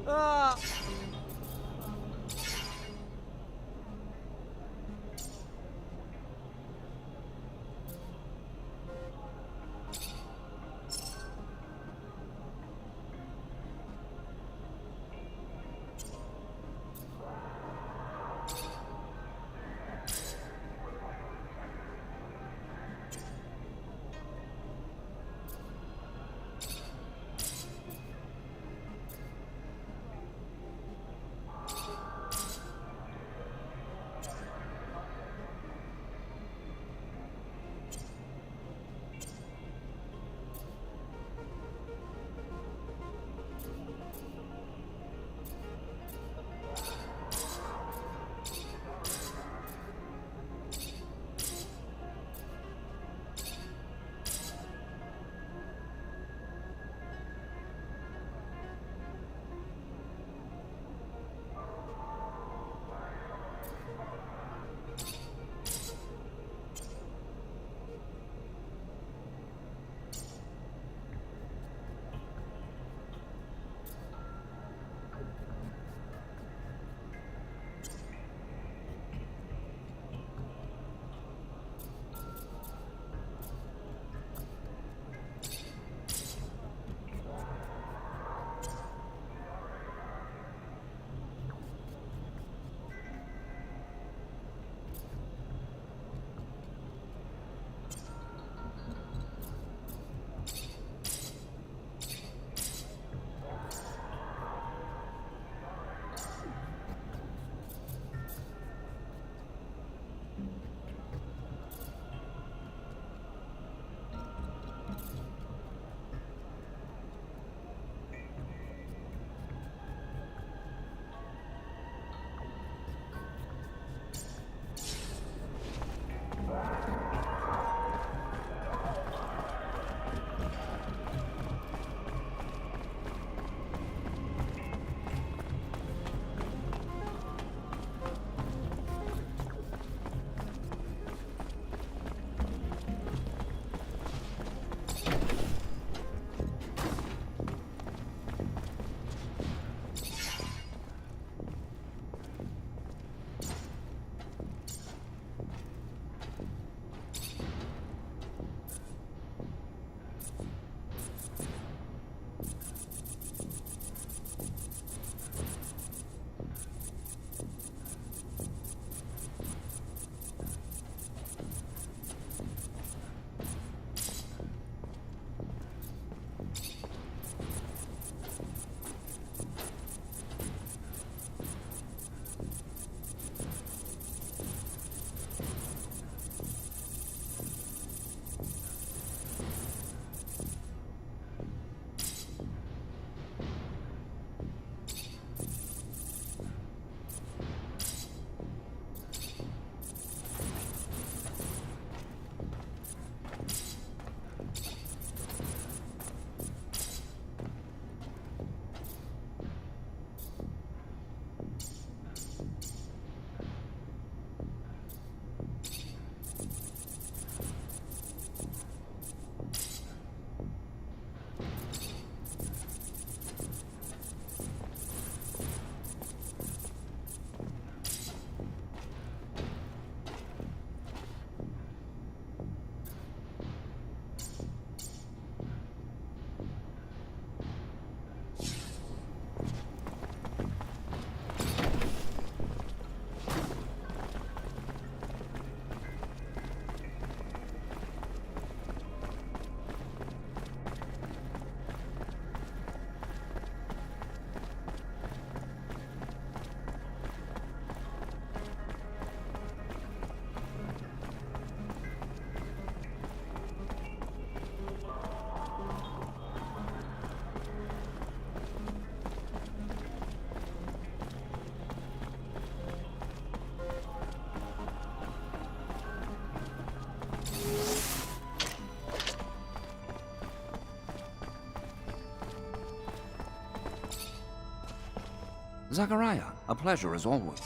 Zachariah, a pleasure as always.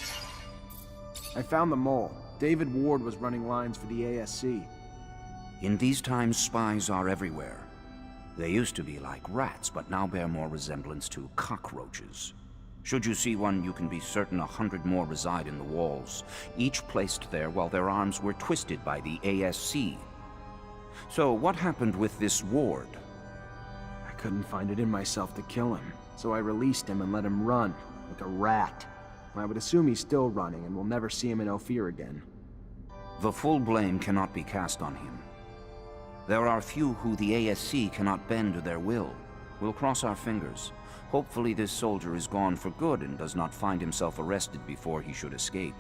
I found the mole. David Ward was running lines for the ASC. In these times, spies are everywhere. They used to be like rats, but now bear more resemblance to cockroaches. Should you see one, you can be certain 100 more reside in the walls, each placed there while their arms were twisted by the ASC. So what happened with this Ward? I couldn't find it in myself to kill him, so I released him and let him run, like a rat. I would assume he's still running, and we'll never see him in Ophir again. The full blame cannot be cast on him. There are few who the ASC cannot bend to their will. We'll cross our fingers. Hopefully this soldier is gone for good and does not find himself arrested before he should escape.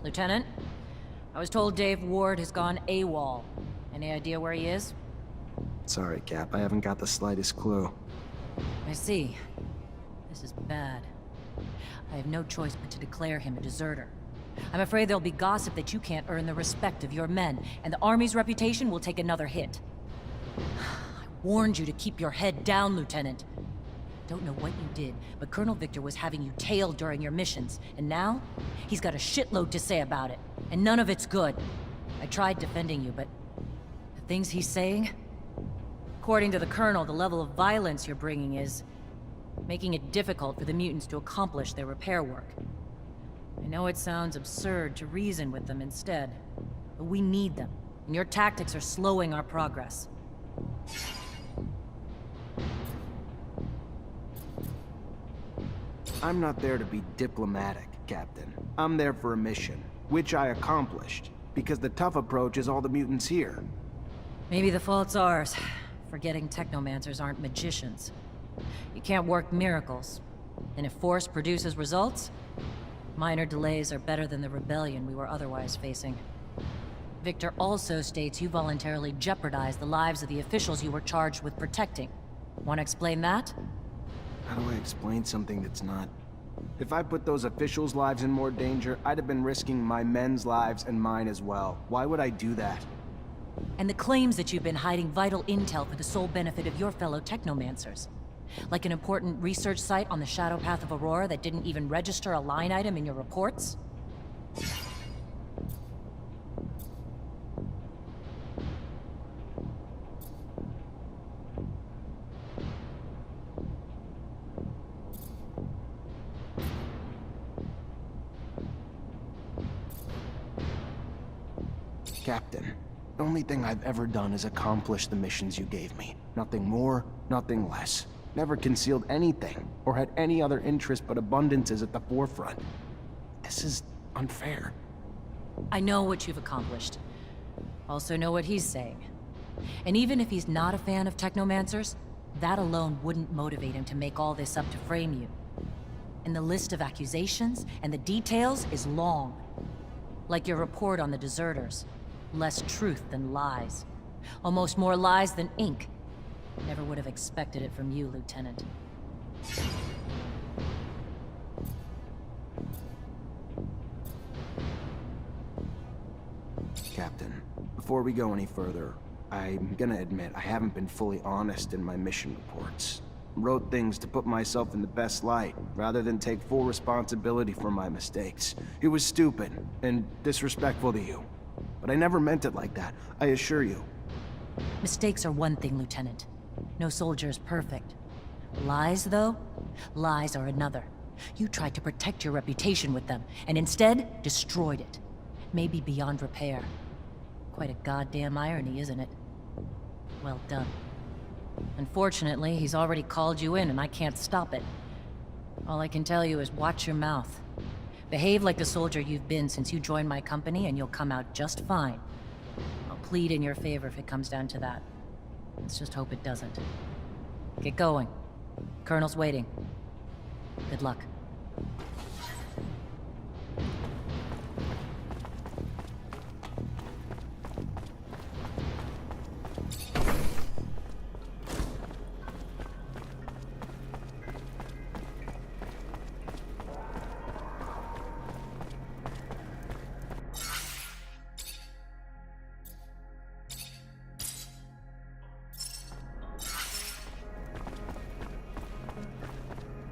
Lieutenant, I was told Dave Ward has gone AWOL. Any idea where he is? Sorry, Cap, I haven't got the slightest clue. I see. This is bad. I have no choice but to declare him a deserter. I'm afraid there'll be gossip that you can't earn the respect of your men, and the Army's reputation will take another hit. I warned you to keep your head down, Lieutenant. Don't know what you did, but Colonel Victor was having you tailed during your missions, and now he's got a shitload to say about it, and none of it's good. I tried defending you, but the things he's saying? According to the Colonel, the level of violence you're bringing is making it difficult for the mutants to accomplish their repair work. I know it sounds absurd to reason with them instead, but we need them, and your tactics are slowing our progress. I'm not there to be diplomatic, Captain. I'm there for a mission, which I accomplished, because the tough approach is all the mutants here. Maybe the fault's ours, forgetting Technomancers aren't magicians. You can't work miracles, and if force produces results, minor delays are better than the rebellion we were otherwise facing. Victor also states you voluntarily jeopardized the lives of the officials you were charged with protecting. Want to explain that? How do I explain something that's not? If I put those officials' lives in more danger, I'd have been risking my men's lives and mine as well. Why would I do that? And the claims that you've been hiding vital intel for the sole benefit of your fellow Technomancers. Like an important research site on the shadow path of Aurora that didn't even register a line item in your reports? Captain, the only thing I've ever done is accomplish the missions you gave me. Nothing more, nothing less. Never concealed anything, or had any other interest but abundances at the forefront. This is unfair. I know what you've accomplished. Also know what he's saying. And even if he's not a fan of Technomancers, that alone wouldn't motivate him to make all this up to frame you. And the list of accusations and the details is long. Like your report on the deserters. Less truth than lies. Almost more lies than ink. Never would have expected it from you, Lieutenant. Captain, before we go any further, I'm gonna admit I haven't been fully honest in my mission reports. Wrote things to put myself in the best light, rather than take full responsibility for my mistakes. It was stupid, and disrespectful to you. But I never meant it like that, I assure you. Mistakes are one thing, Lieutenant. No soldier is perfect. Lies, though? Lies are another. You tried to protect your reputation with them, and instead destroyed it. Maybe beyond repair. Quite a goddamn irony, isn't it? Well done. Unfortunately, he's already called you in, and I can't stop it. All I can tell you is watch your mouth. Behave like the soldier you've been since you joined my company, and you'll come out just fine. I'll plead in your favor if it comes down to that. Let's just hope it doesn't. Get going. Colonel's waiting. Good luck.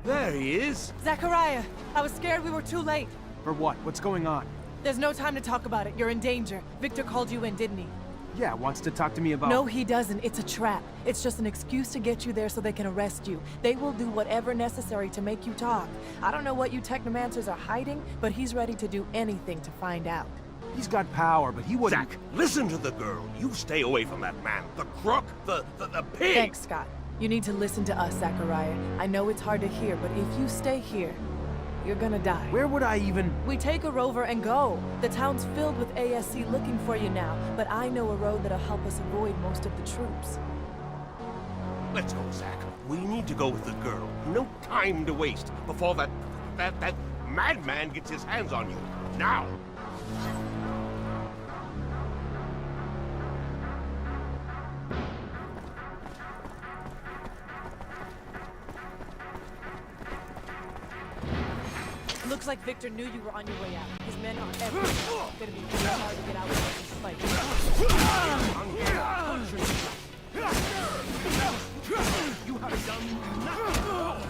There he is. Zachariah, I was scared we were too late. For what? What's going on? There's no time to talk about it. You're in danger. Victor called you in, didn't he? Yeah, wants to talk to me about... No, he doesn't. It's a trap. It's just an excuse to get you there so they can arrest you. They will do whatever necessary to make you talk. I don't know what you Technomancers are hiding, but he's ready to do anything to find out. He's got power, but he wouldn't... Zach, listen to the girl. You stay away from that man. The crook, the pig. Thanks, Scott. You need to listen to us, Zachariah. I know it's hard to hear, but if you stay here, you're gonna die. Where would I even... We take a rover and go. The town's filled with ASC looking for you now, but I know a road that'll help us avoid most of the troops. Let's go, Zach. We need to go with the girl. No time to waste before that madman gets his hands on you. Now! Looks like Victor knew you were on your way out. His men are everywhere. It's gonna be really hard to get out with this fight. You have done nothing.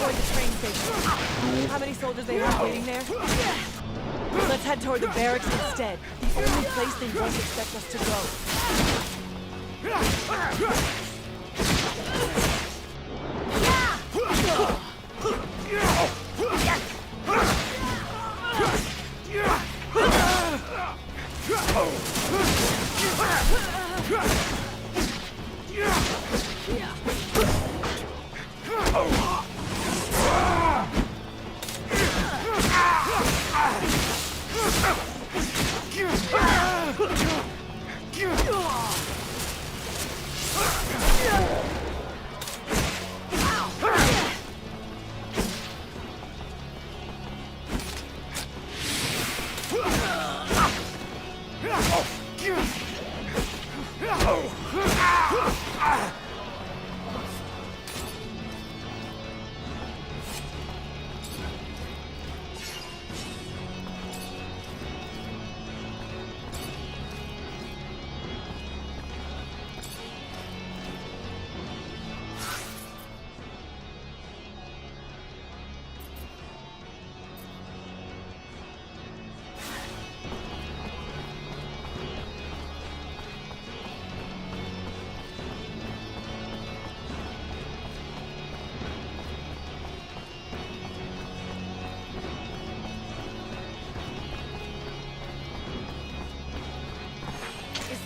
avoid the train station. How many soldiers they have waiting there? Let's head toward the barracks instead. The only place they won't expect us to go.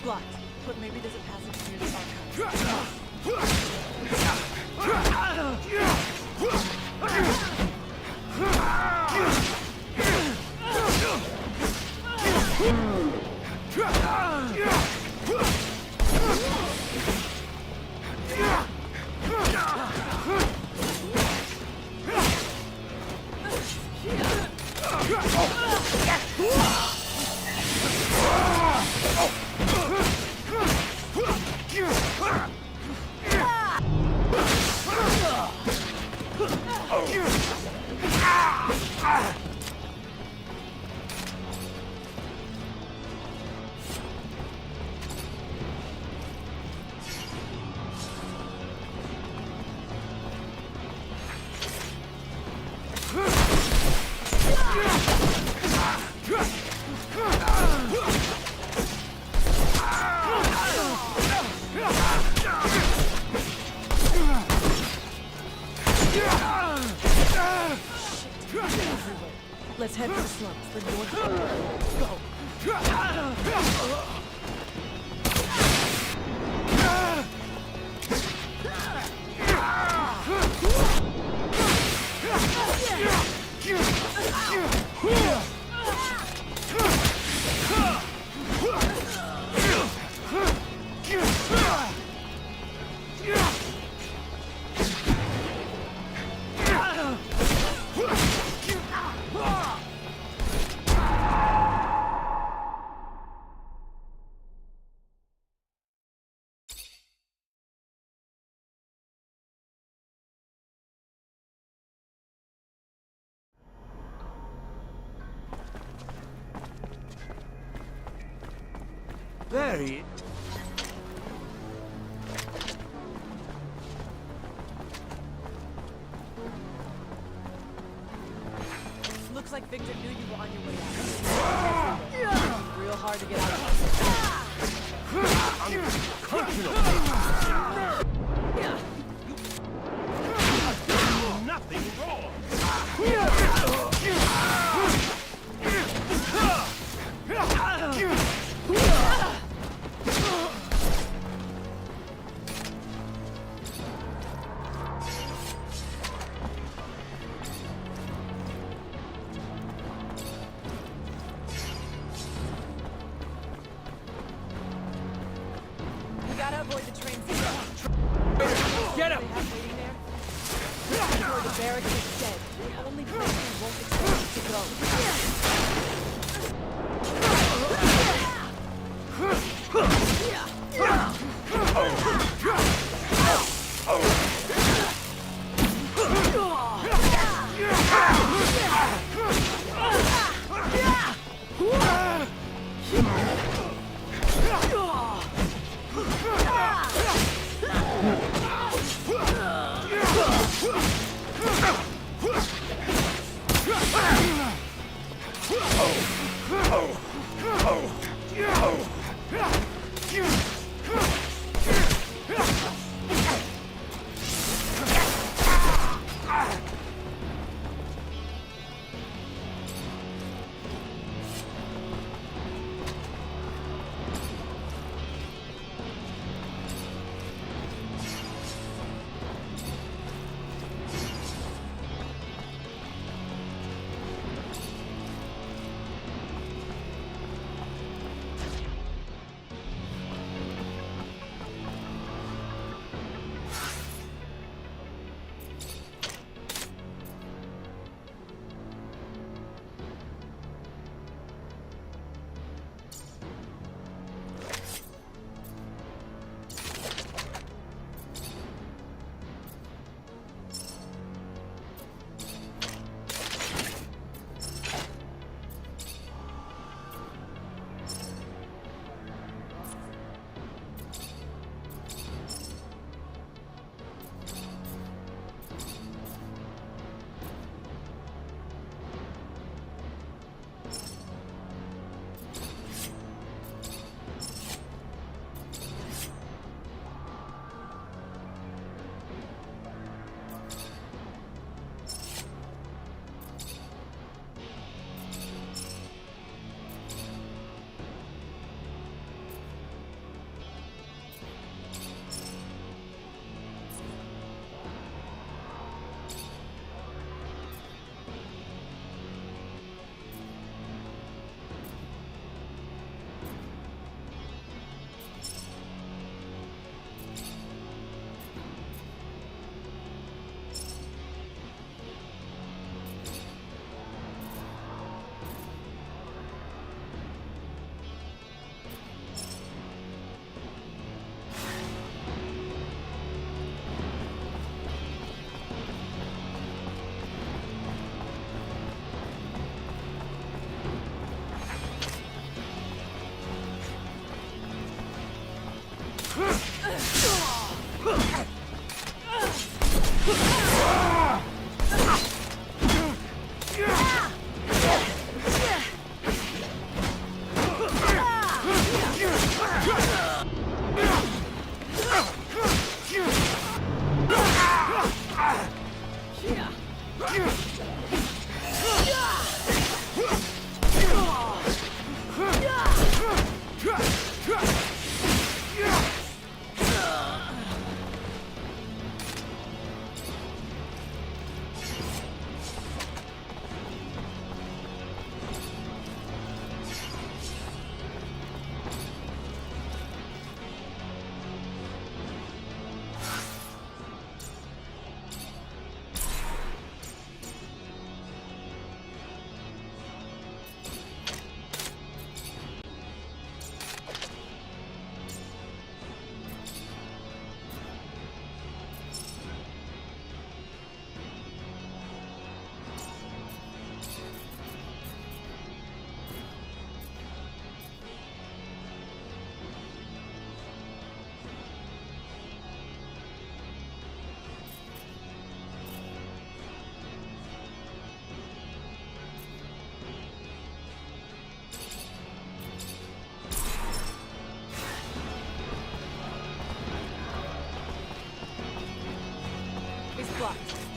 Blocked, but maybe there's a passage near the archive. Let's head for the slums, the north. Go. There he is. Looks like Victor knew you were on your way out. Real hard to get out of. Nothing wrong. We gotta avoid the train station. Get him! They have waiting there. Let's go to the barracks instead. The only place we won't expect us to go.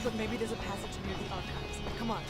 But maybe there's a passage near the archives. Come on.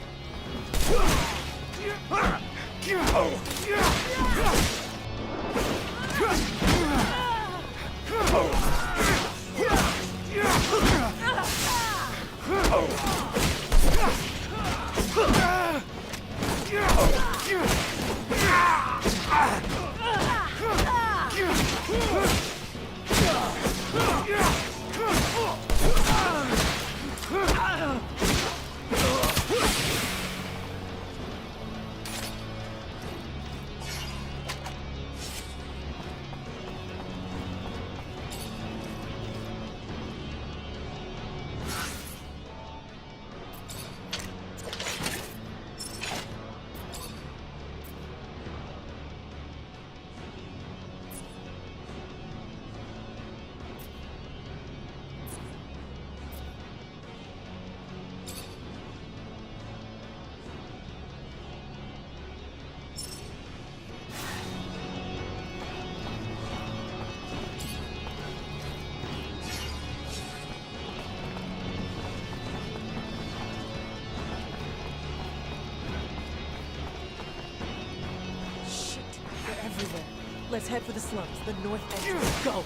Let's head for the slums, the north entrance. Go!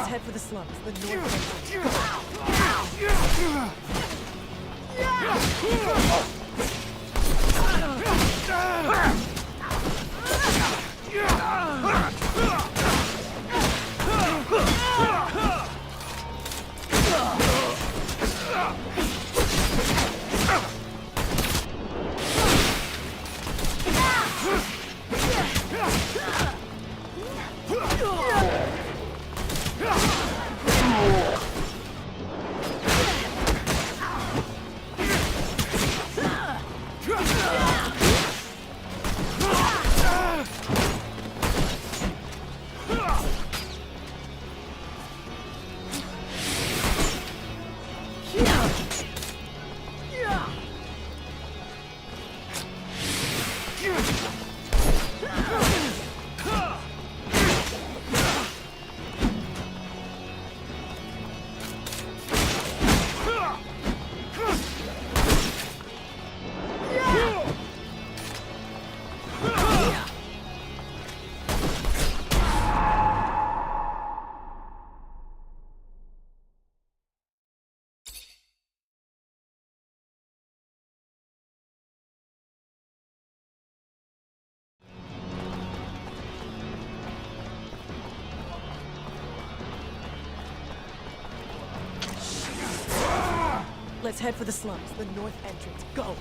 Head for the slums, the north entrance. Let's head for the slums, the north entrance. Go!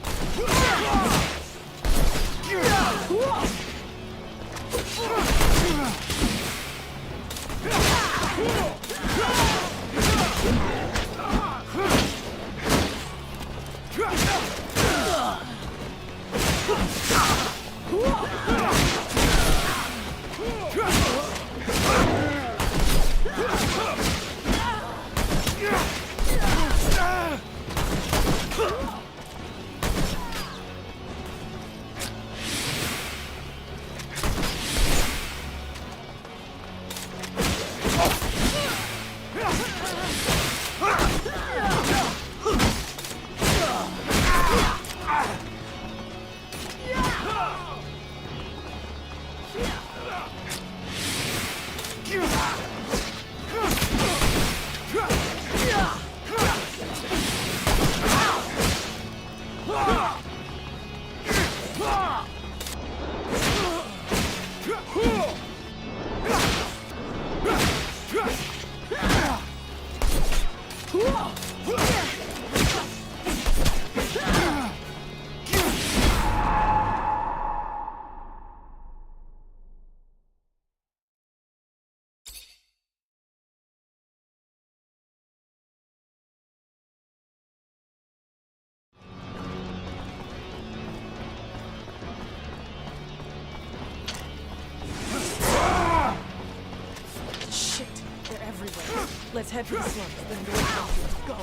Let's head for the slums, the north entrance. Go!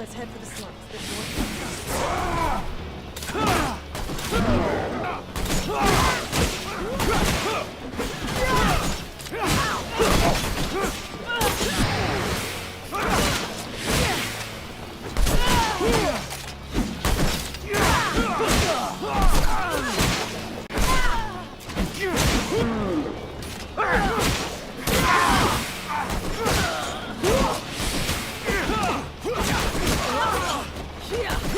Let's head for the slums, the north Yeah!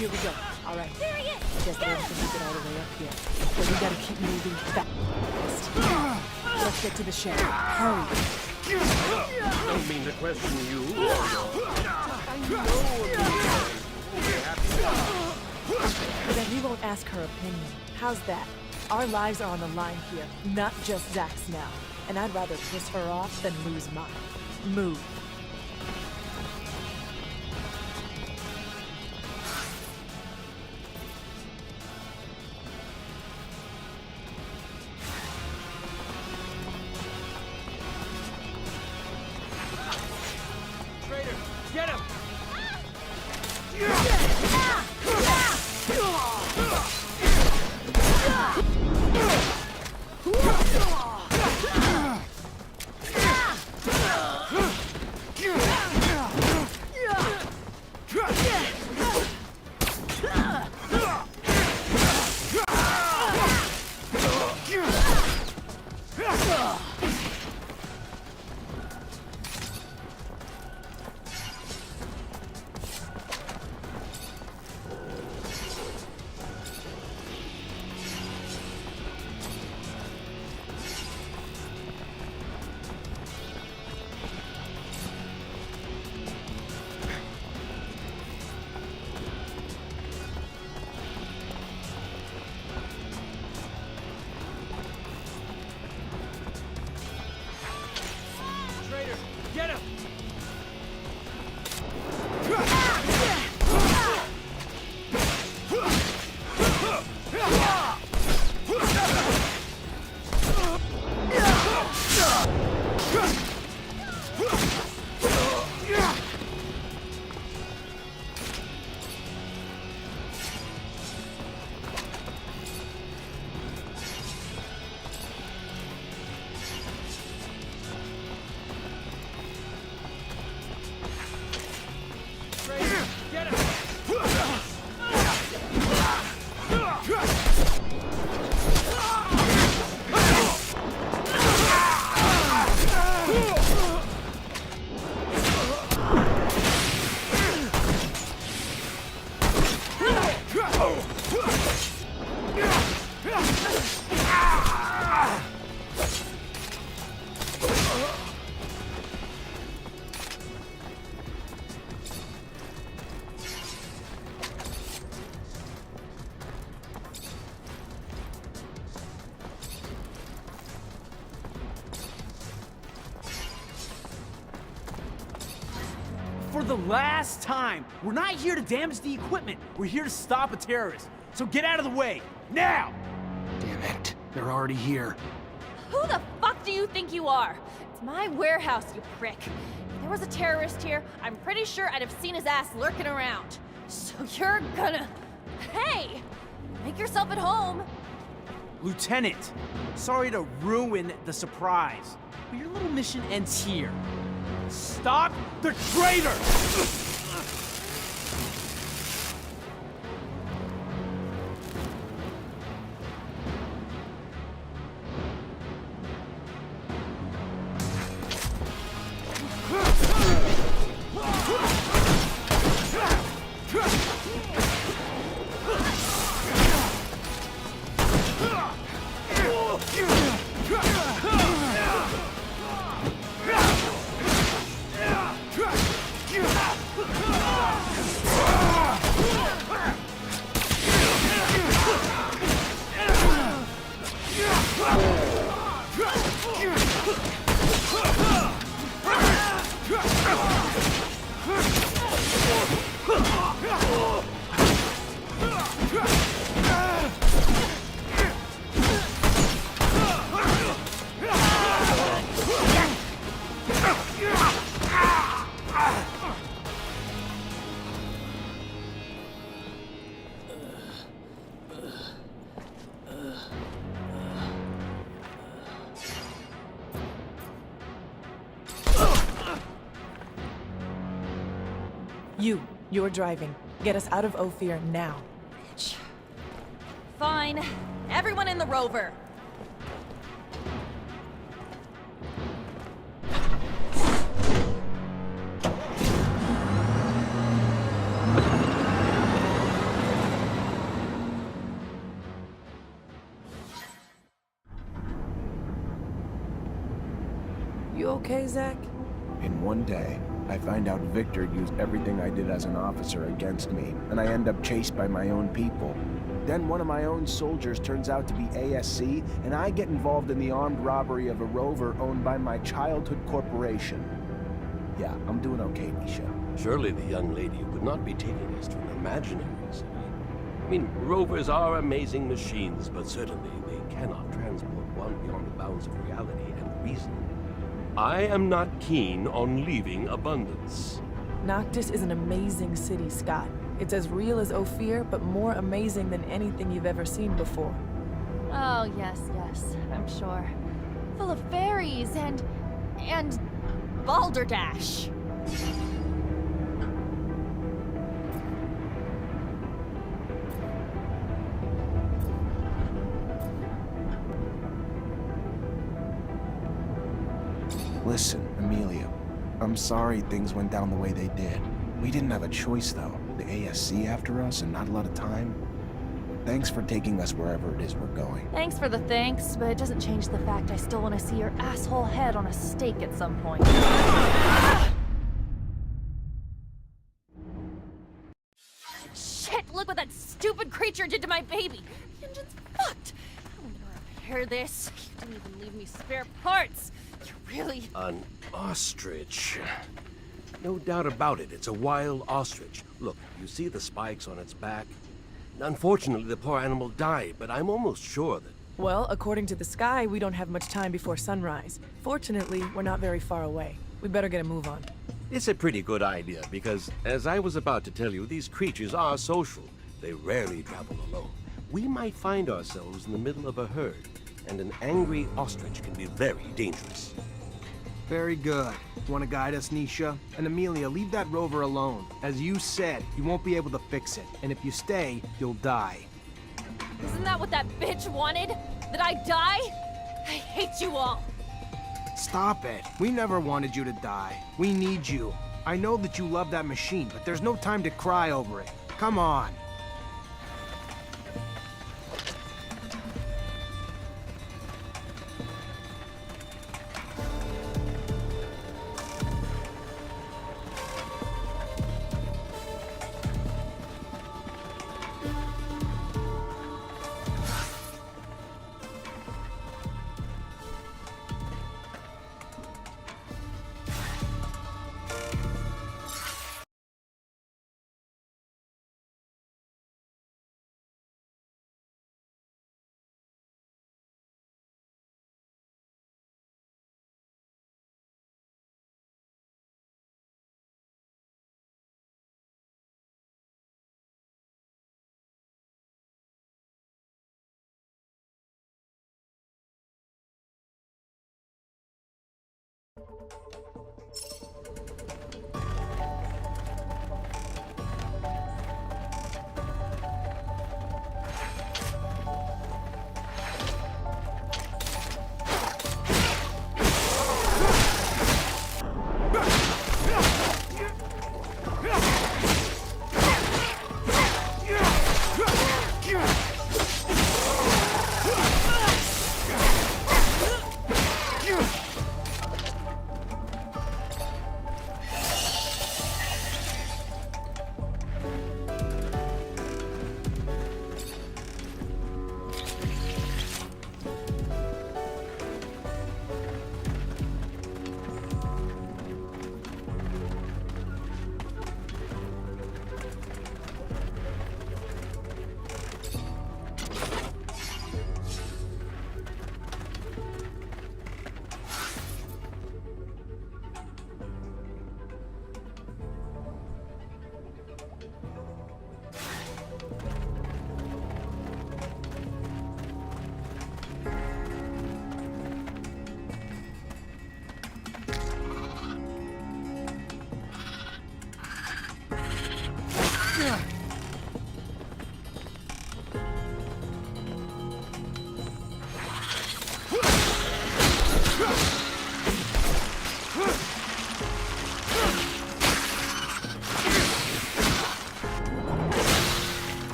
Here we go. All right. There he is! Guess they didn't think we get all the way up here. But we gotta keep moving fast. Let's get to the shed. Hurry. Don't mean to question you. Then we won't ask her opinion. How's that? Our lives are on the line here, not just Zach's now. And I'd rather piss her off than lose mine. Move. Get him! Get him! For the last time, we're not here to damage the equipment. We're here to stop a terrorist. So get out of the way, now! Damn it. They're already here. Who the fuck do you think you are? It's my warehouse, you prick. If there was a terrorist here, I'm pretty sure I'd have seen his ass lurking around. So you're gonna... Hey! Make yourself at home. Lieutenant, sorry to ruin the surprise, but your little mission ends here. Stop the traitor! You're driving. Get us out of Ophir now. Bitch. Fine. Everyone in the rover. You okay, Zach? In one day, I find out Victor used everything I did as an officer against me, and I end up chased by my own people. Then one of my own soldiers turns out to be ASC, and I get involved in the armed robbery of a rover owned by my childhood corporation. Yeah, I'm doing okay, Nisha. Surely the young lady would not be taking us to an imaginary city. I mean, rovers are amazing machines, but certainly they cannot transport one beyond the bounds of reality and reason. I am not keen on leaving Abundance. Noctis is an amazing city, Scott. It's as real as Ophir, but more amazing than anything you've ever seen before. Oh, yes, I'm sure. Full of fairies and balderdash. Listen, Amelia, I'm sorry things went down the way they did. We didn't have a choice, though. The ASC after us and not a lot of time. Thanks for taking us wherever it is we're going. Thanks for the thanks, but it doesn't change the fact I still want to see your asshole head on a stake at some point. Shit, look what that stupid creature did to my baby! The engine's fucked! I'm gonna repair this. You didn't even leave me spare parts! You really... An ostrich. No doubt about it, it's a wild ostrich. Look, you see the spikes on its back? Unfortunately, the poor animal died, but I'm almost sure that... Well, according to the sky, we don't have much time before sunrise. Fortunately, we're not very far away. We better get a move on. It's a pretty good idea, because, as I was about to tell you, these creatures are social. They rarely travel alone. We might find ourselves in the middle of a herd, and an angry ostrich can be very dangerous. Very good. Want to guide us, Nisha? And Amelia, leave that rover alone. As you said, you won't be able to fix it. And if you stay, you'll die. Isn't that what that bitch wanted? That I die? I hate you all! Stop it. We never wanted you to die. We need you. I know that you love that machine, but there's no time to cry over it. Come on.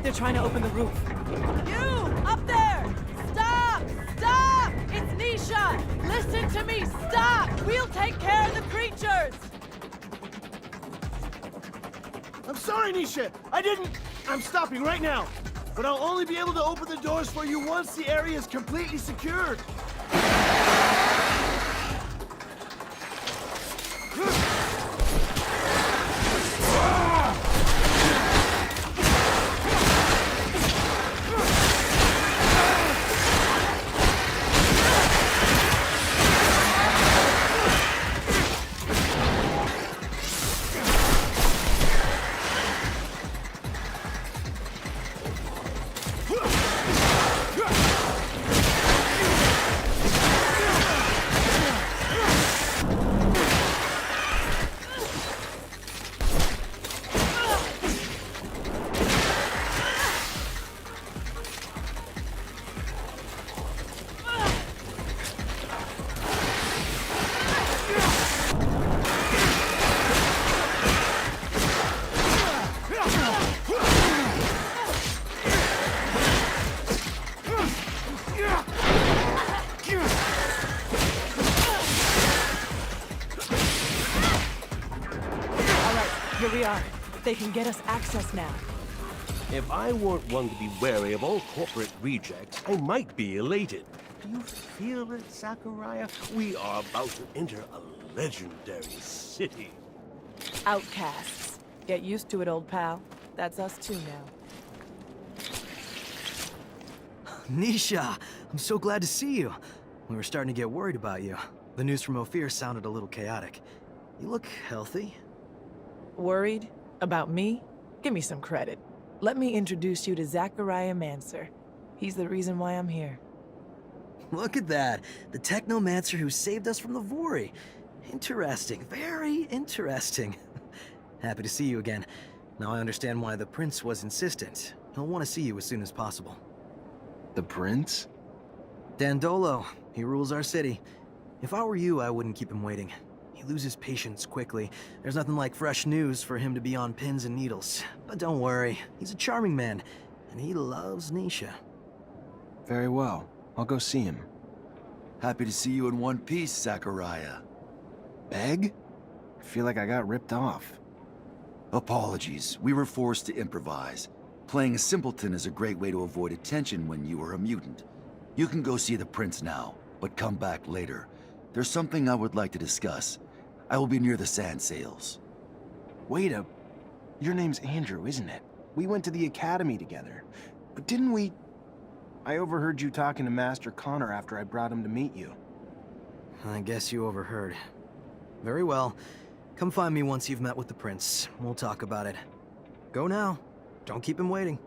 They're trying to open the roof. You! Up there! Stop! Stop! It's Nisha! Listen to me! Stop! We'll take care of the creatures! I'm sorry, Nisha! I'm stopping right now! But I'll only be able to open the doors for you once the area is completely secured! Here we are. They can get us access now. If I weren't one to be wary of all corporate rejects, I might be elated. Do you feel it, Zachariah? We are about to enter a legendary city. Outcasts. Get used to it, old pal. That's us too now. Nisha, I'm so glad to see you. We were starting to get worried about you. The news from Ophir sounded a little chaotic. You look healthy. Worried? About me? Give me some credit. Let me introduce you to Zachariah Mancer. He's the reason why I'm here. Look at that. The Technomancer who saved us from the Vori. Interesting. Very interesting. Happy to see you again. Now I understand why the Prince was insistent. He'll want to see you as soon as possible. The Prince? Dandolo. He rules our city. If I were you, I wouldn't keep him waiting. He loses patience quickly. There's nothing like fresh news for him to be on pins and needles. But don't worry, he's a charming man, and he loves Nisha. Very well. I'll go see him. Happy to see you in one piece, Zachariah. Beg? I feel like I got ripped off. Apologies. We were forced to improvise. Playing a simpleton is a great way to avoid attention when you are a mutant. You can go see the Prince now, but come back later. There's something I would like to discuss. I will be near the sand sails. Wait up. Your name's Andrew, isn't it? We went to the academy together. But didn't we... I overheard you talking to Master Connor after I brought him to meet you. I guess you overheard. Very well. Come find me once you've met with the Prince. We'll talk about it. Go now. Don't keep him waiting.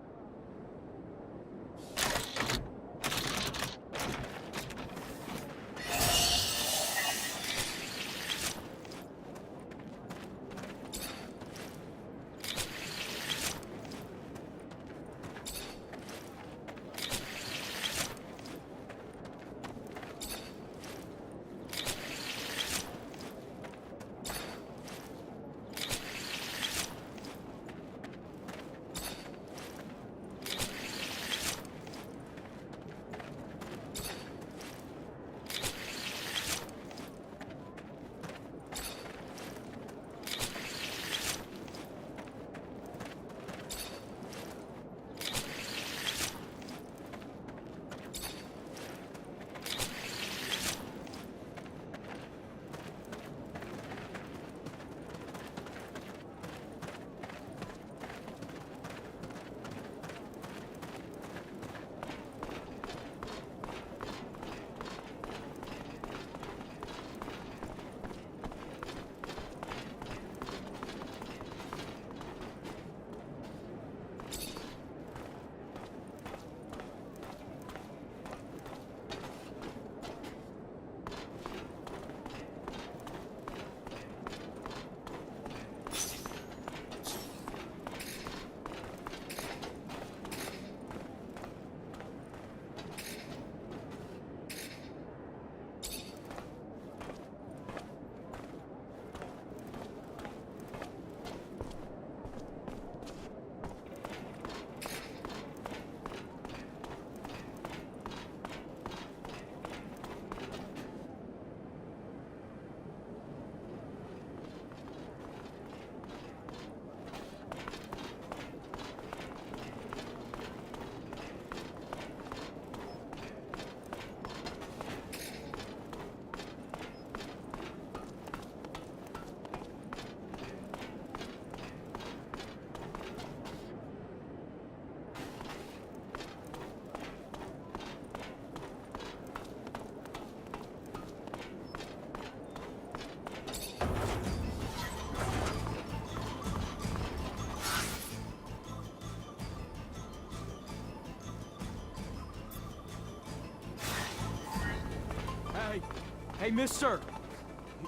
Hey, mister!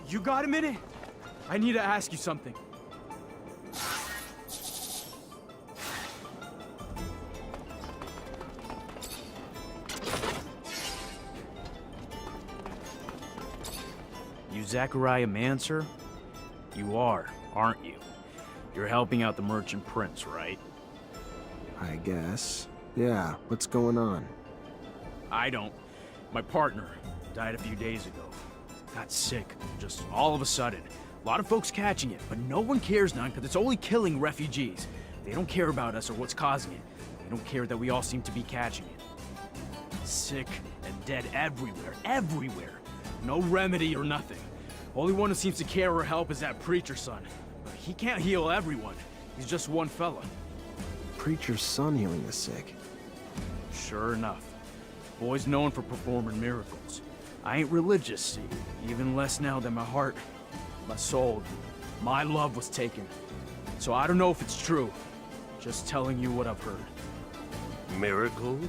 You got a minute? I need to ask you something. You Zachariah Mancer? You are, aren't you? You're helping out the merchant prince, right? I guess. Yeah, what's going on? I don't. My partner died a few days ago. Got sick, just all of a sudden. A lot of folks catching it, but no one cares none because it's only killing refugees. They don't care about us or what's causing it. They don't care that we all seem to be catching it. Sick and dead everywhere, everywhere. No remedy or nothing. Only one who seems to care or help is that preacher son. But he can't heal everyone. He's just one fella. Preacher's son healing the sick. Sure enough. Boy's known for performing miracles. I ain't religious, see, even less now than my heart, my soul, my love was taken. So I don't know if it's true. Just telling you what I've heard. Miracles?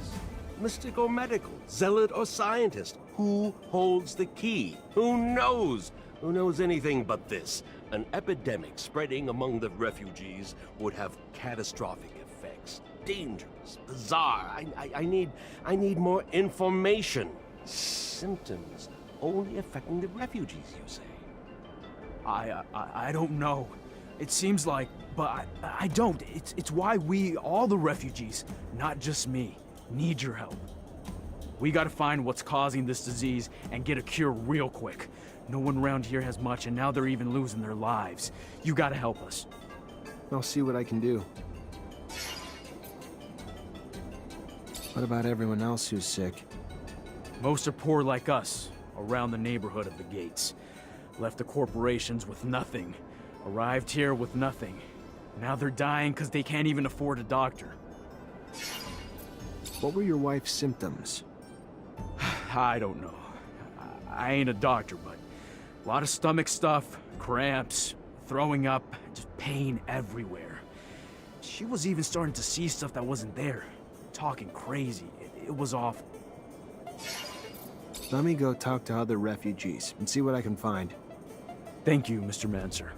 Mystic or medical? Zealot or scientist? Who holds the key? Who knows? Who knows anything but this? An epidemic spreading among the refugees would have catastrophic effects. Dangerous, bizarre. I need more information. Symptoms only affecting the refugees, you say? I don't know. It seems like, but I don't. It's why we, all the refugees, not just me, need your help. We gotta find what's causing this disease and get a cure real quick. No one around here has much, and now they're even losing their lives. You gotta help us. I'll see what I can do. What about everyone else who's sick? Most are poor like us, around the neighborhood of the gates. Left the corporations with nothing. Arrived here with nothing. Now they're dying because they can't even afford a doctor. What were your wife's symptoms? I don't know. I ain't a doctor, but a lot of stomach stuff, cramps, throwing up, just pain everywhere. She was even starting to see stuff that wasn't there. Talking crazy. It was awful. Let me go talk to other refugees and see what I can find. Thank you, Mr. Mancer.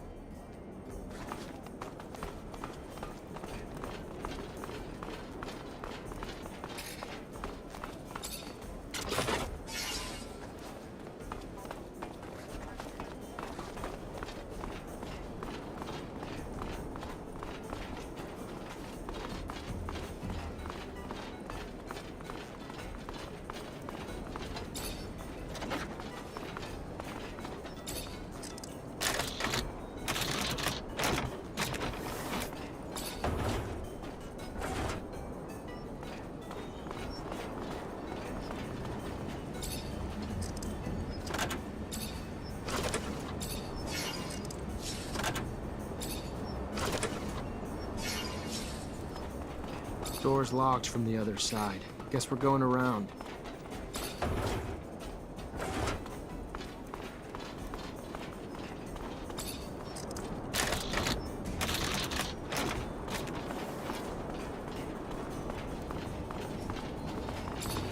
Door's locked from the other side. Guess we're going around.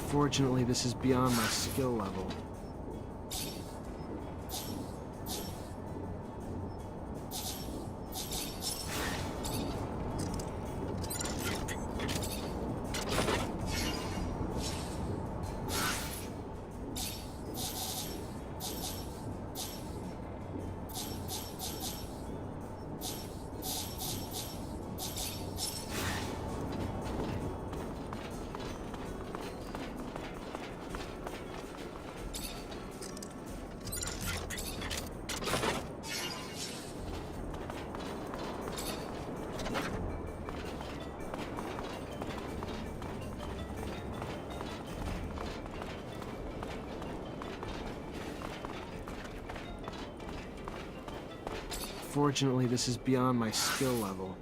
Fortunately, this is beyond my skill level. Fortunately, this is beyond my skill level.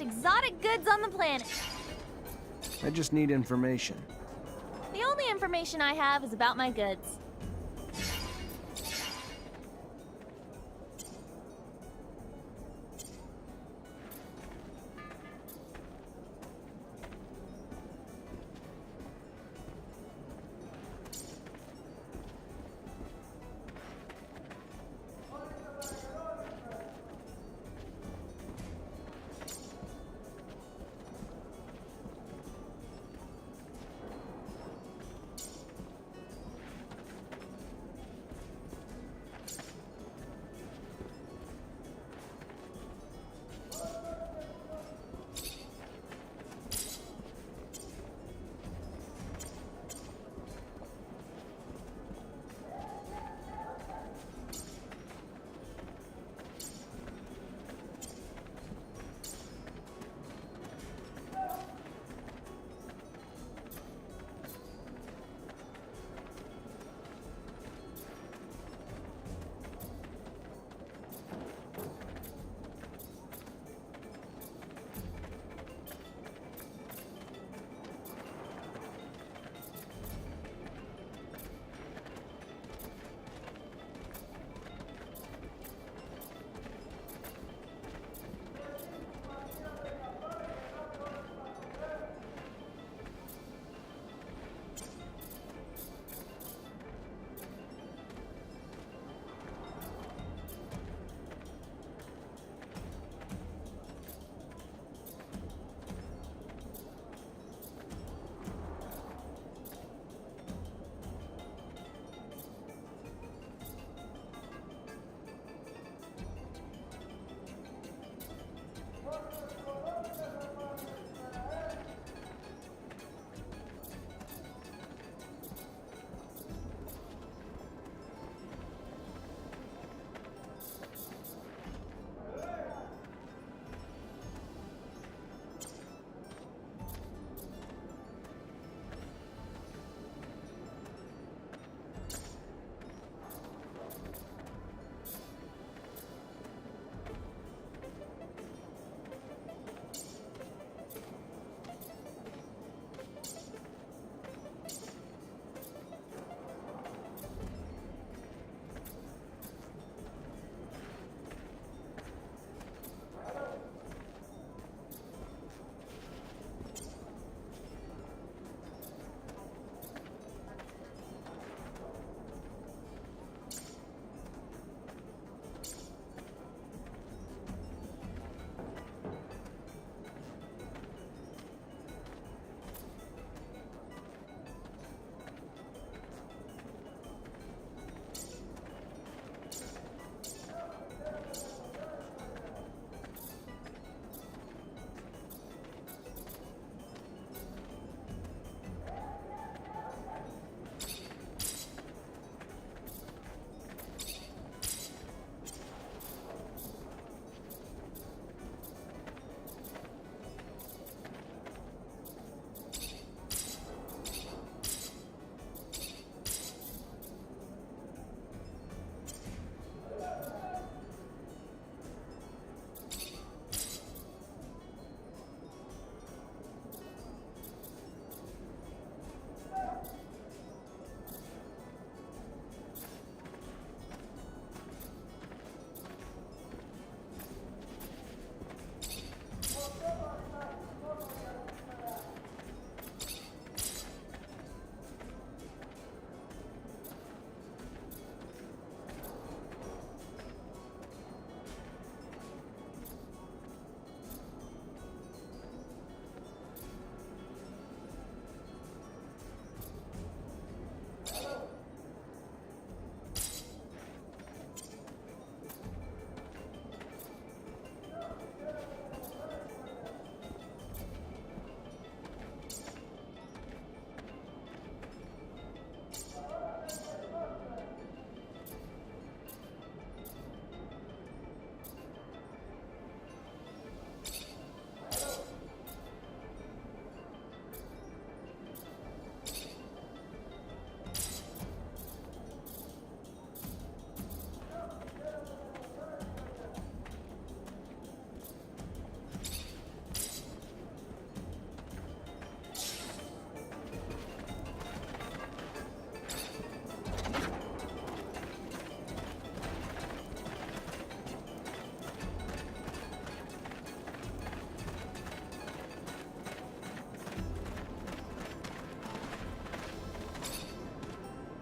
most exotic goods on the planet. I just need information. The only information I have is about my goods.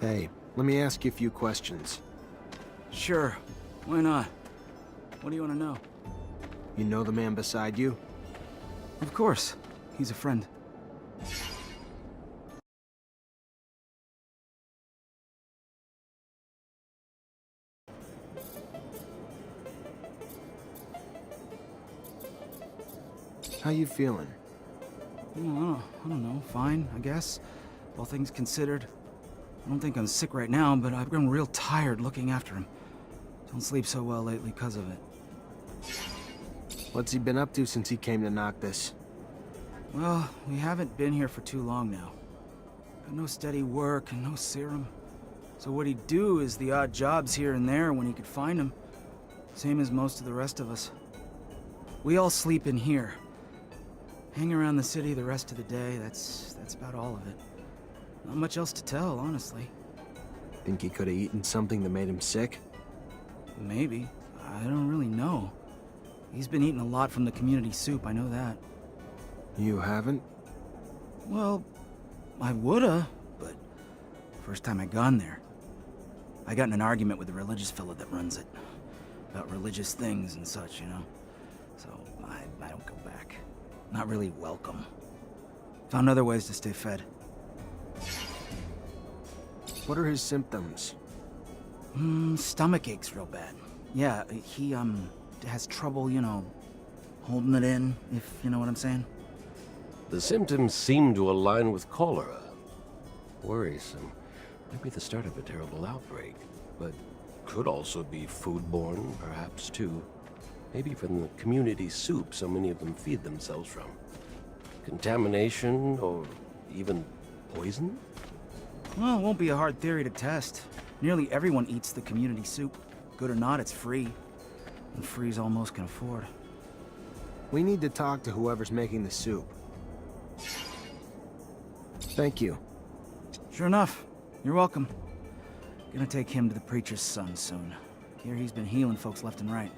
Hey, let me ask you a few questions. Sure. Why not? What do you want to know? You know the man beside you? Of course. He's a friend. How you feeling? I don't know. Fine, I guess. All things considered. I don't think I'm sick right now, but I've grown real tired looking after him. Don't sleep so well lately because of it. What's he been up to since he came to knock this? Well, we haven't been here for too long now. Got no steady work and no serum. So what he'd do is the odd jobs here and there when he could find them. Same as most of the rest of us. We all sleep in here. Hang around the city the rest of the day, that's about all of it. Not much else to tell, honestly. Think he could have eaten something that made him sick? Maybe. I don't really know. He's been eating a lot from the community soup, I know that. You haven't? Well, I woulda, but first time I gone there, I got in an argument with the religious fella that runs it. About religious things and such, you know? So, I don't go back. Not really welcome. Found other ways to stay fed. What are his symptoms? Stomach aches real bad. Yeah, he, has trouble, you know, holding it in, if you know what I'm saying. The symptoms seem to align with cholera. Worrisome. Might be the start of a terrible outbreak, but could also be foodborne, perhaps, too. Maybe from the community soup so many of them feed themselves from. Contamination, or even poison? Well, it won't be a hard theory to test. Nearly everyone eats the community soup. Good or not, it's free. And free's all most can afford. We need to talk to whoever's making the soup. Thank you. Sure enough. You're welcome. Gonna take him to the preacher's son soon. Here he's been healing folks left and right.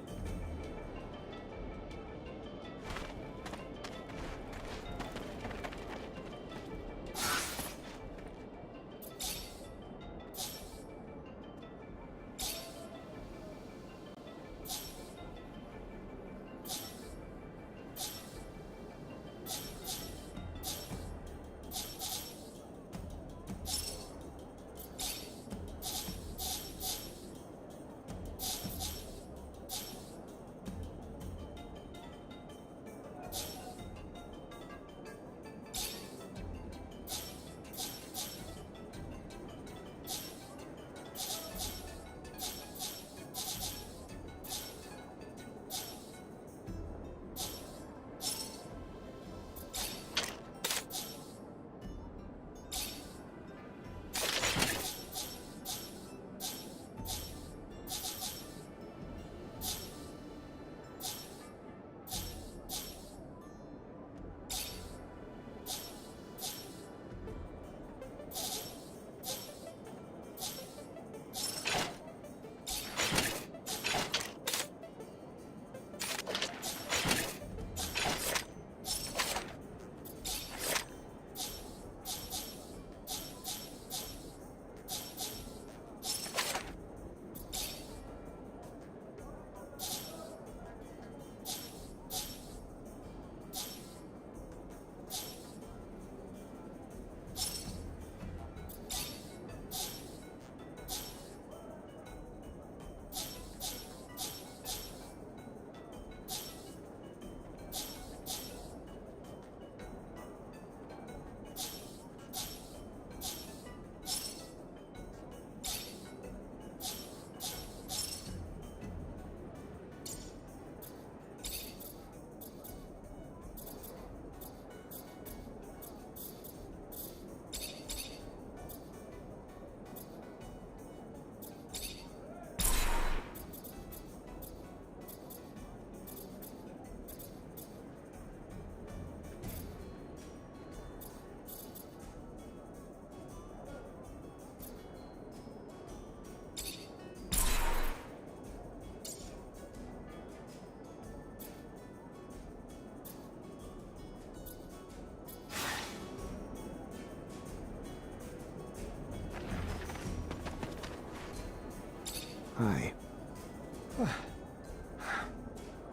Hi.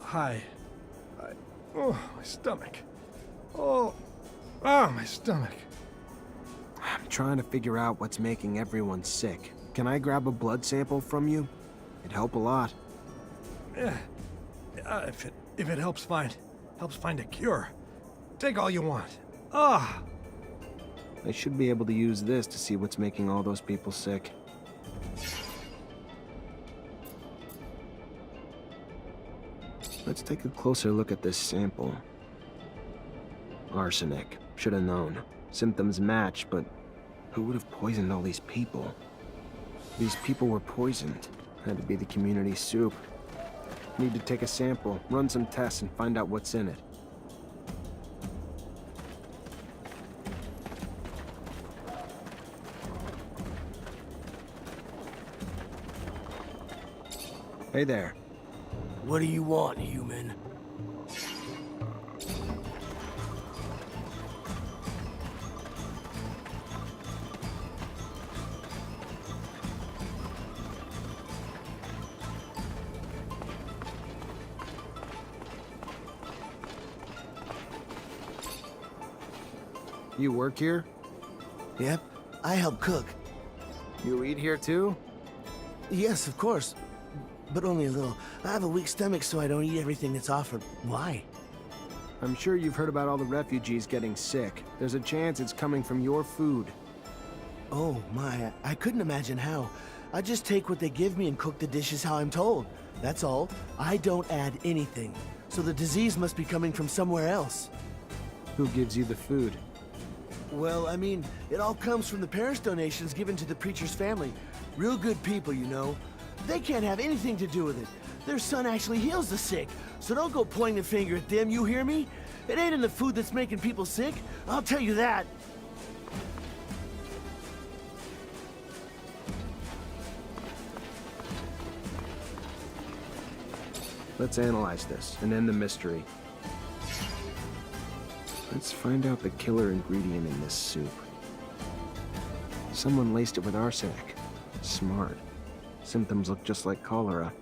Hi. Oh, my stomach. Oh, my stomach. I'm trying to figure out what's making everyone sick. Can I grab a blood sample from you? It'd help a lot. Yeah. If it helps find a cure. Take all you want. Ah! I should be able to use this to see what's making all those people sick. Let's take a closer look at this sample. Arsenic. Should have known. Symptoms match, but who would have poisoned all these people? These people were poisoned. Had to be the community soup. Need to take a sample, run some tests, and find out what's in it. Hey there. What do you want, human? You work here? Yep, I help cook. You eat here too? Yes, of course. But only a little. I have a weak stomach, so I don't eat everything that's offered. Why? I'm sure you've heard about all the refugees getting sick. There's a chance it's coming from your food. Oh my, I couldn't imagine how. I just take what they give me and cook the dishes how I'm told. That's all. I don't add anything. So the disease must be coming from somewhere else. Who gives you the food? Well, I mean, it all comes from the parents' donations given to the preacher's family. Real good people, you know. They can't have anything to do with it. Their son actually heals the sick. So don't go pointing the finger at them, you hear me? It ain't in the food that's making people sick. I'll tell you that. Let's analyze this and end the mystery. Let's find out the killer ingredient in this soup. Someone laced it with arsenic. Smart. Symptoms look just like cholera.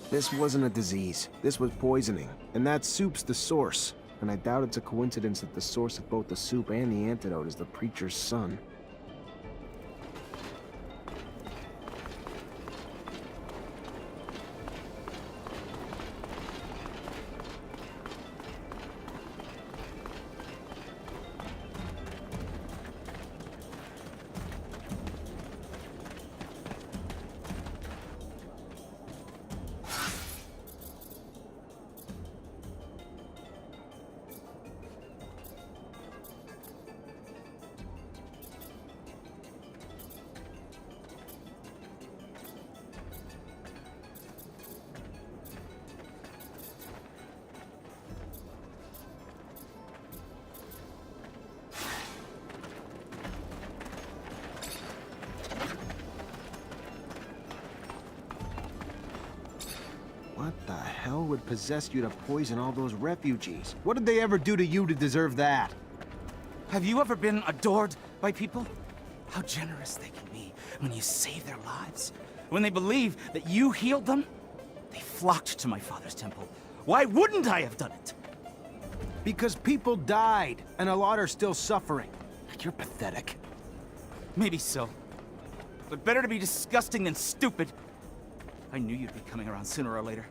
This wasn't a disease. This was poisoning. And that soup's the source. And I doubt it's a coincidence that the source of both the soup and the antidote is the preacher's son. What the hell would possess you to poison all those refugees? What did they ever do to you to deserve that? Have you ever been adored by people? How generous they can be when you save their lives. When they believe that you healed them, they flocked to my father's temple. Why wouldn't I have done it? Because people died, and a lot are still suffering. You're pathetic. Maybe so. But better to be disgusting than stupid. I knew you'd be coming around sooner or later,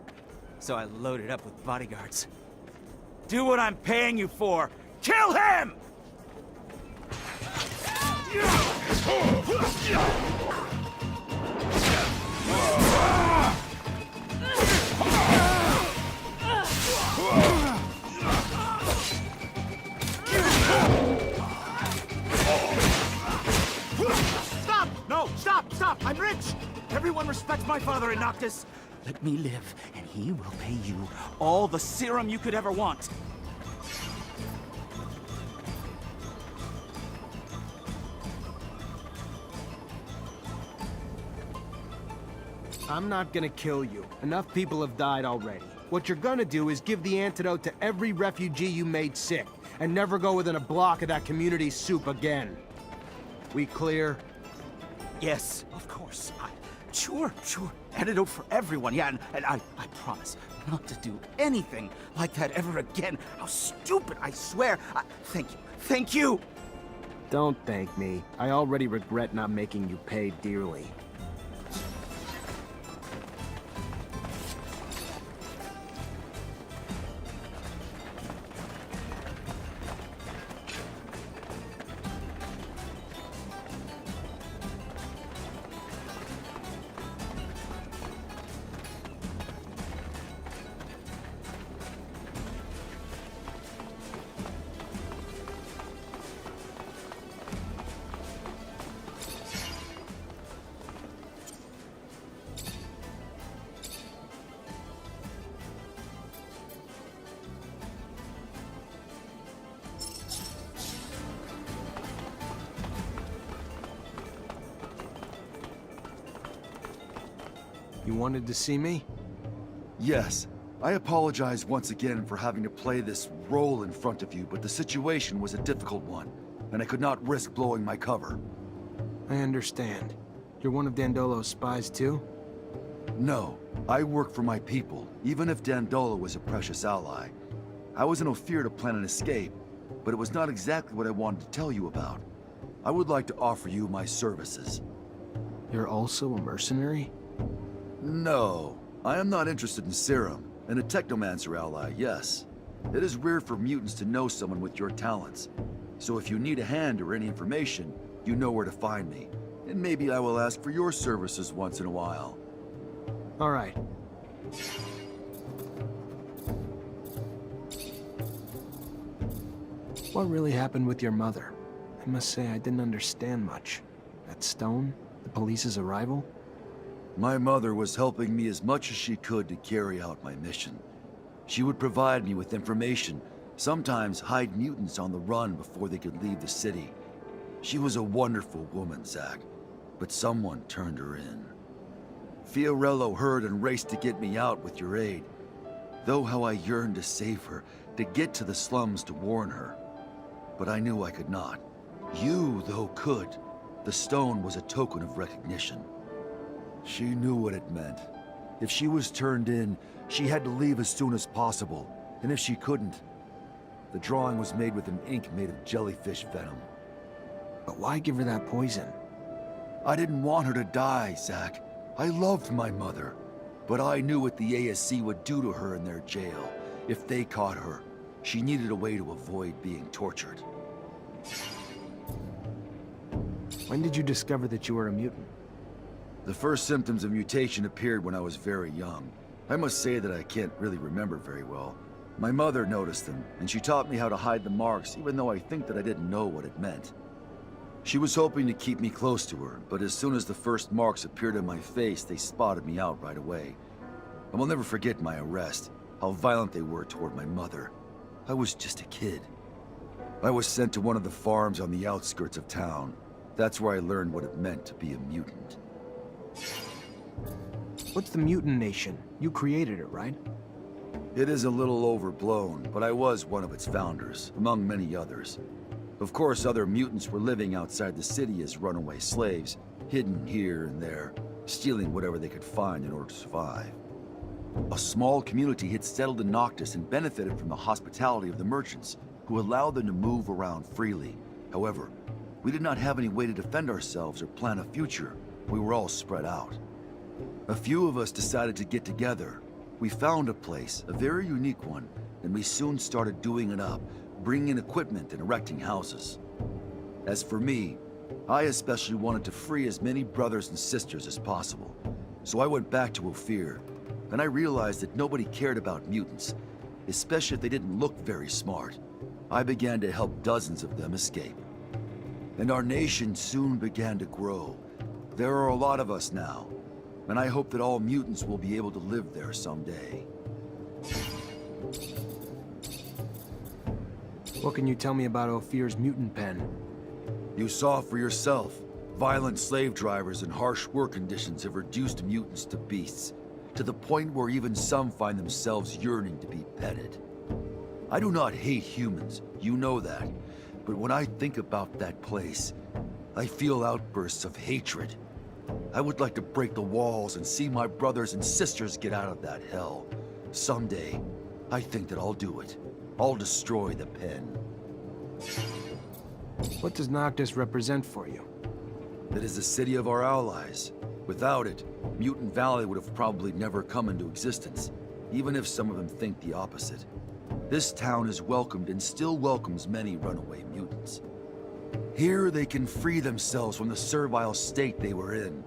so I loaded up with bodyguards. Do what I'm paying you for! Kill him! Stop! No, stop! I'm rich! Everyone respects my father in Noctis. Let me live, and he will pay you all the serum you could ever want. I'm not gonna kill you. Enough people have died already. What you're gonna do is give the antidote to every refugee you made sick, and never go within a block of that community soup again. We clear? Yes, of course. Sure. Antidote for everyone, yeah, and I promise not to do anything like that ever again. How stupid, I swear. Thank you. Don't thank me. I already regret not making you pay dearly. You wanted to see me? Yes. I apologize once again for having to play this role in front of you, but the situation was a difficult one, and I could not risk blowing my cover. I understand. You're one of Dandolo's spies too? No. I work for my people, even if Dandolo was a precious ally. I was in Ophir to plan an escape, but it was not exactly what I wanted to tell you about. I would like to offer you my services. You're also a mercenary? No, I am not interested in serum, and a Technomancer ally, yes. It is rare for mutants to know someone with your talents. So if you need a hand or any information, you know where to find me. And maybe I will ask for your services once in a while. All right. What really happened with your mother? I must say I didn't understand much. That stone? The police's arrival? My mother was helping me as much as she could to carry out my mission. She would provide me with information, sometimes hide mutants on the run before they could leave the city. She was a wonderful woman, Zach, but someone turned her in. Fiorello heard and raced to get me out with your aid. Though how I yearned to save her, to get to the slums to warn her. But I knew I could not. You, though, could. The stone was a token of recognition. She knew what it meant. If she was turned in, she had to leave as soon as possible. And if she couldn't, the drawing was made with an ink made of jellyfish venom. But why give her that poison? I didn't want her to die, Zach. I loved my mother. But I knew what the ASC would do to her in their jail. If they caught her, she needed a way to avoid being tortured. When did you discover that you were a mutant? The first symptoms of mutation appeared when I was very young. I must say that I can't really remember very well. My mother noticed them, and she taught me how to hide the marks, even though I think that I didn't know what it meant. She was hoping to keep me close to her, but as soon as the first marks appeared on my face, they spotted me out right away. I will never forget my arrest, how violent they were toward my mother. I was just a kid. I was sent to one of the farms on the outskirts of town. That's where I learned what it meant to be a mutant. What's the Mutant Nation? You created it, right? It is a little overblown, but I was one of its founders, among many others. Of course, other mutants were living outside the city as runaway slaves, hidden here and there, stealing whatever they could find in order to survive. A small community had settled in Noctis and benefited from the hospitality of the merchants, who allowed them to move around freely. However, we did not have any way to defend ourselves or plan a future. We were all spread out. A few of us decided to get together. We found a place, a very unique one, and we soon started doing it up, bringing in equipment and erecting houses. As for me, I especially wanted to free as many brothers and sisters as possible. So I went back to Ophir, and I realized that nobody cared about mutants, especially if they didn't look very smart. I began to help dozens of them escape. And our nation soon began to grow. There are a lot of us now, and I hope that all mutants will be able to live there someday. What can you tell me about Ophir's mutant pen? You saw for yourself. Violent slave drivers and harsh work conditions have reduced mutants to beasts, to the point where even some find themselves yearning to be petted. I do not hate humans, you know that, but when I think about that place, I feel outbursts of hatred. I would like to break the walls and see my brothers and sisters get out of that hell. Someday, I think that I'll do it. I'll destroy the pen. What does Noctis represent for you? It is the city of our allies. Without it, Mutant Valley would have probably never come into existence, even if some of them think the opposite. This town is welcomed and still welcomes many runaway mutants. Here they can free themselves from the servile state they were in.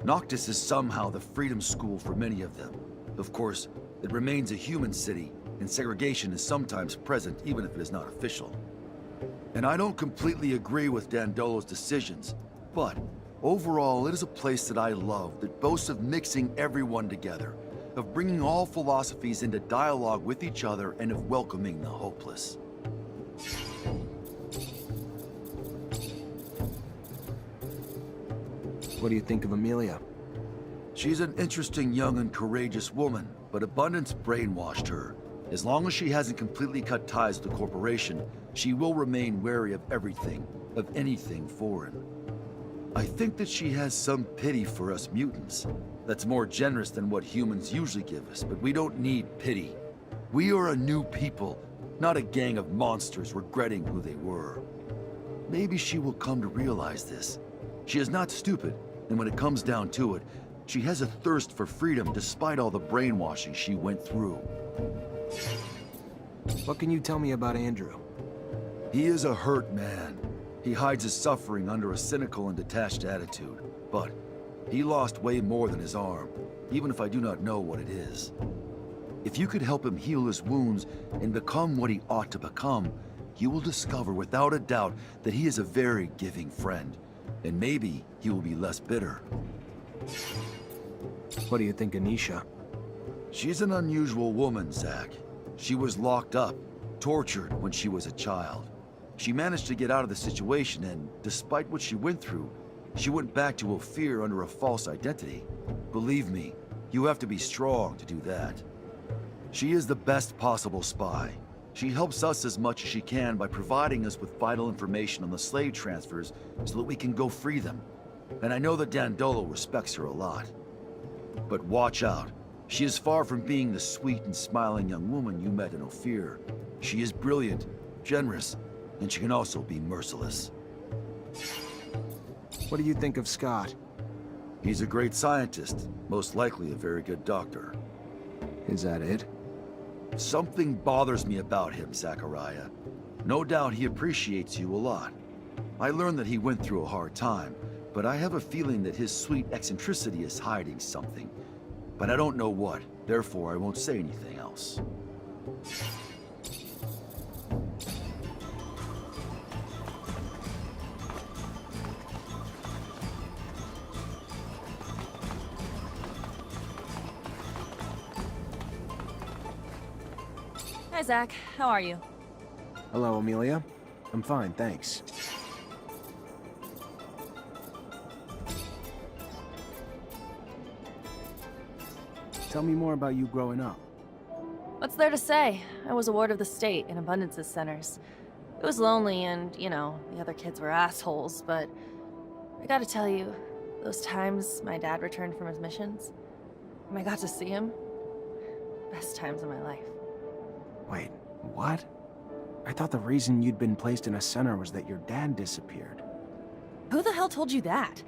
Noctis is somehow the freedom school for many of them. Of course, it remains a human city, and segregation is sometimes present even if it is not official. And I don't completely agree with Dandolo's decisions, but overall it is a place that I love that boasts of mixing everyone together, of bringing all philosophies into dialogue with each other, and of welcoming the hopeless. What do you think of Amelia? She's an interesting young and courageous woman, but abundance brainwashed her. As long as she hasn't completely cut ties with the corporation, she will remain wary of everything, of anything foreign. I think that she has some pity for us mutants. That's more generous than what humans usually give us, but we don't need pity. We are a new people, not a gang of monsters regretting who they were. Maybe she will come to realize this. She is not stupid, and when it comes down to it, she has a thirst for freedom despite all the brainwashing she went through. What can you tell me about Andrew? He is a hurt man. He hides his suffering under a cynical and detached attitude. But he lost way more than his arm, even if I do not know what it is. If you could help him heal his wounds and become what he ought to become, you will discover without a doubt that he is a very giving friend. And maybe he will be less bitter. What do you think of Nisha? She's an unusual woman, Zach. She was locked up, tortured when she was a child. She managed to get out of the situation, and despite what she went through, she went back to Ophir under a false identity. Believe me, you have to be strong to do that. She is the best possible spy. She helps us as much as she can by providing us with vital information on the slave transfers so that we can go free them. And I know that Dandolo respects her a lot. But watch out. She is far from being the sweet and smiling young woman you met in Ophir. She is brilliant, generous, and she can also be merciless. What do you think of Scott? He's a great scientist, most likely a very good doctor. Is that it? Something bothers me about him, Zachariah. No doubt he appreciates you a lot. I learned that he went through a hard time, but I have a feeling that his sweet eccentricity is hiding something. But I don't know what, therefore I won't say anything else. Hi, Zach. How are you? Hello, Amelia. I'm fine, thanks. Tell me more about you growing up. What's there to say? I was a ward of the state in Abundance's centers. It was lonely and, you know, the other kids were assholes, but I gotta tell you, those times my dad returned from his missions, and I got to see him, best times of my life. Wait, what? I thought the reason you'd been placed in a center was that your dad disappeared. Who the hell told you that?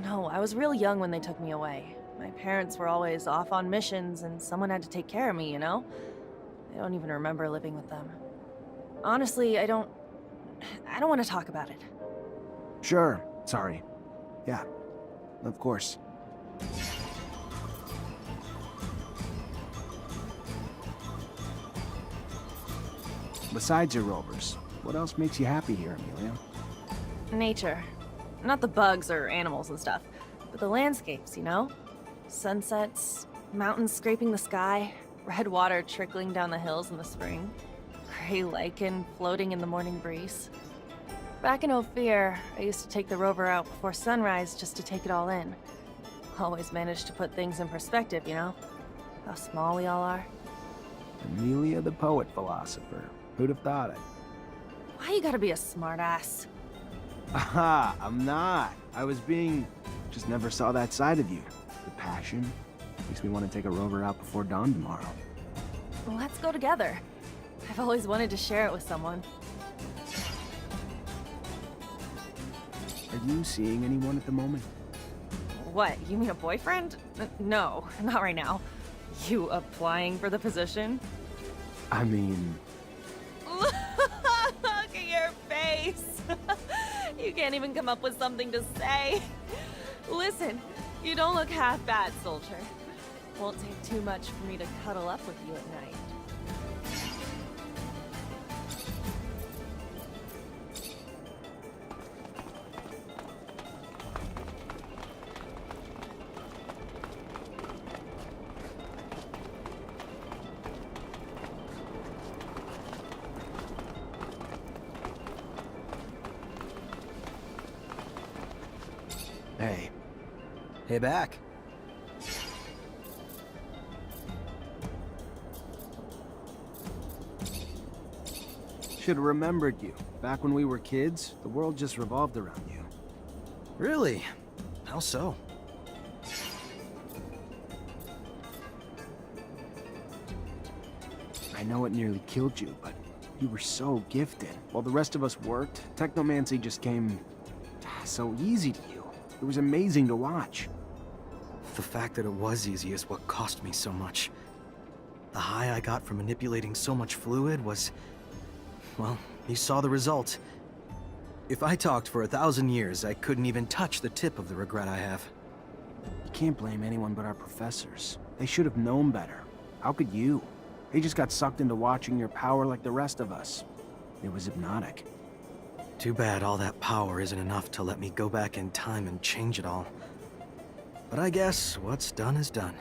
No, I was real young when they took me away. My parents were always off on missions, and someone had to take care of me, you know? I don't even remember living with them. Honestly, I don't want to talk about it. Sure, sorry. Yeah, of course. Besides your rovers, what else makes you happy here, Amelia? Nature. Not the bugs or animals and stuff, but the landscapes, you know? Sunsets, mountains scraping the sky, red water trickling down the hills in the spring, gray lichen floating in the morning breeze. Back in Ophir, I used to take the rover out before sunrise just to take it all in. Always managed to put things in perspective, you know? How small we all are. Amelia the poet philosopher. Who'd have thought it? Why you gotta be a smartass? Aha, I'm not. I was being Just never saw that side of you. The passion. Makes me want to take a rover out before dawn tomorrow. Let's go together. I've always wanted to share it with someone. Are you seeing anyone at the moment? What, you mean a boyfriend? No, not right now. You applying for the position? I mean... Look at your face! You can't even come up with something to say. Listen, you don't look half bad, soldier. Won't take too much for me to cuddle up with you at night. Hey. Hey, back. Should have remembered you. Back when we were kids, the world just revolved around you. Really? How so? I know it nearly killed you, but you were so gifted. While the rest of us worked, Technomancy just came so easy to you. It was amazing to watch. The fact that it was easy is what cost me so much. The high I got from manipulating so much fluid was... well, you saw the result. If I talked for 1,000 years, I couldn't even touch the tip of the regret I have. You can't blame anyone but our professors. They should have known better. How could you? They just got sucked into watching your power like the rest of us. It was hypnotic. Too bad all that power isn't enough to let me go back in time and change it all. But I guess what's done is done.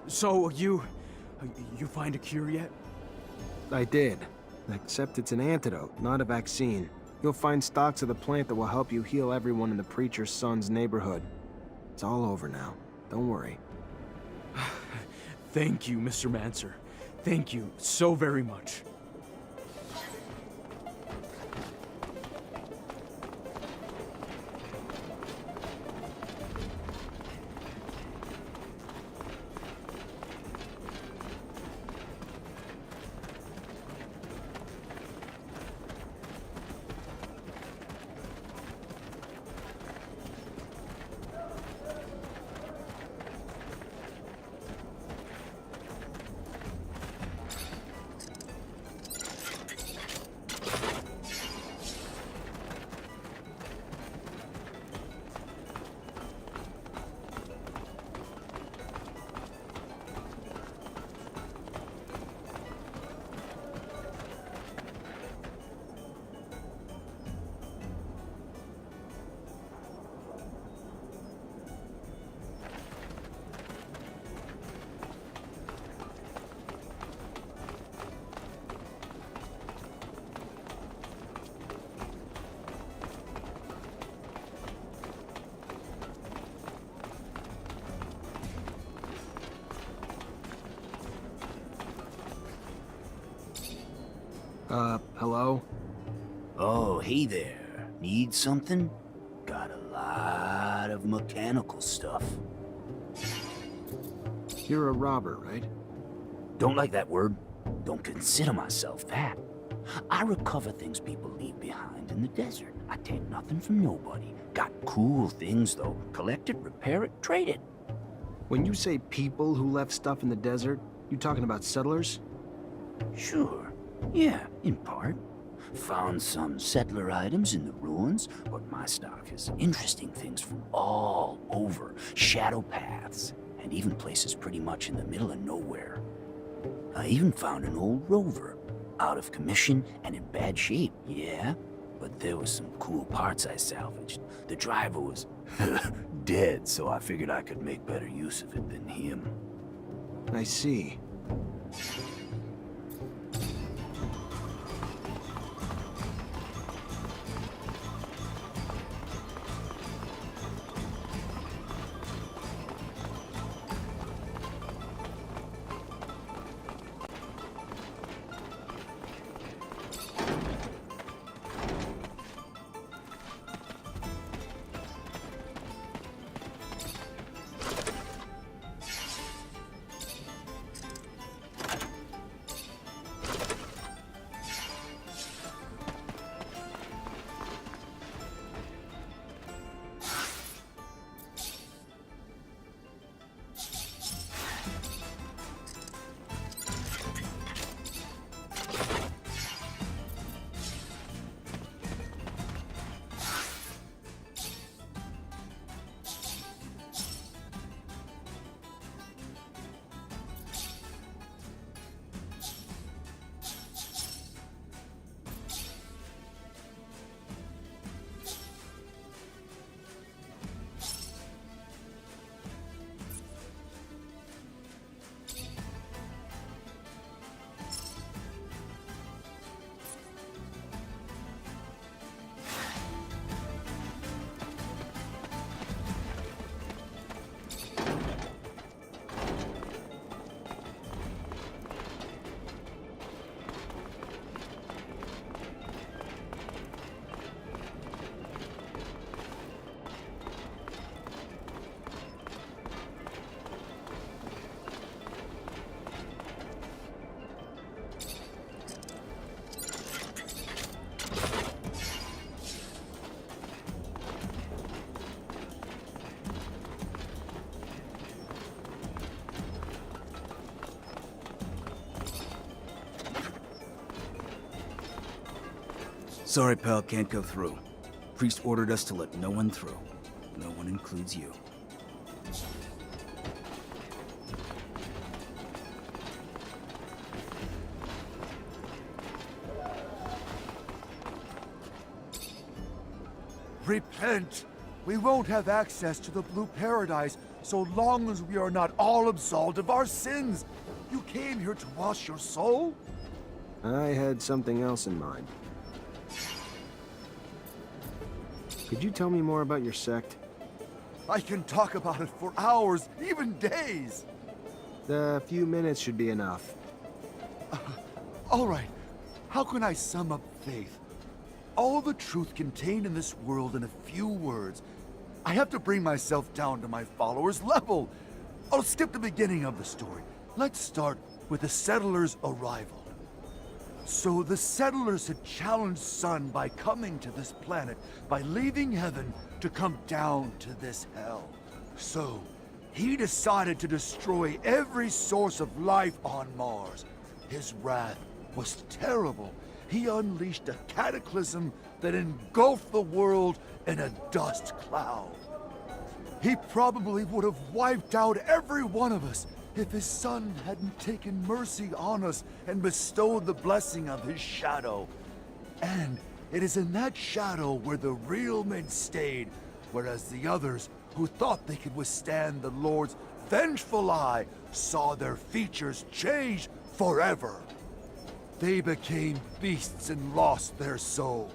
So, you find a cure yet? I did. Except it's an antidote, not a vaccine. You'll find stocks of the plant that will help you heal everyone in the preacher's son's neighborhood. It's all over now. Don't worry. Thank you, Mr. Mancer. Thank you so very much. Hello? Oh, hey there. Need something? Got a lot of mechanical stuff. You're a robber, right? Don't like that word. Don't consider myself that. I recover things people leave behind in the desert. I take nothing from nobody. Got cool things, though. Collect it, repair it, trade it. When you say people who left stuff in the desert, you talking about settlers? Sure. Yeah, in part. Found some settler items in the ruins, but my stock is interesting things from all over. Shadow paths, and even places pretty much in the middle of nowhere. I even found an old rover, out of commission and in bad shape, yeah? But there was some cool parts I salvaged. The driver was dead, so I figured I could make better use of it than him. I see. Sorry, pal, can't go through. Priest ordered us to let no one through. No one includes you. Repent! We won't have access to the Blue Paradise so long as we are not all absolved of our sins. You came here to wash your soul? I had something else in mind. Could you tell me more about your sect? I can talk about it for hours, even days. A few minutes should be enough. All right. How can I sum up faith? All the truth contained in this world in a few words. I have to bring myself down to my followers' level. I'll skip the beginning of the story. Let's start with the settlers' arrival. So the settlers had challenged Sun by coming to this planet, by leaving heaven to come down to this hell. So he decided to destroy every source of life on Mars. His wrath was terrible. He unleashed a cataclysm that engulfed the world in a dust cloud. He probably would have wiped out every one of us if his son hadn't taken mercy on us and bestowed the blessing of his shadow. And it is in that shadow where the real men stayed, whereas the others, who thought they could withstand the Lord's vengeful eye, saw their features change forever. They became beasts and lost their soul.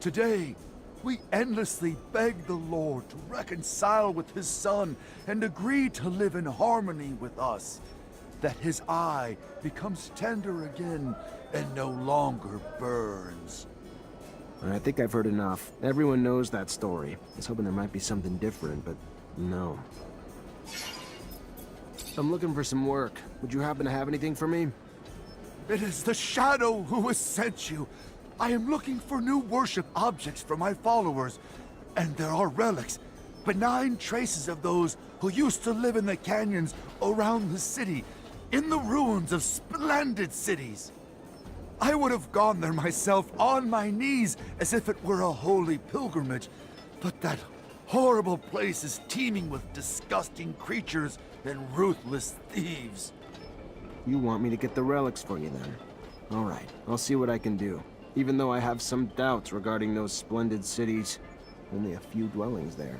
Today, we endlessly beg the Lord to reconcile with his Son and agree to live in harmony with us, that his eye becomes tender again and no longer burns. I think I've heard enough. Everyone knows that story. I was hoping there might be something different, but no. I'm looking for some work. Would you happen to have anything for me? It is the Shadow who has sent you. I am looking for new worship objects for my followers, and there are relics, benign traces of those who used to live in the canyons around the city, in the ruins of splendid cities. I would have gone there myself on my knees as if it were a holy pilgrimage, but that horrible place is teeming with disgusting creatures and ruthless thieves. You want me to get the relics for you then? All right, I'll see what I can do. Even though I have some doubts regarding those splendid cities, only a few dwellings there.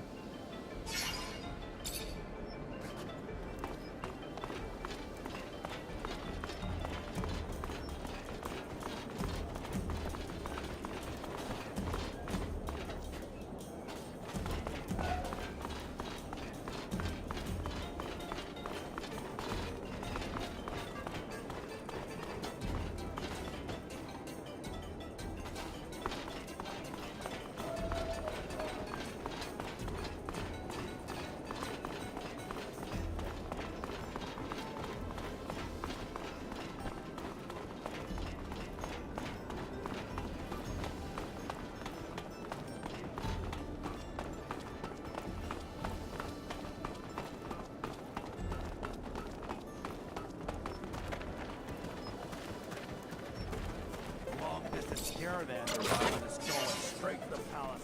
Caravans arriving is going straight to the palace.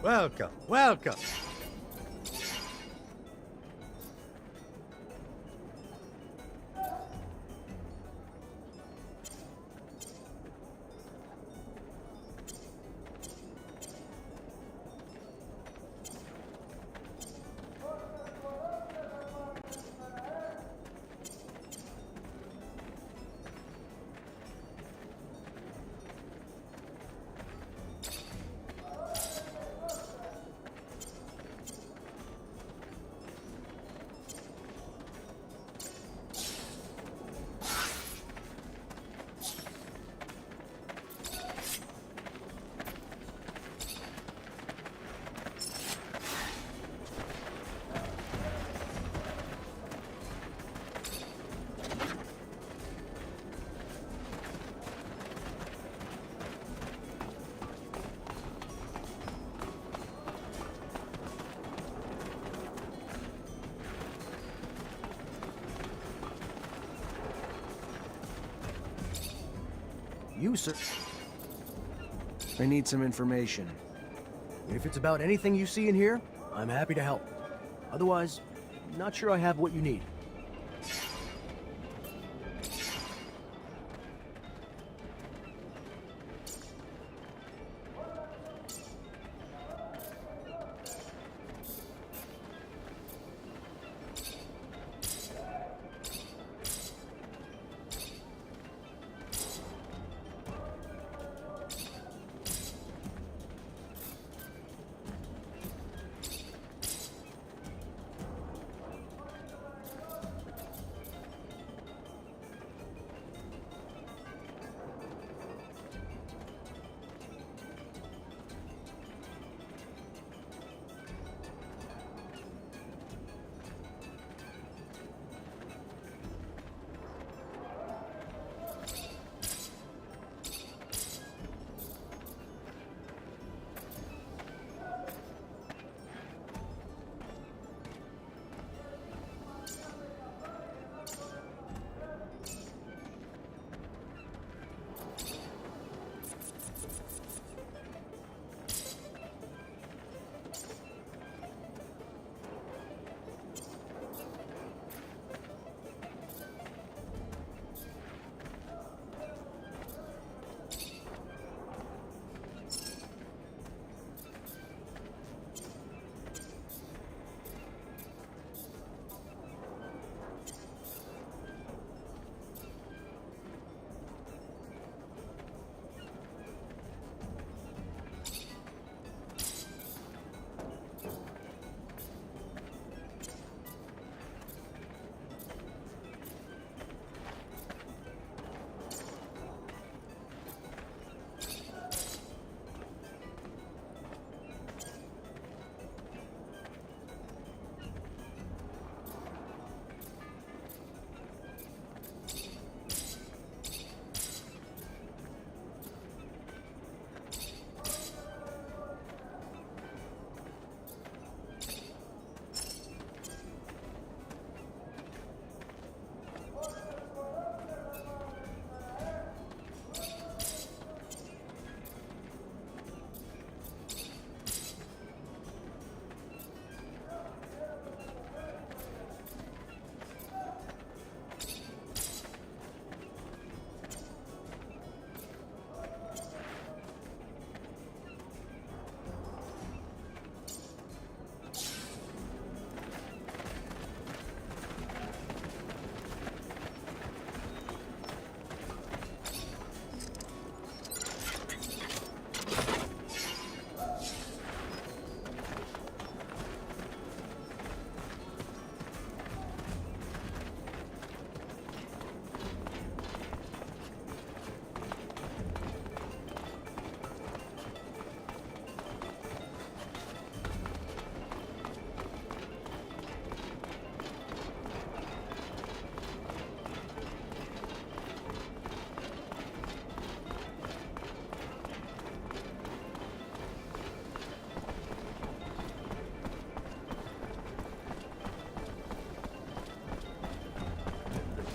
Welcome, welcome. You, sir. I need some information. If it's about anything you see in here, I'm happy to help. Otherwise, not sure I have what you need.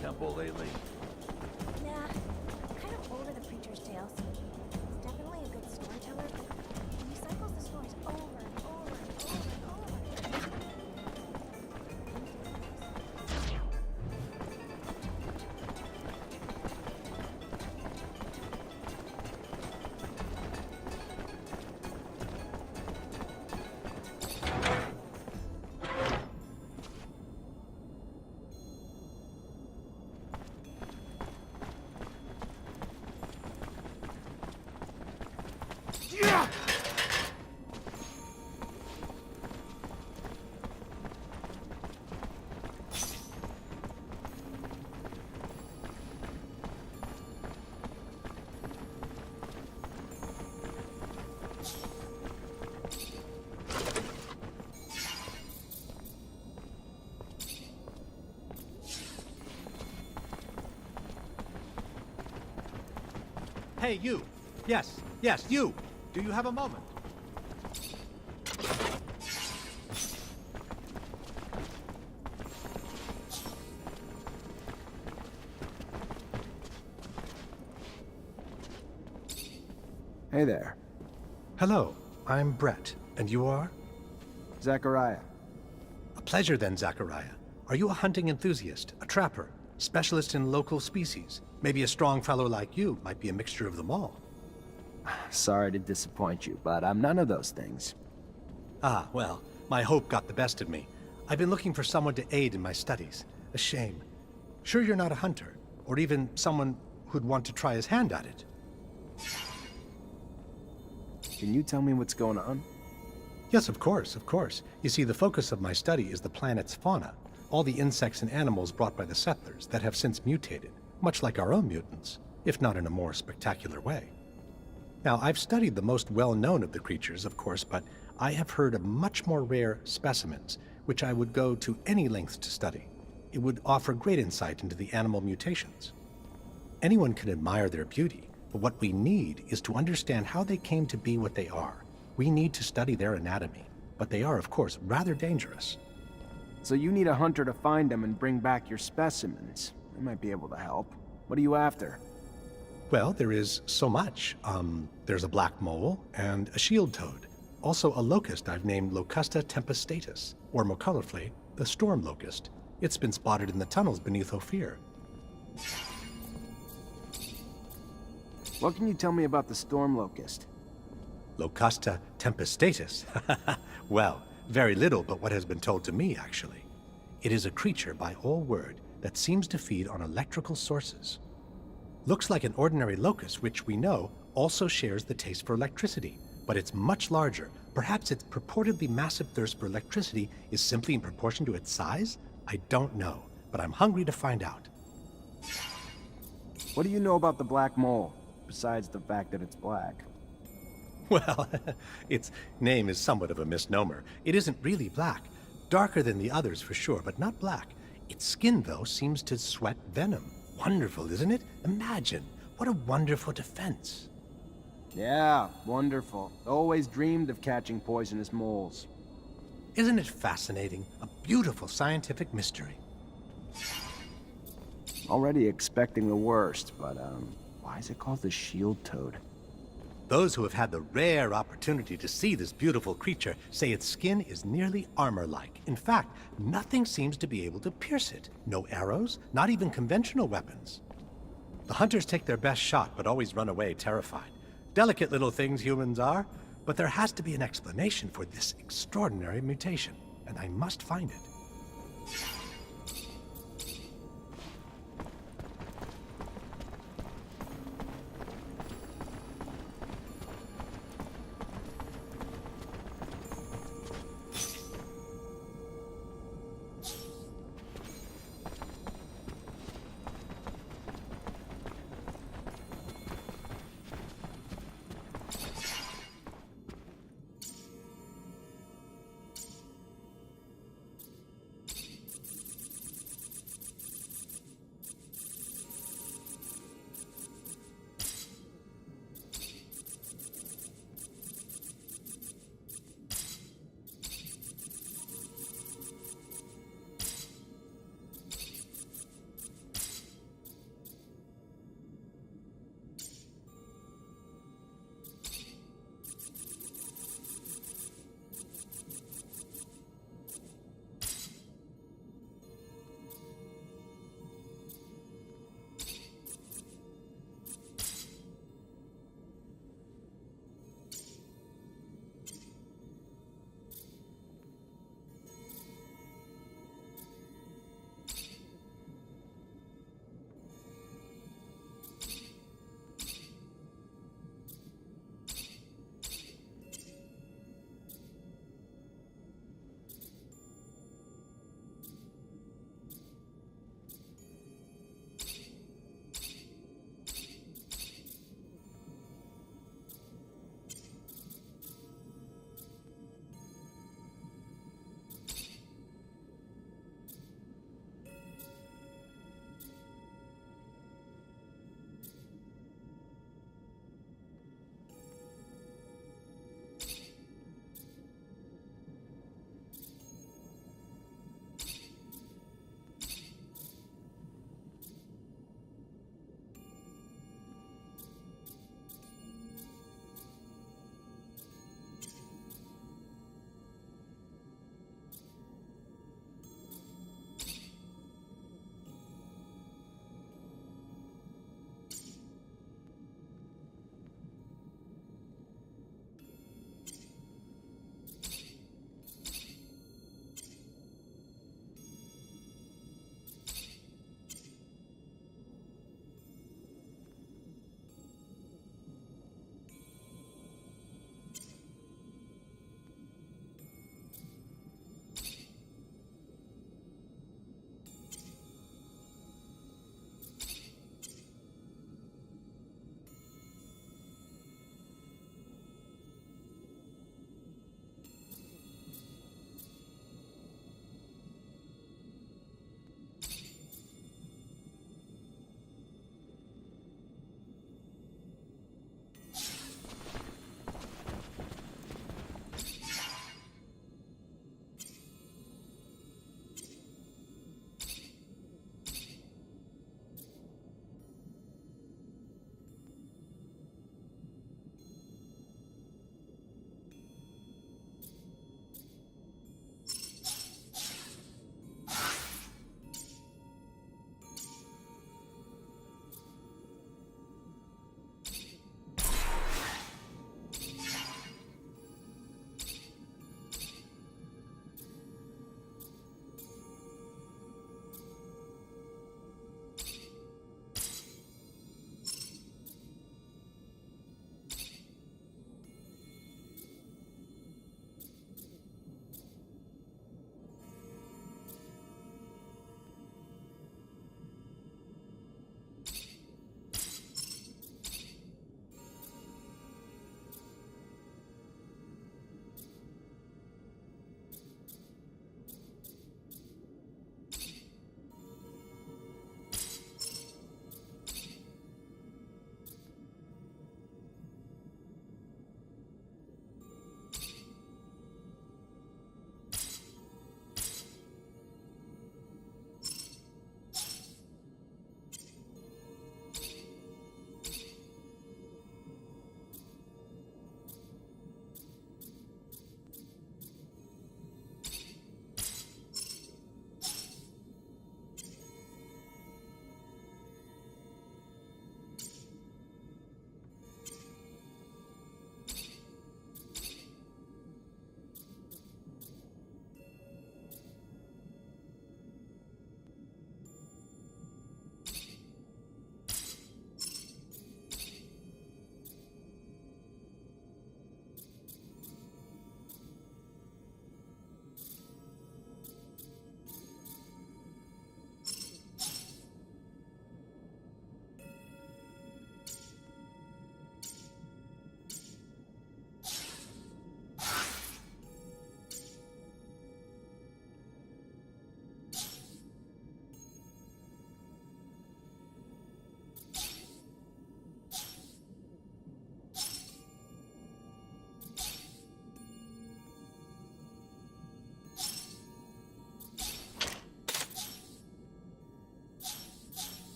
Temple lately? Nah, I'm kind of over the preacher's tales. He's definitely a good storyteller, but he recycles the stories over and over and over and over. Hey, you! Yes, yes, you! Do you have a moment? Hey there. Hello, I'm Brett, and you are? Zachariah. A pleasure then, Zachariah. Are you a hunting enthusiast, a trapper, specialist in local species? Maybe a strong fellow like you might be a mixture of them all. Sorry to disappoint you, but I'm none of those things. Ah, well, my hope got the best of me. I've been looking for someone to aid in my studies. A shame. Sure you're not a hunter, or even someone who'd want to try his hand at it? Can you tell me what's going on? Yes, of course, of course. You see, the focus of my study is the planet's fauna. All the insects and animals brought by the settlers that have since mutated, much like our own mutants, if not in a more spectacular way. Now, I've studied the most well-known of the creatures, of course, but I have heard of much more rare specimens, which I would go to any lengths to study. It would offer great insight into the animal mutations. Anyone can admire their beauty, but what we need is to understand how they came to be what they are. We need to study their anatomy, but they are, of course, rather dangerous. So you need a hunter to find them and bring back your specimens. I might be able to help. What are you after? Well, there is so much. There's a black mole and a shield toad. Also a locust I've named Locusta tempestatus, or more colorfully, the storm locust. It's been spotted in the tunnels beneath Ophir. What can you tell me about the storm locust? Locusta tempestatus? Well, very little but what has been told to me, actually. It is a creature, by all word, that seems to feed on electrical sources. Looks like an ordinary locust, which we know also shares the taste for electricity, but it's much larger. Perhaps its purportedly massive thirst for electricity is simply in proportion to its size? I don't know, but I'm hungry to find out. What do you know about the black mole, besides the fact that it's black? Well, its name is somewhat of a misnomer. It isn't really black. Darker than the others for sure, but not black. Its skin, though, seems to sweat venom. Wonderful, isn't it? Imagine. What a wonderful defense. Yeah, wonderful. Always dreamed of catching poisonous moles. Isn't it fascinating? A beautiful scientific mystery. Already expecting the worst, but, why is it called the shield toad? Those who have had the rare opportunity to see this beautiful creature say its skin is nearly armor-like. In fact, nothing seems to be able to pierce it. No arrows, not even conventional weapons. The hunters take their best shot, but always run away terrified. Delicate little things humans are, but there has to be an explanation for this extraordinary mutation, and I must find it.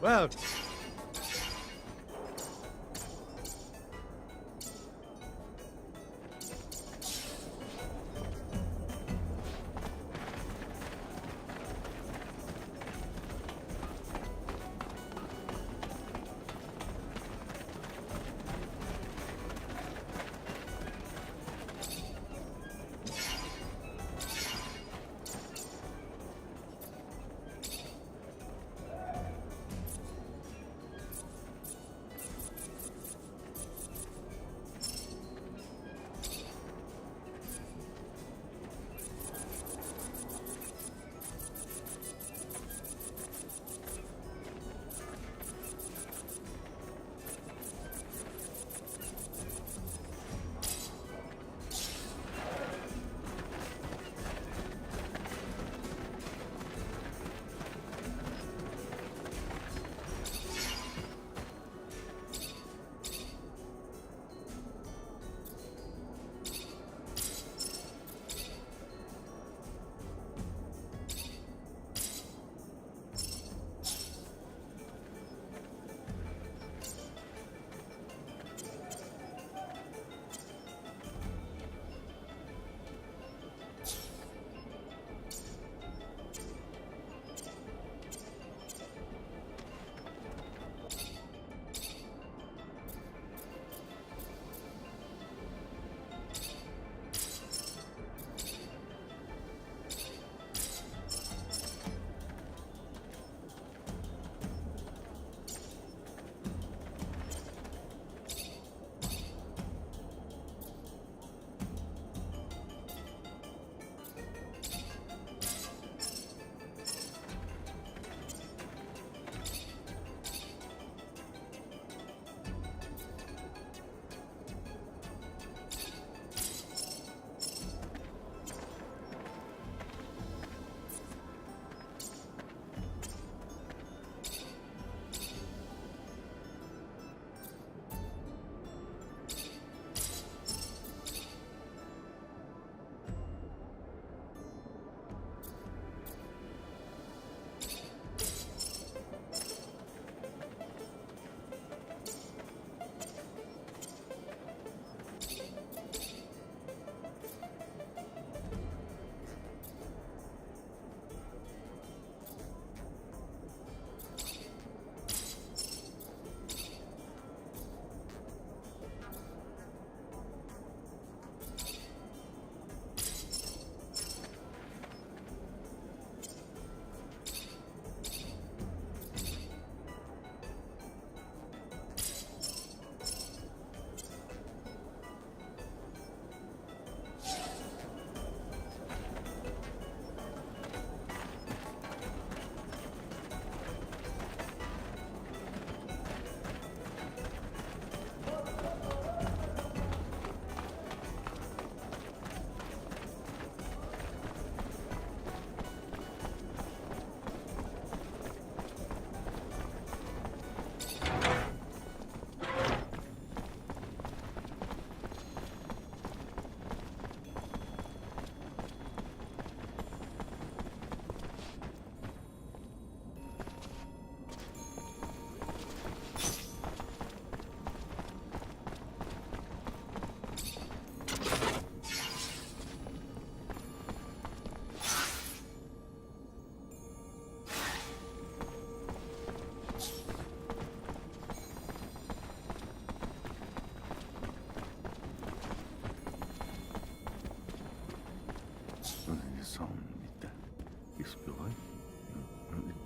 Well...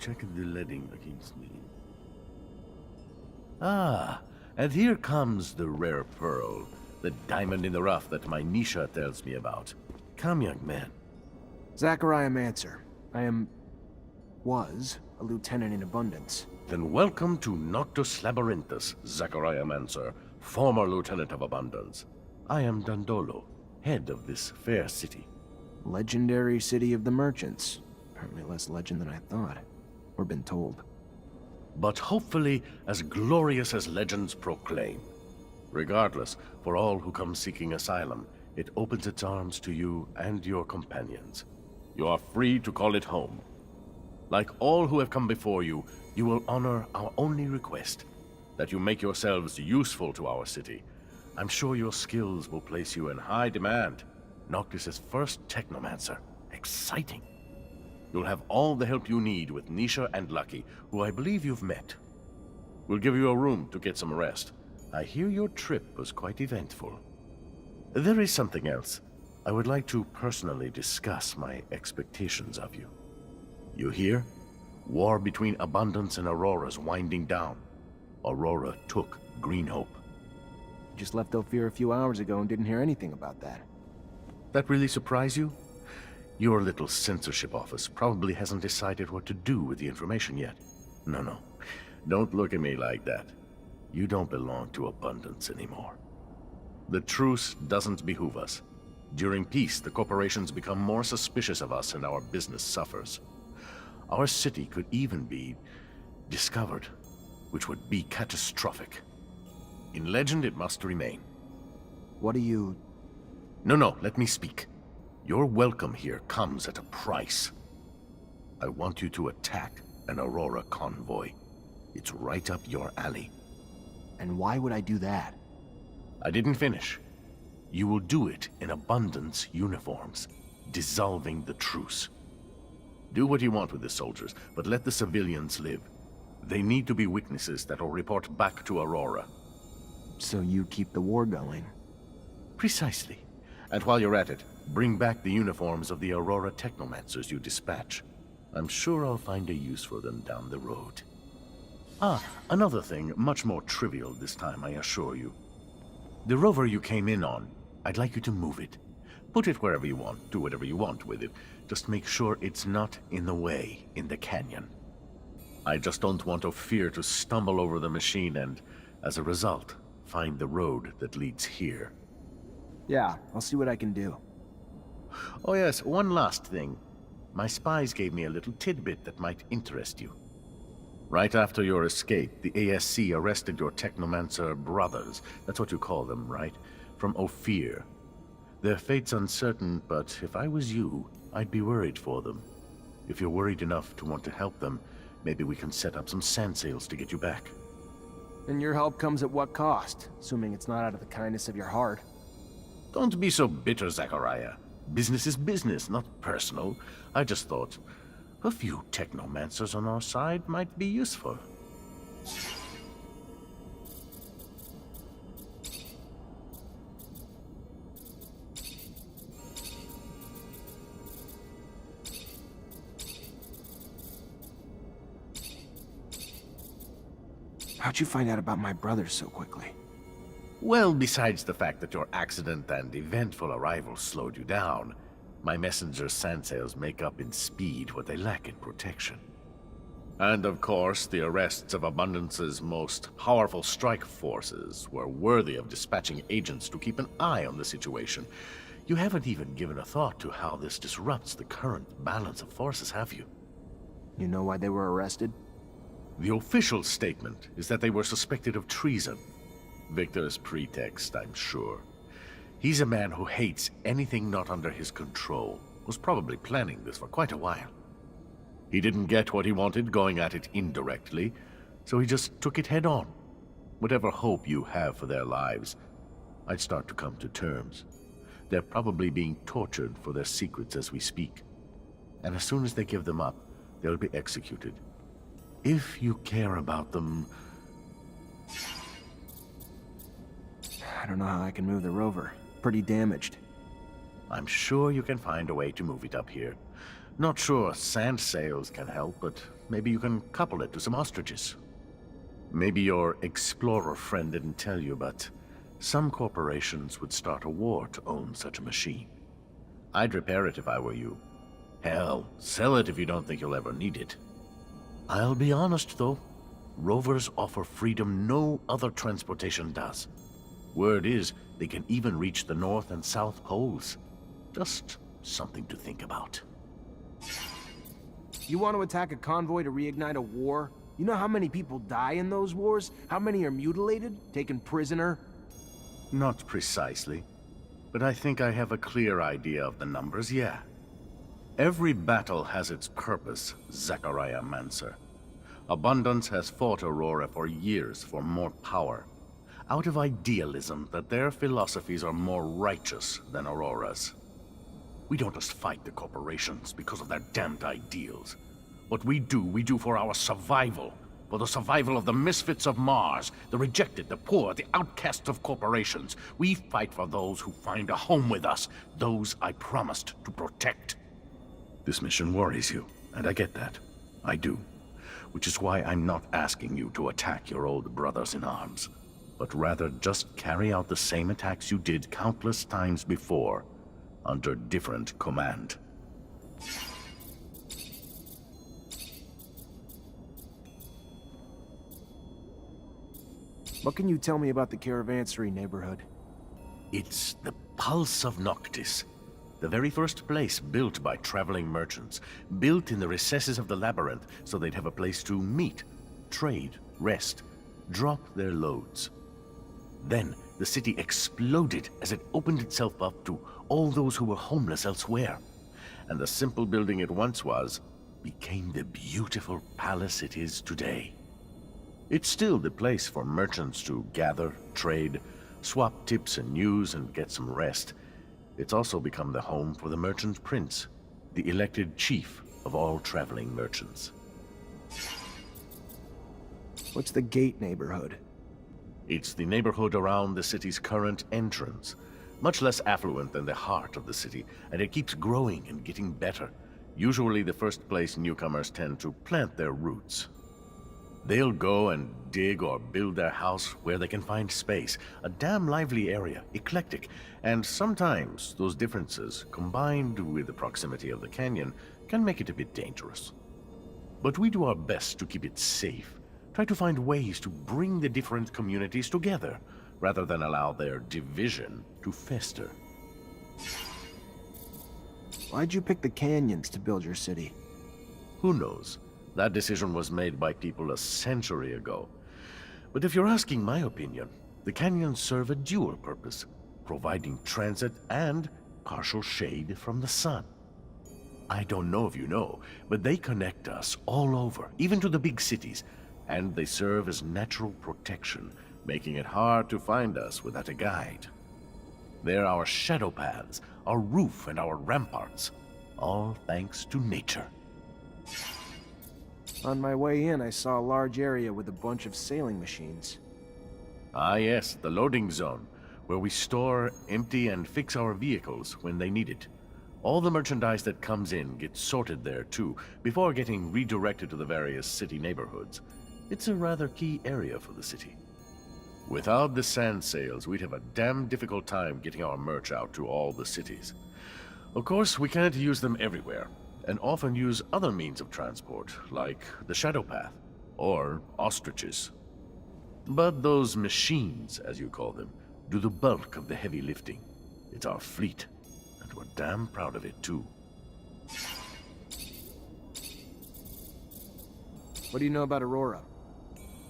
Check the leading against me. Ah, and here comes the rare pearl, the diamond in the rough that my Nisha tells me about. Come, young man. Mancer. was a lieutenant in Abundance. Then welcome to Noctus Labyrinthus, Mancer, former lieutenant of Abundance. I am Dandolo, head of this fair city. Legendary city of the merchants. Apparently less legend than I thought, or been told. But hopefully as glorious as legends proclaim. Regardless, for all who come seeking asylum, it opens its arms to you and your companions. You are free to call it home. Like all who have come before you, you will honor our only request, that you make yourselves useful to our city. I'm sure your skills will place you in high demand. Noctis's first Technomancer. Exciting. You'll have all the help you need with Nisha and Lucky, who I believe you've met. We'll give you a room to get some rest. I hear your trip was quite eventful. There is something else. I would like to personally discuss my expectations of you. You hear? War between Abundance and Aurora's winding down. Aurora took Green Hope. Just left Ophir a few hours ago and didn't hear anything about that. That really surprise you? Your little censorship office probably hasn't decided what to do with the information yet. No. Don't look at me like that. You don't belong to Abundance anymore. The truce doesn't behoove us. During peace, the corporations become more suspicious of us and our business suffers. Our city could even be discovered, which would be catastrophic. In legend, it must remain. What do you... No, let me speak. Your welcome here comes at a price. I want you to attack an Aurora convoy. It's right up your alley. And why would I do that? I didn't finish. You will do it in Abundance uniforms, dissolving the truce. Do what you want with the soldiers, but let the civilians live. They need to be witnesses that will report back to Aurora. So you keep the war going? Precisely. And while you're at it, bring back the uniforms of the Aurora Technomancers you dispatch. I'm sure I'll find a use for them down the road. Another thing, much more trivial this time, I assure you. The rover you came in on, I'd like you to move it. Put it wherever you want, do whatever you want with it. Just make sure it's not in the way in the canyon. I just don't want Ophir to stumble over the machine and, as a result, find the road that leads here. Yeah, I'll see what I can do. Oh yes, one last thing. My spies gave me a little tidbit that might interest you. Right after your escape, the ASC arrested your Technomancer brothers. That's what you call them, right? From Ophir. Their fate's uncertain, but if I was you, I'd be worried for them. If you're worried enough to want to help them, maybe we can set up some sand sails to get you back. And your help comes at what cost? Assuming it's not out of the kindness of your heart. Don't be so bitter, Zachariah. Business is business, not personal. I just thought a few Technomancers on our side might be useful. How'd you find out about my brothers so quickly? Well, besides the fact that your accident and eventful arrival slowed you down, my messenger's sand sails make up in speed what they lack in protection. And of course, the arrests of Abundance's most powerful strike forces were worthy of dispatching agents to keep an eye on the situation. You haven't even given a thought to how this disrupts the current balance of forces, have you? You know why they were arrested? The official statement is that they were suspected of treason. Victor's pretext, I'm sure. He's a man who hates anything not under his control. Was probably planning this for quite a while. He didn't get what he wanted going at it indirectly, so he just took it head on. Whatever hope you have for their lives, I'd start to come to terms. They're probably being tortured for their secrets as we speak. And as soon as they give them up, they'll be executed. If you care about them... I don't know how I can move the rover. Pretty damaged. I'm sure you can find a way to move it up here. Not sure sand sails can help, but maybe you can couple it to some ostriches. Maybe your explorer friend didn't tell you, but some corporations would start a war to own such a machine. I'd repair it if I were you. Hell, sell it if you don't think you'll ever need it. I'll be honest, though. Rovers offer freedom no other transportation does. Word is, they can even reach the North and South Poles. Just something to think about. You want to attack a convoy to reignite a war? You know how many people die in those wars? How many are mutilated? Taken prisoner? Not precisely. But I think I have a clear idea of the numbers, yeah. Every battle has its purpose, Zachariah Mancer. Abundance has fought Aurora for years for more power, out of idealism that their philosophies are more righteous than Aurora's. We don't just fight the corporations because of their damned ideals. What we do for our survival, for the survival of the misfits of Mars, the rejected, the poor, the outcasts of corporations. We fight for those who find a home with us, those I promised to protect. This mission worries you, and I get that. I do. Which is why I'm not asking you to attack your old brothers in arms, but rather just carry out the same attacks you did countless times before, under different command. What can you tell me about the Caravansary neighborhood? It's the pulse of Noctis. The very first place built by traveling merchants, built in the recesses of the labyrinth so they'd have a place to meet, trade, rest, drop their loads. Then the city exploded as it opened itself up to all those who were homeless elsewhere. And the simple building it once was became the beautiful palace it is today. It's still the place for merchants to gather, trade, swap tips and news, and get some rest. It's also become the home for the merchant prince, the elected chief of all traveling merchants. What's the Gate neighborhood? It's the neighborhood around the city's current entrance. Much less affluent than the heart of the city, and it keeps growing and getting better. Usually the first place newcomers tend to plant their roots. They'll go and dig or build their house where they can find space. A damn lively area, eclectic, and sometimes those differences, combined with the proximity of the canyon, can make it a bit dangerous. But we do our best to keep it safe, try to find ways to bring the different communities together, rather than allow their division to fester. Why'd you pick the canyons to build your city? Who knows? That decision was made by people a century ago. But if you're asking my opinion, the canyons serve a dual purpose, providing transit and partial shade from the sun. I don't know if you know, but they connect us all over, even to the big cities, and they serve as natural protection, making it hard to find us without a guide. They're our shadow paths, our roof and our ramparts, all thanks to nature. On my way in, I saw a large area with a bunch of sailing machines. Ah yes, the loading zone, where we store, empty, and fix our vehicles when they need it. All the merchandise that comes in gets sorted there too, before getting redirected to the various city neighborhoods. It's a rather key area for the city. Without the sand sails, we'd have a damn difficult time getting our merch out to all the cities. Of course, we can't use them everywhere, and often use other means of transport, like the Shadow Path, or ostriches. But those machines, as you call them, do the bulk of the heavy lifting. It's our fleet, and we're damn proud of it too. What do you know about Aurora?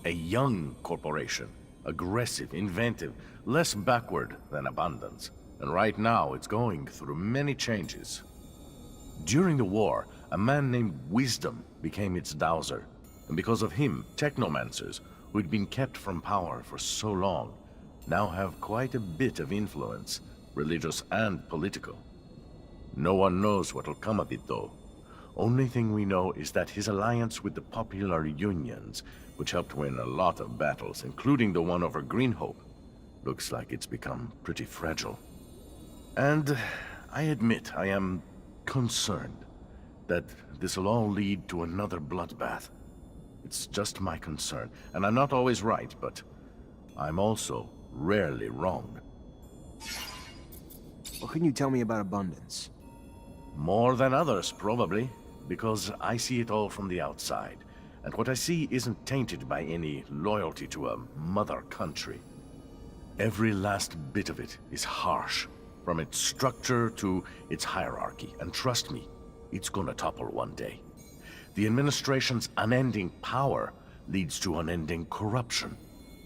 A young corporation. Aggressive, inventive, less backward than Abundance. And right now, it's going through many changes. During the war, a man named Wisdom became its dowser. And because of him, Technomancers, who'd been kept from power for so long, now have quite a bit of influence, religious and political. No one knows what'll come of it, though. Only thing we know is that his alliance with the popular unions, which helped win a lot of battles, including the one over Green Hope, looks like it's become pretty fragile. And I admit I am concerned that this'll all lead to another bloodbath. It's just my concern, and I'm not always right, but I'm also rarely wrong. What can you tell me about Abundance? More than others, probably, because I see it all from the outside, and what I see isn't tainted by any loyalty to a mother country. Every last bit of it is harsh, from its structure to its hierarchy, and trust me, it's gonna topple one day. The administration's unending power leads to unending corruption,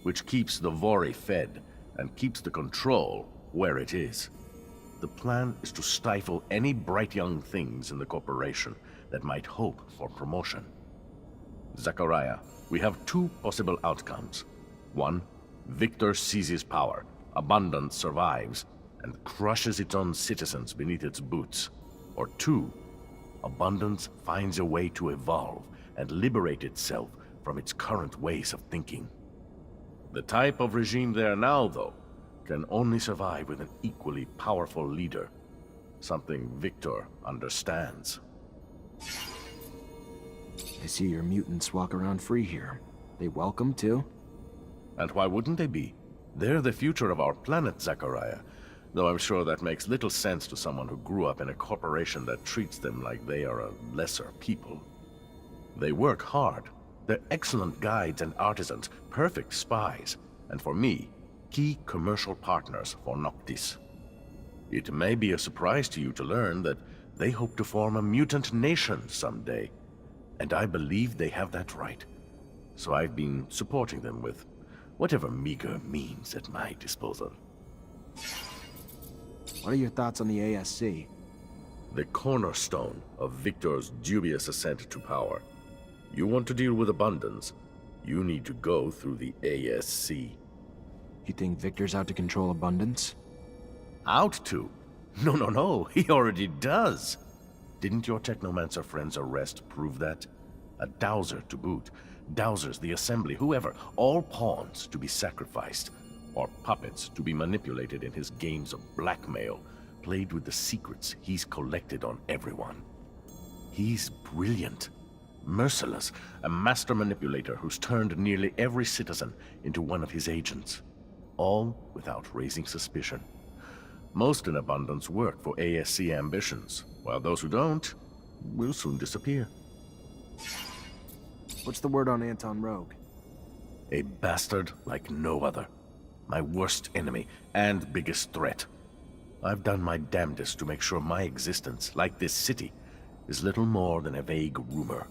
which keeps the Vori fed and keeps the control where it is. The plan is to stifle any bright young things in the corporation that might hope for promotion. Zachariah, we have two possible outcomes. One, Victor seizes power, Abundance survives, and crushes its own citizens beneath its boots. Or two, Abundance finds a way to evolve and liberate itself from its current ways of thinking. The type of regime there now, though, can only survive with an equally powerful leader. Something Victor understands. I see your mutants walk around free here. They welcome, too? And why wouldn't they be? They're the future of our planet, Zachariah. Though I'm sure that makes little sense to someone who grew up in a corporation that treats them like they are a lesser people. They work hard. They're excellent guides and artisans, perfect spies, and for me, key commercial partners for Noctis. It may be a surprise to you to learn that they hope to form a mutant nation someday, and I believe they have that right. So I've been supporting them with whatever meager means at my disposal. What are your thoughts on the ASC? The cornerstone of Victor's dubious ascent to power. You want to deal with Abundance, you need to go through the ASC. You think Victor's out to control Abundance? Out to? No, he already does. Didn't your Technomancer friend's arrest prove that? A dowser to boot. Dowsers, the Assembly, whoever, all pawns to be sacrificed, or puppets to be manipulated in his games of blackmail, played with the secrets he's collected on everyone. He's brilliant, merciless, a master manipulator who's turned nearly every citizen into one of his agents, all without raising suspicion. Most in Abundance work for ASC ambitions, while those who don't will soon disappear. What's the word on Anton Rogue? A bastard like no other. My worst enemy and biggest threat. I've done my damnedest to make sure my existence, like this city, is little more than a vague rumor.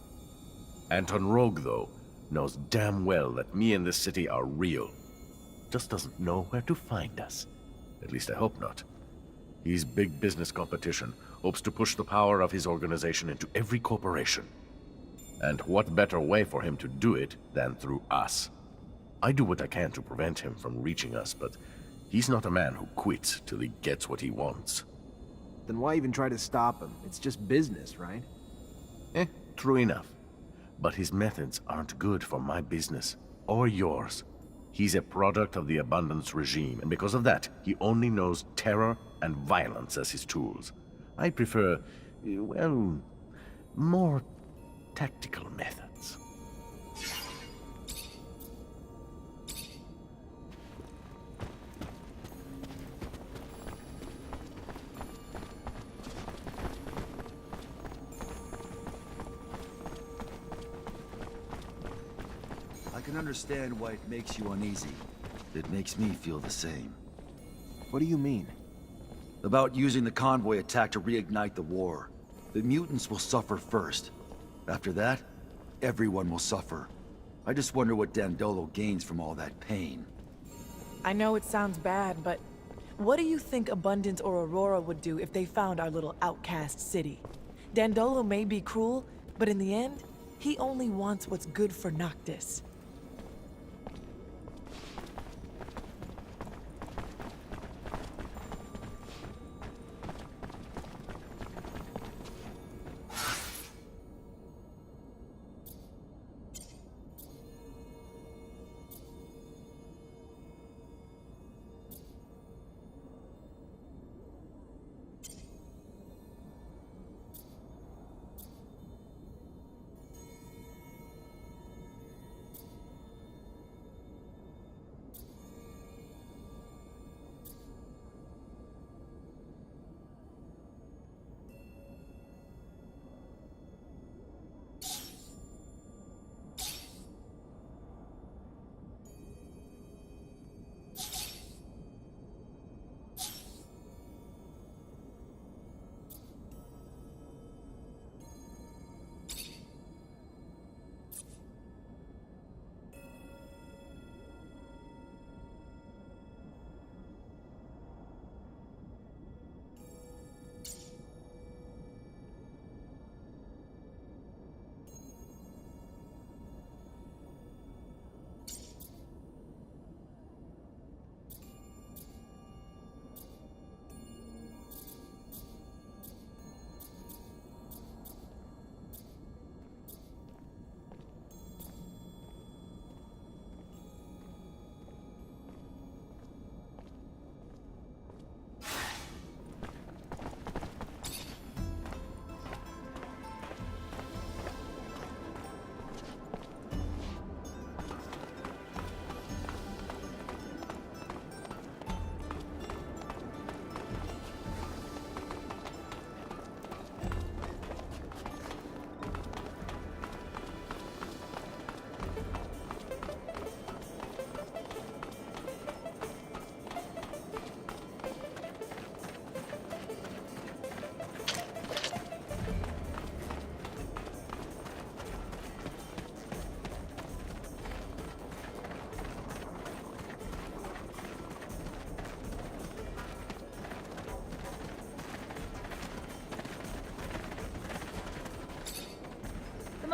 Anton Rogue, though, knows damn well that me and this city are real. Just doesn't know where to find us. At least I hope not. He's big business competition, hopes to push the power of his organization into every corporation. And what better way for him to do it than through us? I do what I can to prevent him from reaching us, but he's not a man who quits till he gets what he wants. Then why even try to stop him? It's just business, right? True enough. But his methods aren't good for my business, or yours. He's a product of the Abundance regime, and because of that, he only knows terror and violence as his tools. I prefer, well, more tactical methods. I can understand why it makes you uneasy. It makes me feel the same. What do you mean? About using the convoy attack to reignite the war. The mutants will suffer first. After that, everyone will suffer. I just wonder what Dandolo gains from all that pain. I know it sounds bad, but what do you think Abundance or Aurora would do if they found our little outcast city? Dandolo may be cruel, but in the end, he only wants what's good for Noctis.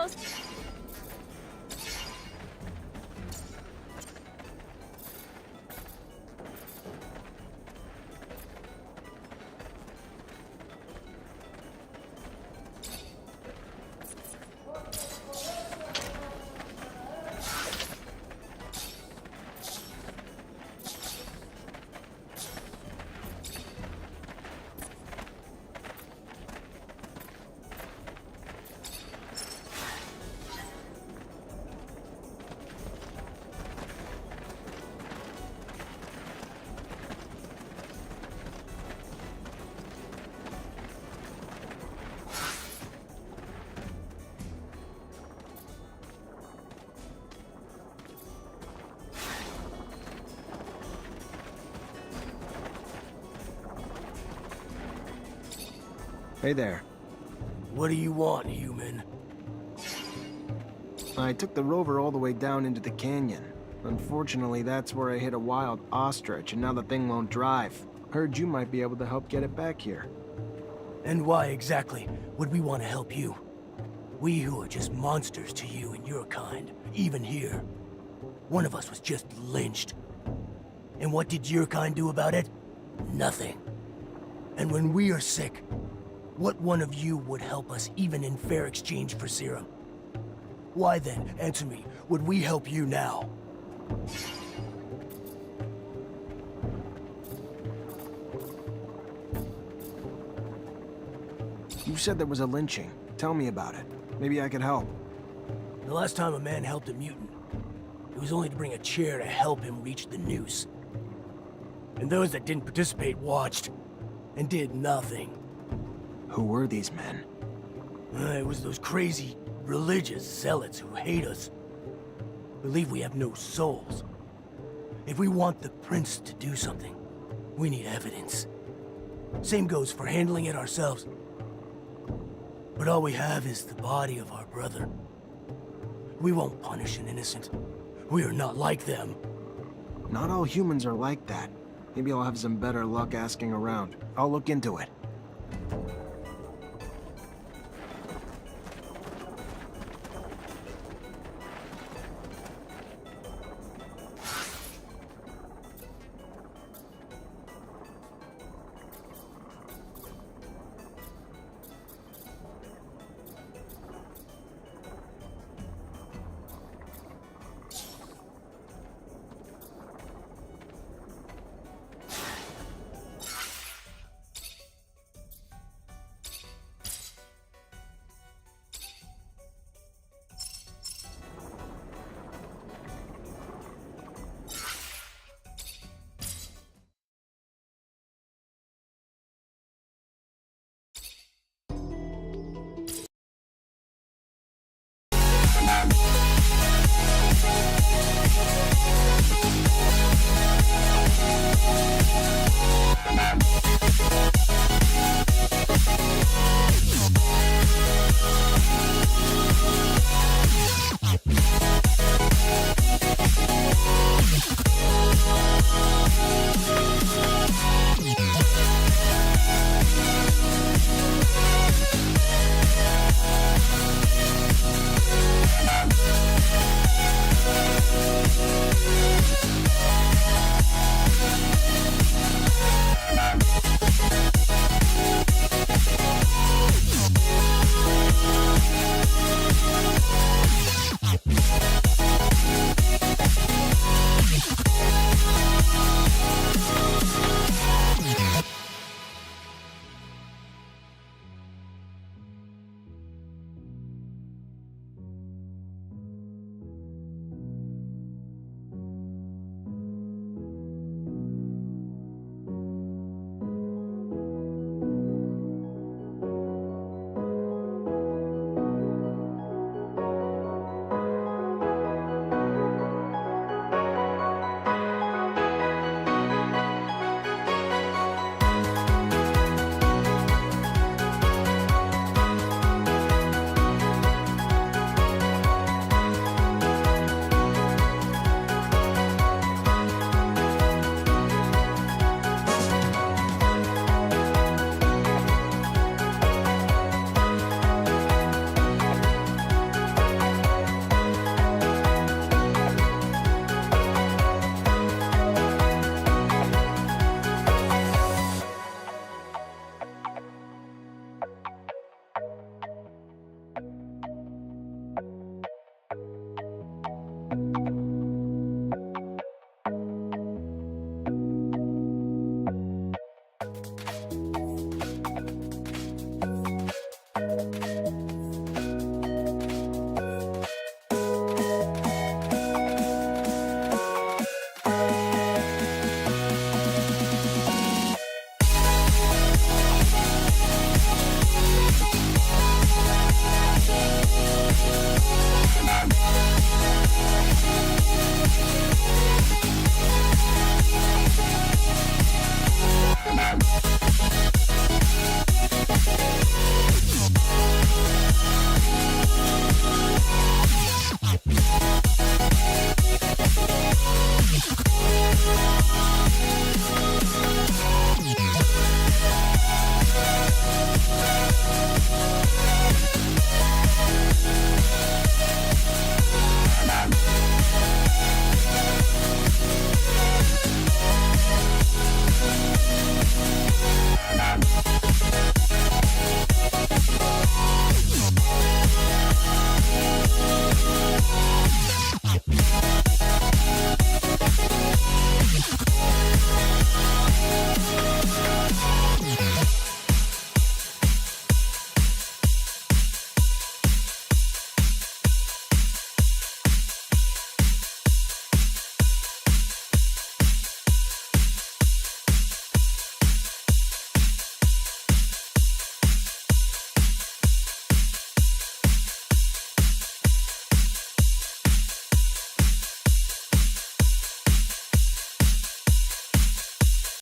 Almost. Hey there. What do you want, human? I took the rover all the way down into the canyon. Unfortunately, that's where I hit a wild ostrich, and now the thing won't drive. Heard you might be able to help get it back here. And why exactly would we want to help you? We who are just monsters to you and your kind, even here. One of us was just lynched. And what did your kind do about it? Nothing. And when we are sick, what one of you would help us even in fair exchange for serum? Why then, answer me, would we help you now? You said there was a lynching. Tell me about it. Maybe I could help. The last time a man helped a mutant, it was only to bring a chair to help him reach the noose. And those that didn't participate watched, and did nothing. Who were these men? It was those crazy, religious zealots who hate us. Believe we have no souls. If we want the prince to do something, we need evidence. Same goes for handling it ourselves. But all we have is the body of our brother. We won't punish an innocent. We are not like them. Not all humans are like that. Maybe I'll have some better luck asking around. I'll look into it.